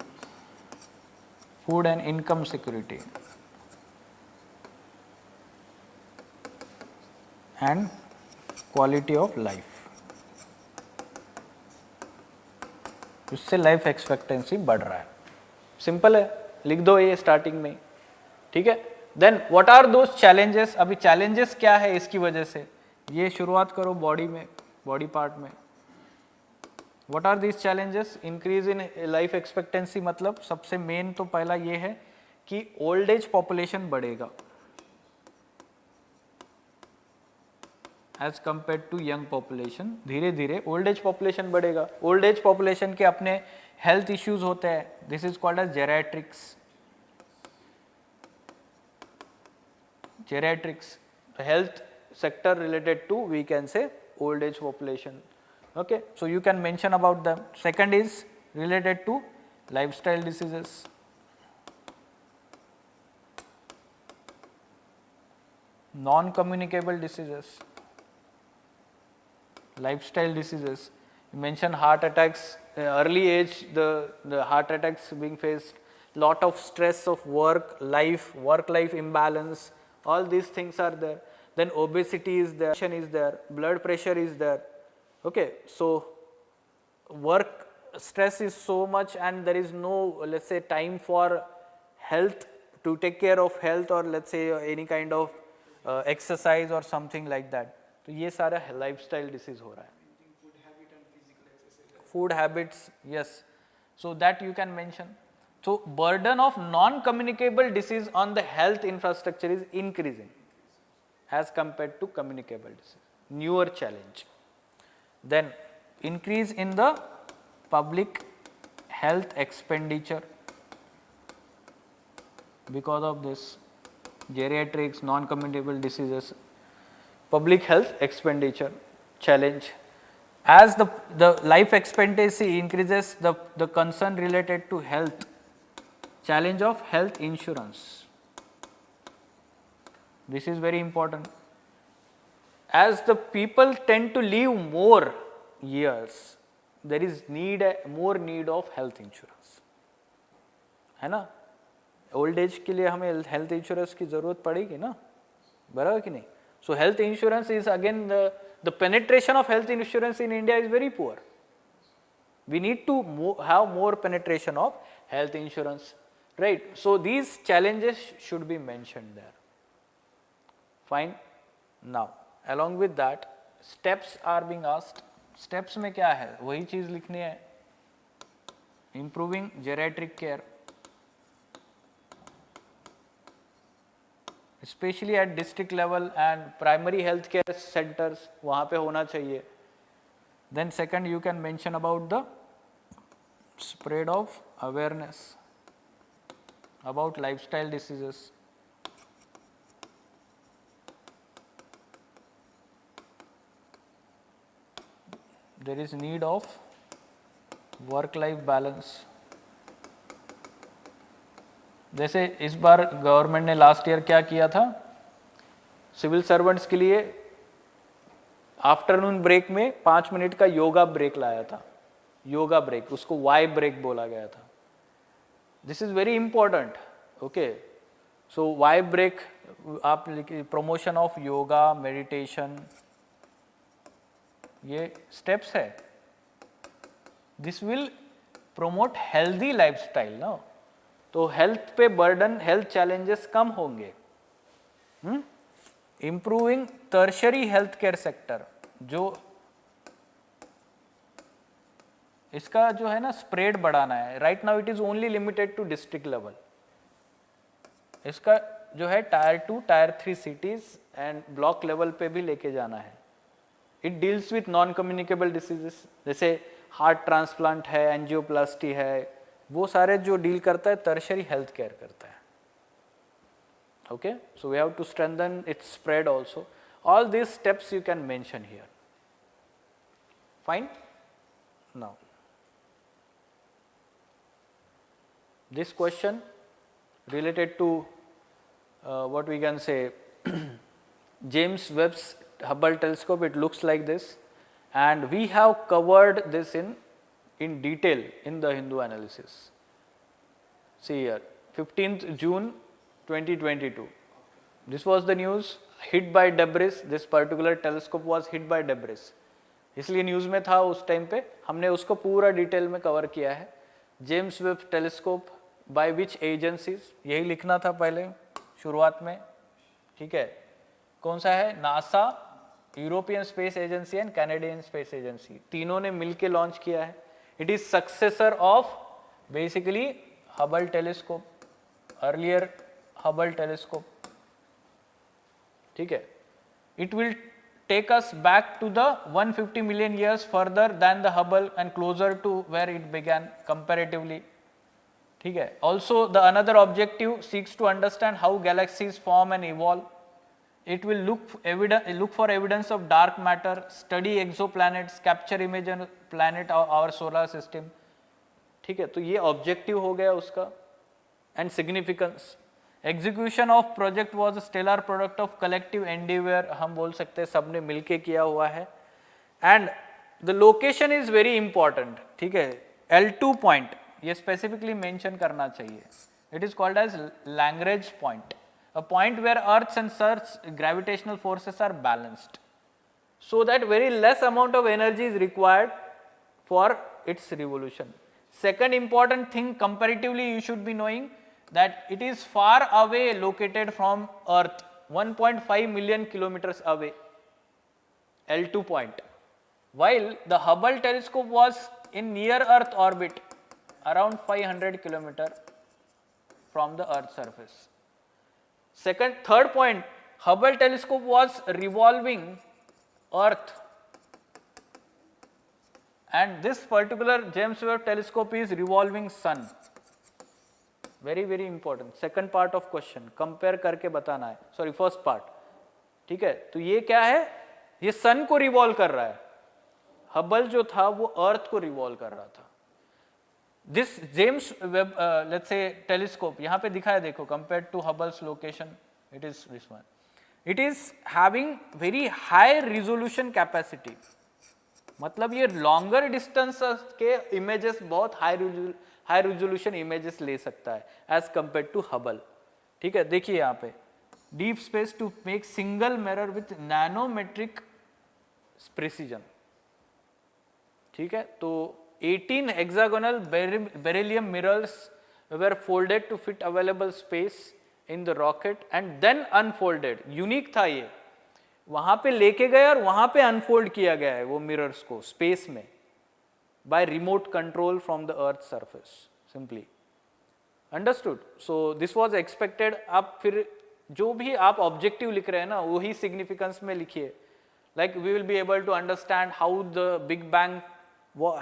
food and income security, and quality of life, इससे life expectancy बढ़ रहा है, simple है, लिख दो ये starting में, ठीक है। Then what are those challenges, अभी चैलेंजेस क्या है इसकी वजह से, ये शुरुआत करो बॉडी में, बॉडी पार्ट में। What are these challenges, increase in life expectancy मतलब सबसे मेन तो पहला ये है कि ओल्ड एज पॉपुलेशन बढ़ेगा as compared to young population, धीरे धीरे ओल्ड एज पॉपुलेशन बढ़ेगा। ओल्ड एज पॉपुलेशन के अपने हेल्थ इश्यूज होते हैं, this is called as geriatrics, geriatrics health sector related to, we can say, old age population, okay, so you can mention about them. Second is related to lifestyle diseases, non communicable diseases, lifestyle diseases, you mention heart attacks, early age, the heart attacks being faced, lot of stress of work life imbalance, all these things are there. Then obesity is there, blood pressure is there, okay, so work stress is so much and there is no, let's say, time for health, to take care of health, or let's say any kind of exercise or something like that, तो ये सारा lifestyle disease हो रहा है, food habits, yes, so that you can mention. So burden of non communicable disease on the health infrastructure is increasing as compared to communicable disease, newer challenge. Then increase in the public health expenditure because of this geriatrics, non communicable diseases, public health expenditure challenge. As the life expectancy increases, the concern related to health, challenge of health insurance, this is very important. As the people tend to live more years, there is more need of health insurance, है ना, old age के लिए हमें health insurance की जरूरत पड़ेगी ना, बराबर कि नहीं। सो health insurance is again the penetration of health insurance in India is very poor, we need to have more penetration of health insurance, right? So these challenges should be mentioned there. Fine. Now along with that steps are being asked. Steps में क्या है, वही चीज लिखनी है, improving geriatric care, especially at district level and primary health care centers, वहाँ पे होना चाहिए. Then second, you can mention about the spread of awareness about lifestyle diseases. There is need of work-life balance, जैसे इस बार government ने last year क्या किया था, सिविल सर्वेंट्स के लिए आफ्टरनून ब्रेक में 5 मिनट का योगा ब्रेक लाया था, योगा ब्रेक, उसको वाई ब्रेक बोला गया था. This is very important. Okay, so Y break आप लिखिए, प्रमोशन ऑफ योगा, मेडिटेशन, ये स्टेप्स है. This will promote healthy lifestyle ना, तो हेल्थ पे बर्डन, हेल्थ चैलेंजेस कम होंगे. Improving tertiary health care sector, जो इसका जो है ना स्प्रेड बढ़ाना है. Right now it is only limited to district level. इसका जो है tier 2, tyre 3 cities and block level पे भी लेके जाना है. It deals with non communicable diseases, जैसे हार्ट ट्रांसप्लांट है, एंजियोप्लास्टी है, वो सारे जो डील करता है टर्शरी हेल्थ केयर करता है. Okay, so we have to strengthen its spread also. All these steps you can mention here. Fine. Now this question related to what we can say James Webb's Hubble telescope. It looks like this, and we have covered this in detail in the Hindu analysis. See here, 15th June 2022. This was the news. Hit by debris. This particular telescope was hit by debris. इसलिए news में था उस time पे, हमने उसको पूरा detail में cover किया है. James Webb telescope by which agencies, यही लिखना था पहले शुरुआत में. ठीक है, कौन सा है, NASA, European space agency and Canadian space agency, तीनों ने मिलके लॉन्च किया है. It is successor of basically Hubble telescope, earlier Hubble telescope. ठीक है, it will take us back to the 150 million years further than the Hubble and closer to where it began comparatively. ठीक है. Also the another objective seeks to understand how galaxies form and evolve. It will look for evidence of dark matter, study exoplanets, capture image on planet our solar system. ठीक है, तो ये objective हो गया उसका. And significance. Execution of project was stellar product of collective endeavour, हम बोल सकते हैं सबने मिलके किया हुआ है. And the location is very important. ठीक है, L2 पॉइंट ये स्पेसिफिकली मेंशन करना चाहिए. It is called as Lagrange point, a point where earth and search gravitational forces are balanced so that very less amount of energy is required for its revolution. Second important thing, comparatively you should be knowing that it is far away located from Earth, 1.5 million kilometers away, L2 point, while the Hubble telescope was in near Earth orbit, around 500 kilometer from the Earth's surface. Third point, Hubble telescope was revolving Earth, and this particular James Webb telescope is revolving Sun. Very very important. Second part of question, compare करके बताना है. Sorry, first part. ठीक है, तो ये क्या है, ये सन को रिवॉल्व कर रहा है. हबल जो था वो अर्थ को रिवॉल्व कर रहा था. This James Webb let's say telescope यहाँ पे दिखाया, देखो, compared to Hubble's location, it is this one. It is having very high resolution capacity, मतलब ये लॉन्गर डिस्टेंस के इमेजेस, बहुत हाई रिजोल्यूशन इमेजेस ले सकता है एज कंपेयर टू हबल. ठीक है, देखिए यहाँ पे deep space to make single mirror with nanometric precision. ठीक है, तो 18 hexagonal beryllium mirrors were folded to fit available space in the rocket and then unfolded. Unique था ये, वहां पे लेके गए और वहां पे अनफोल्ड किया गया है वो मिरर्स को स्पेस में by remote control from the earth surface. Simply understood. So this was expected. आप फिर जो भी आप ऑब्जेक्टिव लिख रहे हैं ना, वही सिग्निफिकेंस में लिखिए. Like we will be able to understand how the Big Bang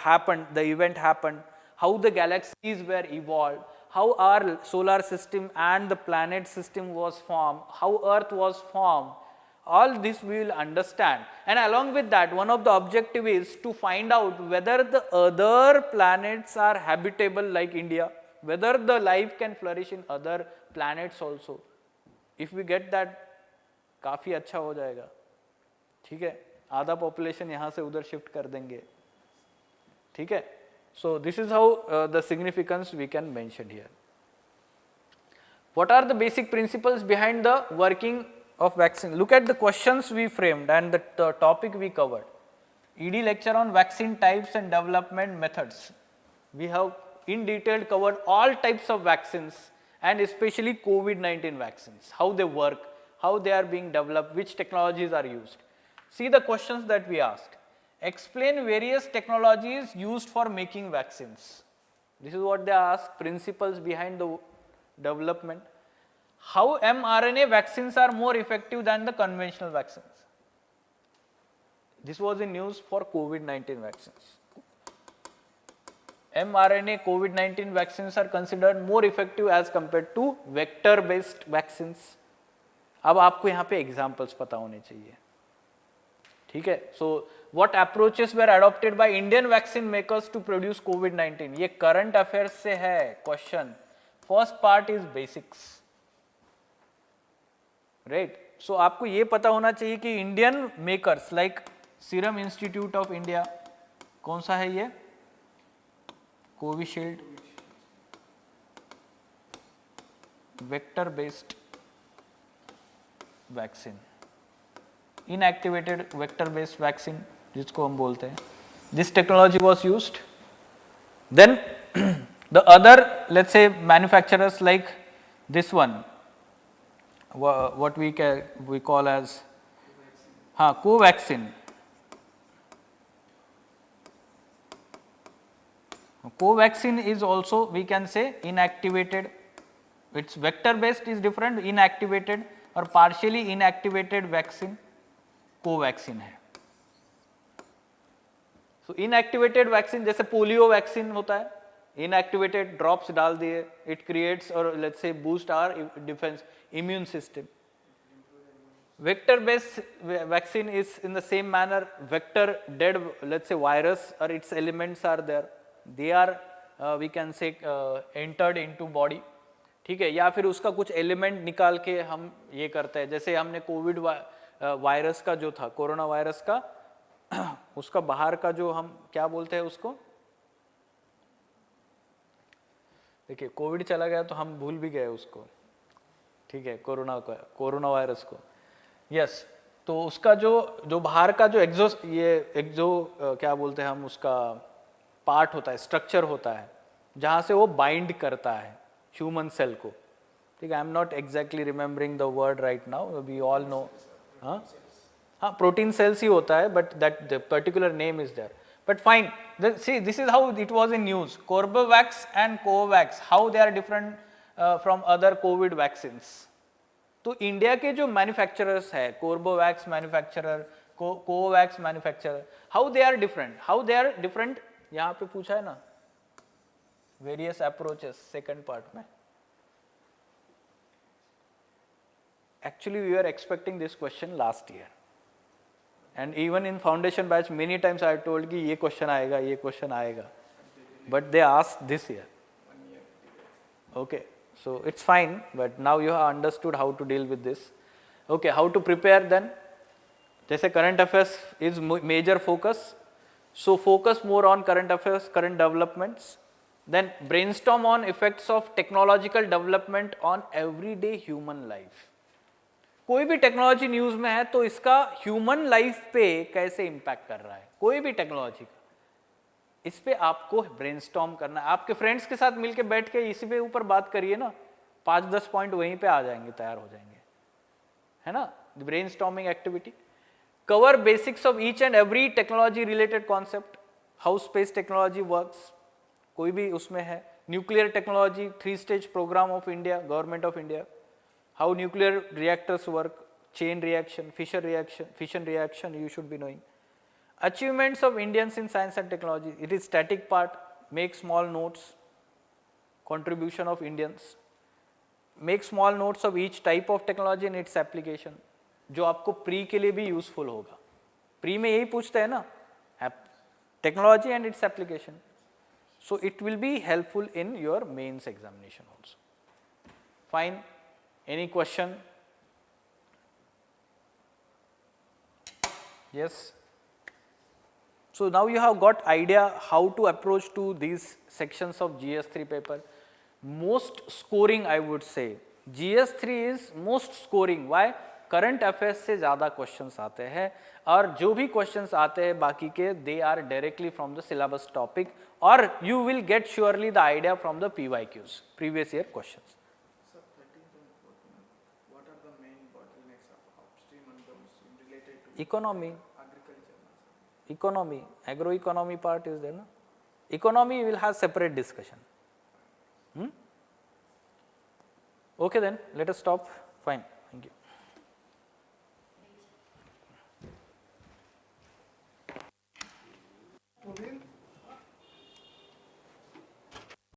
happened, the event happened, how the galaxies were evolved, how our solar system and the planet system was formed, how Earth was formed. All this we will understand, and along with that, one of the objective is to find out whether the other planets are habitable like India. whether the life can flourish in other planets also. If we get that, काफ़ी अच्छा हो जाएगा, ठीक है, आधा population यहाँ से उधर शिफ्ट कर देंगे, ठीक है. So this is how the significance we can mention here. What are the basic principles behind the working of vaccine? Look at the questions we framed and the topic we covered. ED lecture on vaccine types and development methods. We have in detail covered all types of vaccines and especially COVID-19 vaccines, how they work, how they are being developed, which technologies are used. See the questions that we asked. Explain various technologies used for making vaccines. This is what they ask, principles behind the development. How mRNA vaccines are more effective than the conventional vaccines. This was in news for COVID-19 vaccines. mRNA COVID-19 vaccines are considered more effective as compared to vector-based vaccines. अब आपको यहाँ पे examples पता होने चाहिए, ठीक है. So what approaches were adopted by Indian vaccine makers to produce COVID-19? ये current affairs से है question. First part is basics, right? So आपको ये पता होना चाहिए कि Indian makers like Serum Institute of India, कौन सा है ये? Covishield, vector based vaccine, inactivated vector based vaccine जिसको हम बोलते हैं. This technology was used. Then the other, let's say, manufacturers like this one, what we call as Covaxin. Covaxin is also, we can say, inactivated. Its vector based is different, inactivated और partially inactivated vaccine Covaxin है. So inactivated vaccine जैसे polio vaccine होता है, inactivated drops डाल दिए, it creates or let's say boost our defense immune system. Vector based vaccine is in the same manner, vector dead, let's say virus or its elements are there, they are we can say entered into body, ठीक है, या फिर उसका कुछ element निकाल के हम ये करते हैं. जैसे हमने कोविड वायरस का जो था, कोरोना वायरस का, उसका बाहर का जो हम क्या बोलते हैं उसको, देखिए कोविड चला गया तो हम भूल भी गए उसको, ठीक है, कोरोना वायरस को. यस, तो उसका जो बाहर का जो क्या बोलते हैं हम, उसका पार्ट होता है, स्ट्रक्चर होता है, जहाँ से वो बाइंड करता है ह्यूमन सेल को, ठीक है. I am not exactly remembering the word right now, we all know. हाँ, प्रोटीन सेल्स ही होता है, but that the particular name is there. But fine, see, this is how it was in news. Corbevax and Covax, how they are different from other COVID vaccines. तो India के जो manufacturers है, Corbevax manufacturer, Covax manufacturer, how they are different, यहाँ पे पूछा है ना, various approaches, second part में. Actually we are expecting this question last year, and even in foundation batch many times I told कि ये question आएगा, but they asked this year. Okay, so it's fine, but now you have understood how to deal with this. Okay, how to prepare then? जैसे current affairs is major focus, so focus more on current affairs, current developments. Then brainstorm on effects of technological development on everyday human life. कोई भी technology news में है तो इसका human life पे कैसे impact कर रहा है, कोई भी टेक्नोलॉजी का, इस पे आपको ब्रेनस्टॉर्म करना है. आपके फ्रेंड्स के साथ मिलके बैठ के इसी पे ऊपर बात करिए ना, 5-10 पॉइंट वहीं पे आ जाएंगे, तैयार हो जाएंगे, है ना. Brainstorming activity. Cover basics of each and every technology related concept, how space technology works, कोई भी उसमें है. Nuclear technology, 3 stage programme of India, government of India. How nuclear reactors work, chain reaction, fission reaction, you should be knowing. Achievements of Indians in science and technology, it is static part, make small notes, contribution of Indians. Make small notes of each type of technology and its application, जो आपको pre के लिए भी useful होगा. Pre में यही पूछते हैं ना, technology and its application. So, it will be helpful in your mains examination also. Fine. Any question? Yes. So, now you have got idea how to approach to these sections of GS3 paper. Most scoring I would say, GS3 is most scoring. Why? Current affairs से ज़्यादा questions आते हैं और जो भी questions आते हैं बाकी के they are directly from the syllabus topic और you will get surely the idea from the PYQs previous year questions. Sir, 13th and 14th, what are the main bottlenecks of upstream and downstream related to Economy, agriculture? economy, agroeconomy part is there, no? Economy will have separate discussion. Okay then, let us stop. Fine.